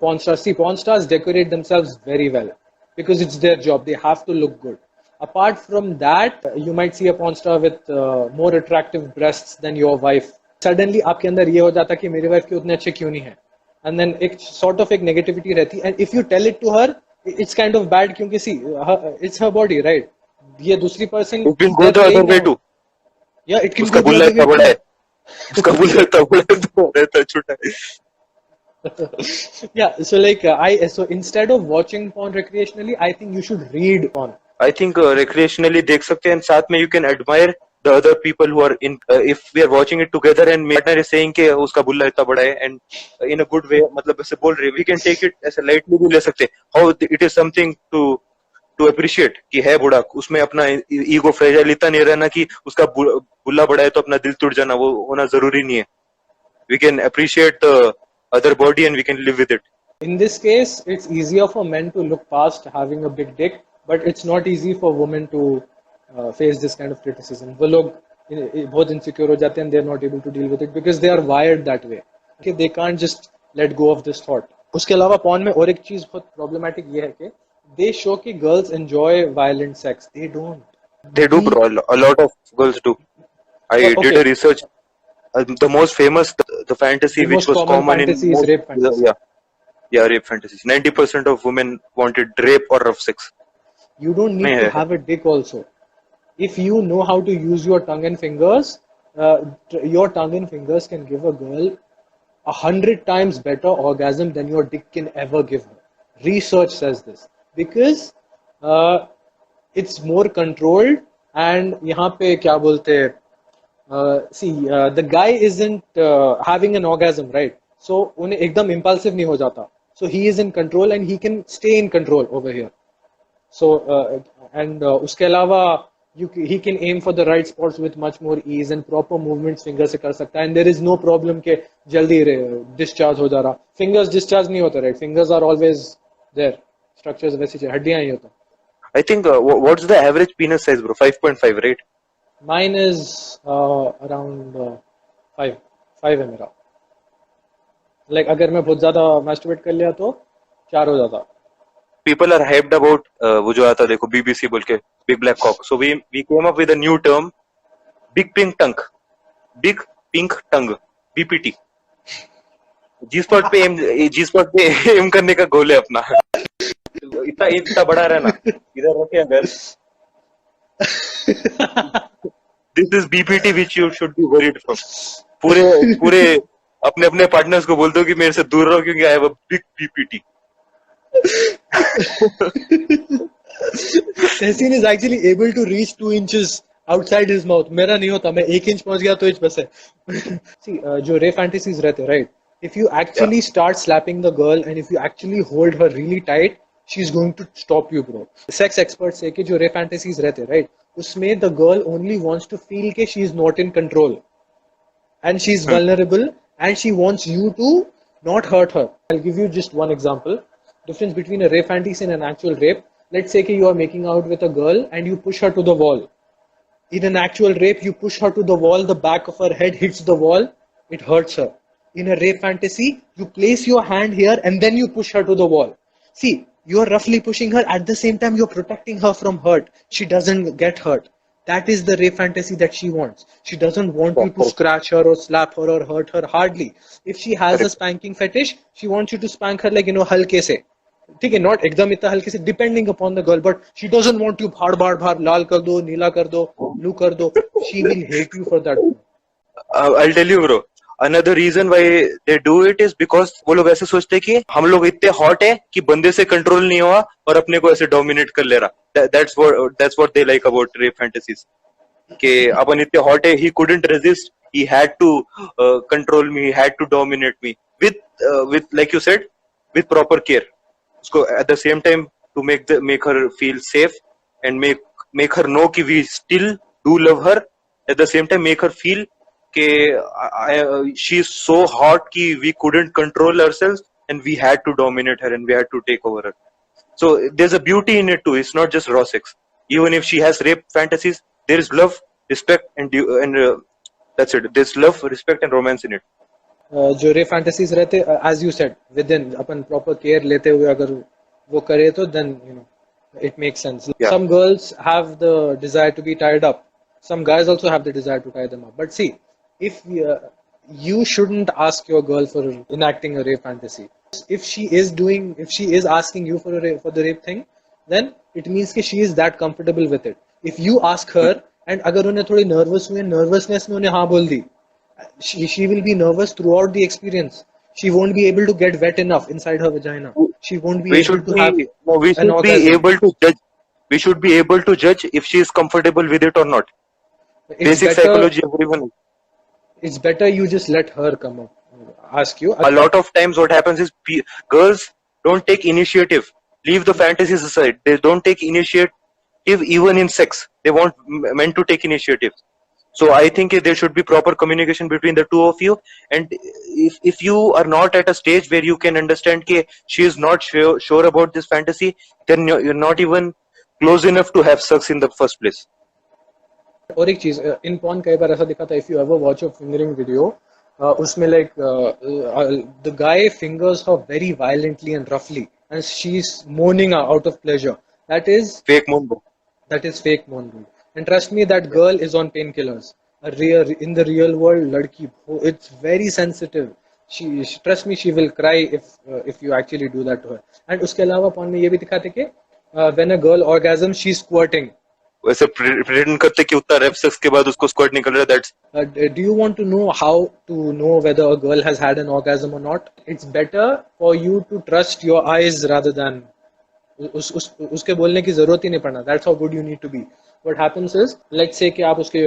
porn stars. See, porn stars decorate themselves very well because it's their job. They have to look good. Apart from that, you might see a porn star with more attractive breasts than your wife. Suddenly आपके अंदर ये हो जाता कि मेरी wife के उतने अच्छे क्यों नहीं है, and then एक sort of एक negativity रहती, and if you tell it to her, it's kind of bad क्योंकि see, it's her body, right? ये दूसरी person It will is go there the other playing way now. too. Yeah, it can उसका go the Bulla other way इतना बड़ा too. है, उसका बुल्ला इतना बड़ा है तो रहता है छोटा है. Yeah, so so instead of watching porn recreationally, I think you should read porn. I think recreationally देख सकते हैं, साथ में you can admire the other people who are in. If we are watching it together and my partner is saying कि उसका बुल्ला इतना बड़ा है and in a good way, मतलब ऐसे बोल रहे, we can take it ऐसे lightly भी ले सकते हैं. How it is something to appreciate कि है बुढ़ा, उसमें अपना ego fragile इतना नहीं रहना कि उसका बुल्ला बड़ा है तो अपना दिल टूट जाना, वो होना जरूरी नहीं है. We can appreciate the other body and we can live with it. In this case, it's easier for men to look past having a big dick, but it's not easy for women to face this kind of criticism. वो लोग बहुत insecure हो जाते हैं and they're not able to deal with it because they are wired that way. Okay, they can't just let go of this thought. उसके अलावा porn में और एक चीज बहुत problematic ये है कि they show कि girls enjoy violent sex. They don't. They do, bro. A lot of girls do. I did Okay. a research. The most famous, the fantasy The which most was common common in fantasy is most, rape fantasy. yeah, rape fantasies. 90% of women wanted rape or rough sex. You don't need to have a dick also. If you know how to use your tongue and fingers, your tongue and fingers can give a girl 100 times better orgasm than your dick can ever give her. Research says this because it's more controlled and यहाँ पे क्या बोलते हैं, the guy isn't having an orgasm, right? So उन्हें एकदम impulsive नहीं हो जाता. So he is in control and he can stay in control over here. So उसके अलावा he can aim for the right spots with much more ease and proper movements finger से कर सकता है, and there is no problem के जल्दी discharge हो जा रहा. Fingers discharge नहीं होता, right? Fingers are always there. Structures वैसी हड्डियां ही होता. I think what's the average penis size, bro? 5.5, right? Mine is around 5 है मेरा. Like अगर मैं बहुत ज़्यादा masturbate कर लिया तो 4 हो जाता. People are hyped about वो जो आता देखो BBC बोल के big black cock. So we came up with a new term, big pink tongue, BPT. G spot पे aim करने का गोल है अपना. इतना बड़ा रहना, इधर रखे अगर. This is BPT which you should be worried from. पूरे अपने पार्टनर्स को बोल दो कि मेरे से दूर रहो क्योंकि I have a big BPT. Tehsin is actually able to reach 2 inches outside his mouth. मेरा नहीं होता, मैं 1 इंच पहुंच गया तो इच बस है. See, जो रे fantasies रहते, right? If you actually start slapping the girl and if you actually hold her really tight, she's going to stop you, bro. Sex experts say कि जो रे fantasies रहते, right? उसमें the girl only wants to feel कि she is not in control and she's vulnerable and she wants you to not hurt her. I'll give you just one example. Difference between a rape fantasy and an actual rape. Let's say you are making out with a girl and you push her to the wall. In an actual rape, you push her to the wall, the back of her head hits the wall, it hurts her. In a rape fantasy, you place your hand here and then you push her to the wall. See, you are roughly pushing her, at the same time you're protecting her from hurt. She doesn't get hurt. That is the rape fantasy that she wants. She doesn't want Yeah, you to correct, scratch her or slap her or hurt her hardly. If she has a correct. spanking fetish, she wants you to spank her like, हल्के से. ठीक है, not एकदम इतना हल्के से, depending upon the girl, but she doesn't want you भाड़ भाड़ भाड़ लाल कर दो, नीला कर दो, blue कर दो. She will hate you for that. I'll tell you bro, another reason why they do it is because वो लोग ऐसे सोचते हैं कि हम लोग इतने हॉट है कि बंदे से कंट्रोल नहीं हुआ और अपने को ऐसे डोमिनेट कर ले रहा. That's what they like about rape fantasies. कि अपन इतने हॉट है, he couldn't resist, he had to control me, he had to dominate me with like you said, with proper care. उसको at the same time to make her feel safe and make her know कि we still do love her. At the same time make her feel कि she is so hot कि we couldn't control ourselves and we had to dominate her and we had to take over her. So there's a beauty in it too. It's not just raw sex. Even if she has rape fantasies, there is love, respect, and that's it. There's love, respect, and romance in it. जो रे fantasies रहते, as you said, within upon proper care लेते हुए अगर वो करे तो then it makes sense. Yeah. Some girls have the desire to be tied up. Some guys also have the desire to tie them up. But see, if you shouldn't ask your girl for enacting a rape fantasy. If she is asking you for the rape thing, then it means that she is that comfortable with it. If you ask her and अगर उन्हें थोड़ी nervous हुए, nervousness में उन्हें हाँ बोल दी, she will be nervous throughout the experience. She won't be able to get wet enough inside her vagina. She won't be We able should to have be no, we an should be orgasm. able to judge. We should be able to judge if she is comfortable with it or not. It's Basic better. psychology, everyone. It's better you just let her come up, ask you. A lot of times, what happens is girls don't take initiative. Leave the fantasies aside. They don't take initiative even in sex. They want men to take initiative. So I think there should be proper communication between the two of you. And if you are not at a stage where you can understand that she is not sure about this fantasy, then you're not even close enough to have sex in the first place. और एक चीज, इन porn कई बार ऐसा दिखा था, if you ever watch a fingering video, उसमें like the guy fingers her very violently and रफली and she is moaning out of pleasure. That is Fake moon. that is fake moon. And trust me, that girl is on painkillers. In the real world, ladki, it's very sensitive. Trust me, she will cry if you actually do that to her. And उसके अलावा porn में ये भी दिखाते कि when a girl orgasms, she's squirting. वैसे predict करते कि उतना रेप सेक्स के बाद उसको स्क्वाट निकल रहा है. That's Do you want to know how to know whether a girl has had an orgasm or not? It's better for you to trust your eyes rather than उसके बोलने की जरूरत ही नहीं पड़ना. That's how good you need to be. What happens is, let's say कि आप उसके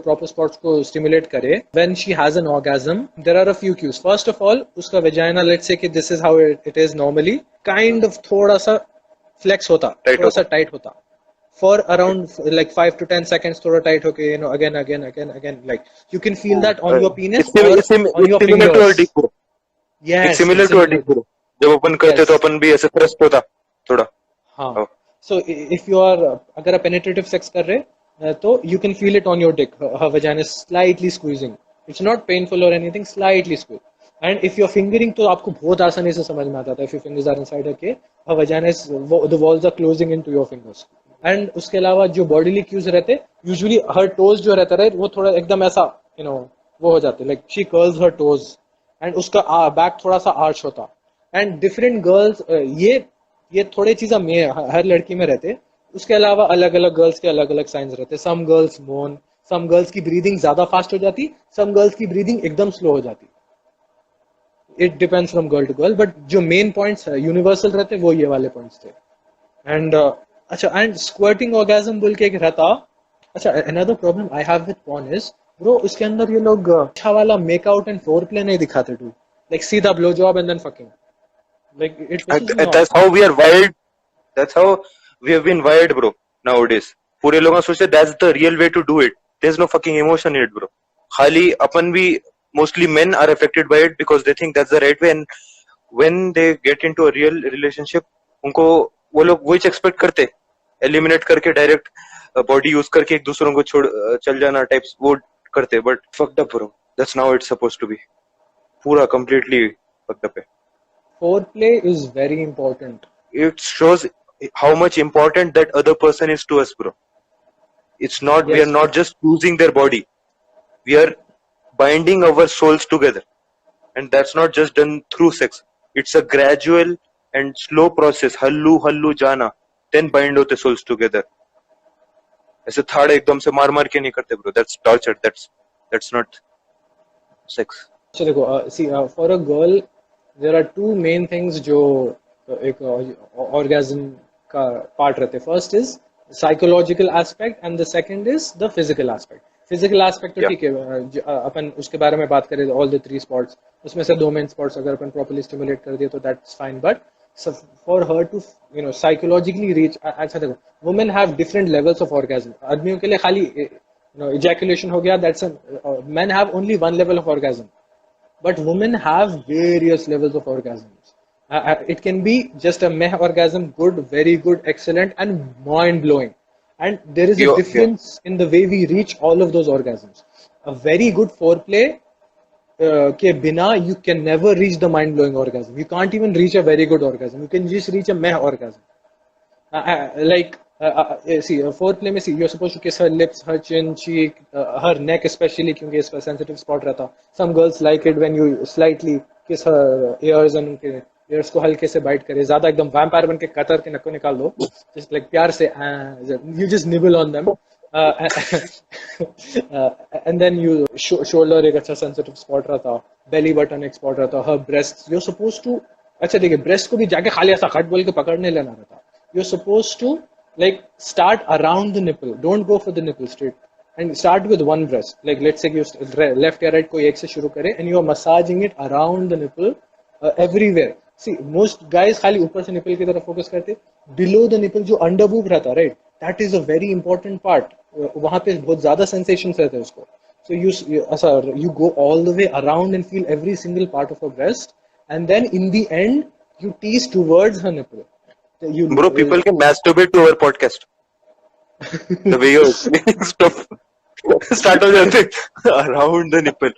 proper spots को stimulate करें. When she has an orgasm, there are a few cues. First of all, उसका vagina, let's say कि this is how it is normally, kind of थोड़ा सा flex होता, थोड़ा सा tight होता. For around like 5 to 10 seconds, थोड़ा tight होके, again, like you can feel that on your penis or on your fingers. Yes, it's similar to a dick, bro. जब अपन करते तो अपन भी ऐसे thrust होता थोड़ा. हाँ. So if you are अगर आप penetrative sex कर रहे तो you can feel it on your dick. Her vagina is slightly squeezing. It's not painful or anything, slightly squeezed. And if you're fingering तो आपको बहुत आसानी से समझ में आता था. If your fingers are inside her vagina is, the walls are closing into your fingers. And उसके अलावा जो bodily cues रहते, usually her toes जो रहता है वो थोड़ा एकदम ऐसा वो हो जाते, like she curls her toes and उसका back थोड़ा सा arch होता. And different girls ये थोड़े चीज़ हर लड़की में रहते. उसके अलावा अलग अलग गर्ल्स के अलग अलग साइंस रहते. Some girls moan, some girls की ब्रीदिंग ज्यादा फास्ट हो जाती, सम गर्ल्स की ब्रीदिंग एकदम स्लो हो जाती. It depends from girl to girl, but जो मेन पॉइंट्स यूनिवर्सल रहते वो ये वाले पॉइंट्स थे. एंड अच्छा, एंड स्क्वर्टिंग ऑर्गेज्म बोल के एक रहता. अच्छा, another problem I have with porn is, bro, उसके अंदर ये लोग अच्छा वाला make out and foreplay too दिखाते टू, लाइक सीधा blow job and then fucking. Like that's how we are wired. That's how we have been wired, bro. Nowadays, पूरे लोग सोचते that's the real way to do it. There's no fucking emotion in it, bro. खाली अपन भी, mostly men are affected by it because they think that's the right way. And when they get into a real relationship, उनको वो लोग वही expect करते, eliminate करके direct body use करके एक दूसरों को छोड़ चल जाना types वो करते. But fucked up, bro. That's now it's supposed to be. पूरा completely fucked up है. Foreplay is very important. It shows how much important that other person is to us, bro. It's not, we are Yes. not just choosing their body, we are binding our souls together, and that's not just done through sex. It's a gradual and slow process. हल्लू हल्लू जाना, then bind होते souls together. ऐसे थाड़ एकदम से मार मार के नहीं करते bro. That's torture. That's not sex. So देखो, see, for a girl there are two main things जो एक orgasm का part रहते हैं. First is psychological aspect and the second is the physical aspect. Physical aspect तो Yeah. ठीक है, अपन उसके बारे में बात करें, all the three spots, उसमें से दो main spots अगर अपन properly stimulate कर दिए तो that's fine. But so for her to psychologically reach, अच्छा देखो, women have different levels of orgasm. आदमियों के लिए खाली ejaculation हो गया, that's men have only one level of orgasm. But women have various levels of orgasms. It can be just a meh orgasm, good, very good, excellent, and mind blowing. And there is a Yeah. difference in the way we reach all of those orgasms. A very good foreplay ke bina, you can never reach the mind blowing orgasm. You can't even reach a very good orgasm. You can just reach a meh orgasm. See, foreplay में see, you're supposed to kiss her lips, her chin, cheek, her neck especially, क्योंकि इस पर sensitive spot रहता. Some girls like it when you slightly kiss her ears and उनके ears को हल्के से bite करे. ज़्यादा एकदम vampire बन के कतर के नक्को निकाल दो. Just like प्यार से, you just nibble on them. And then you shoulder एक अच्छा sensitive spot रहता, belly button एक spot रहता, her breasts. You're supposed to, अच्छा देखिए, breast को भी जाके खाली ऐसा खट बोल के पकड़ने लेना रहता. You're supposed to like start around the nipple. Don't go for the nipple straight. And start with one breast. Like let's say you left या right कोई एक से शुरू करे and you are massaging it around the nipple everywhere. See, most guys खाली ऊपर से nipple की तरफ focus करते. Below the nipple जो under boob रहता, right? That is a very important part. वहाँ पे बहुत ज़्यादा sensations रहते हैं उसको. So you go all the way around and feel every single part of her breast, and then in the end you tease towards her nipple. Bro, people can masturbate to our podcast. The way you're explaining stuff. Start हो जाते around the nipple.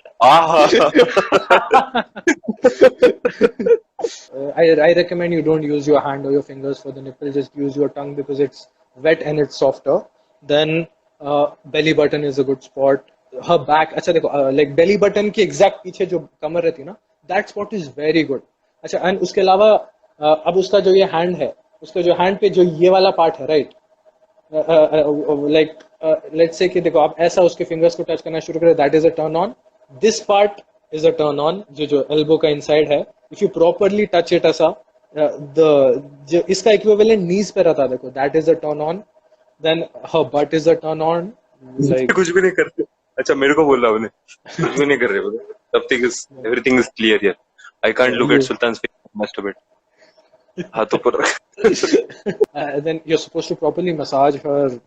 I recommend you don't use your hand or your fingers for the nipple. Just use your tongue because it's wet and it's softer. Then belly button is a good spot. Her back, अच्छा देखो, like belly button के exact पीछे जो कमर रहती है ना, that spot is very good. अच्छा, and उसके अलावा अब उसका जो ये hand है, उसका जो hand पे जो ये वाला part है, right? Like let's say कि देखो आप ऐसा उसके fingers को touch करना शुरू करें, that is a turn on. This part is a turn on, जो elbow का inside है. If you properly touch it ऐसा, जो इसका equivalent knees पे रहता है, देखो, that is a turn on. Then her butt is a turn on. Like कुछ भी नहीं करते. अच्छा, मेरे को बोल रहा उन्हें कुछ भी नहीं कर रहे बोले. Everything is clear here. I can't look at Sultan's face and masturbate. हाथों पर. then you're supposed to properly massage her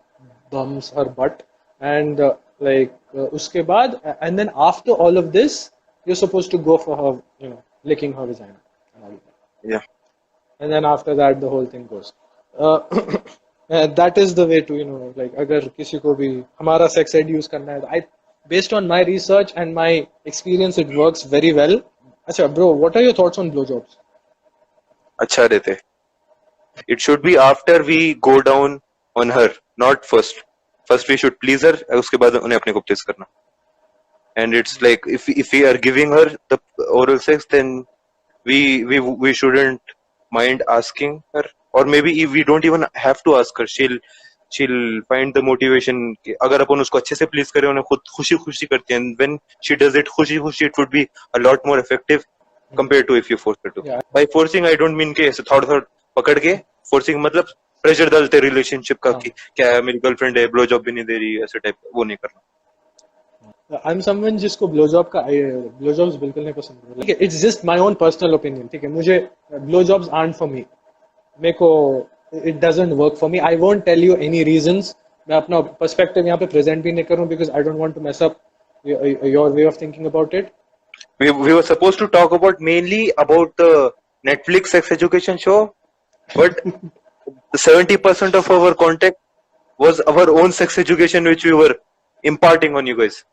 bums, her butt, and उसके बाद, and then after all of this, you're supposed to go for her, licking her vagina and all of that. Yeah. And then after that, the whole thing goes. That is the way to, like, अगर किसी को भी हमारा sex ed use करना है, based on my research and my experience, it works very well. अच्छा, bro, what are your thoughts on blowjobs? अच्छा रहते. It should be after we go down on her, not first. First we should please her, उसके बाद उन्हें अपने को please करना. And it's like if we are giving her the oral sex, then we shouldn't mind asking her, or maybe if we don't even have to ask her, she'll find the motivation. अगर अपन उसको अच्छे से please करें, उन्हें खुद खुशी करती है, and when she does it खुशी, it would be a lot more effective compared to if you force her to. Yeah. By forcing, I don't mean कि ऐसे थोड़ा पकड़ के, forcing मतलब pressure डालते relationship का कि क्या है, मेरी girlfriend है, blow job भी नहीं दे रही, ऐसे type, वो नहीं करना. I'm someone जिसको blowjobs बिल्कुल नहीं पसंद है. It's just my own personal opinion. ठीक है, मुझे blowjobs aren't for me. मेरे को it doesn't work for me. I won't tell you any reasons. मैं अपना perspective यहाँ पे present भी नहीं करूँ because I don't want to mess up your way of thinking about it. We were supposed to talk about mainly about the Netflix sex education show, but 70% of our content was our own sex education which we were imparting on you guys.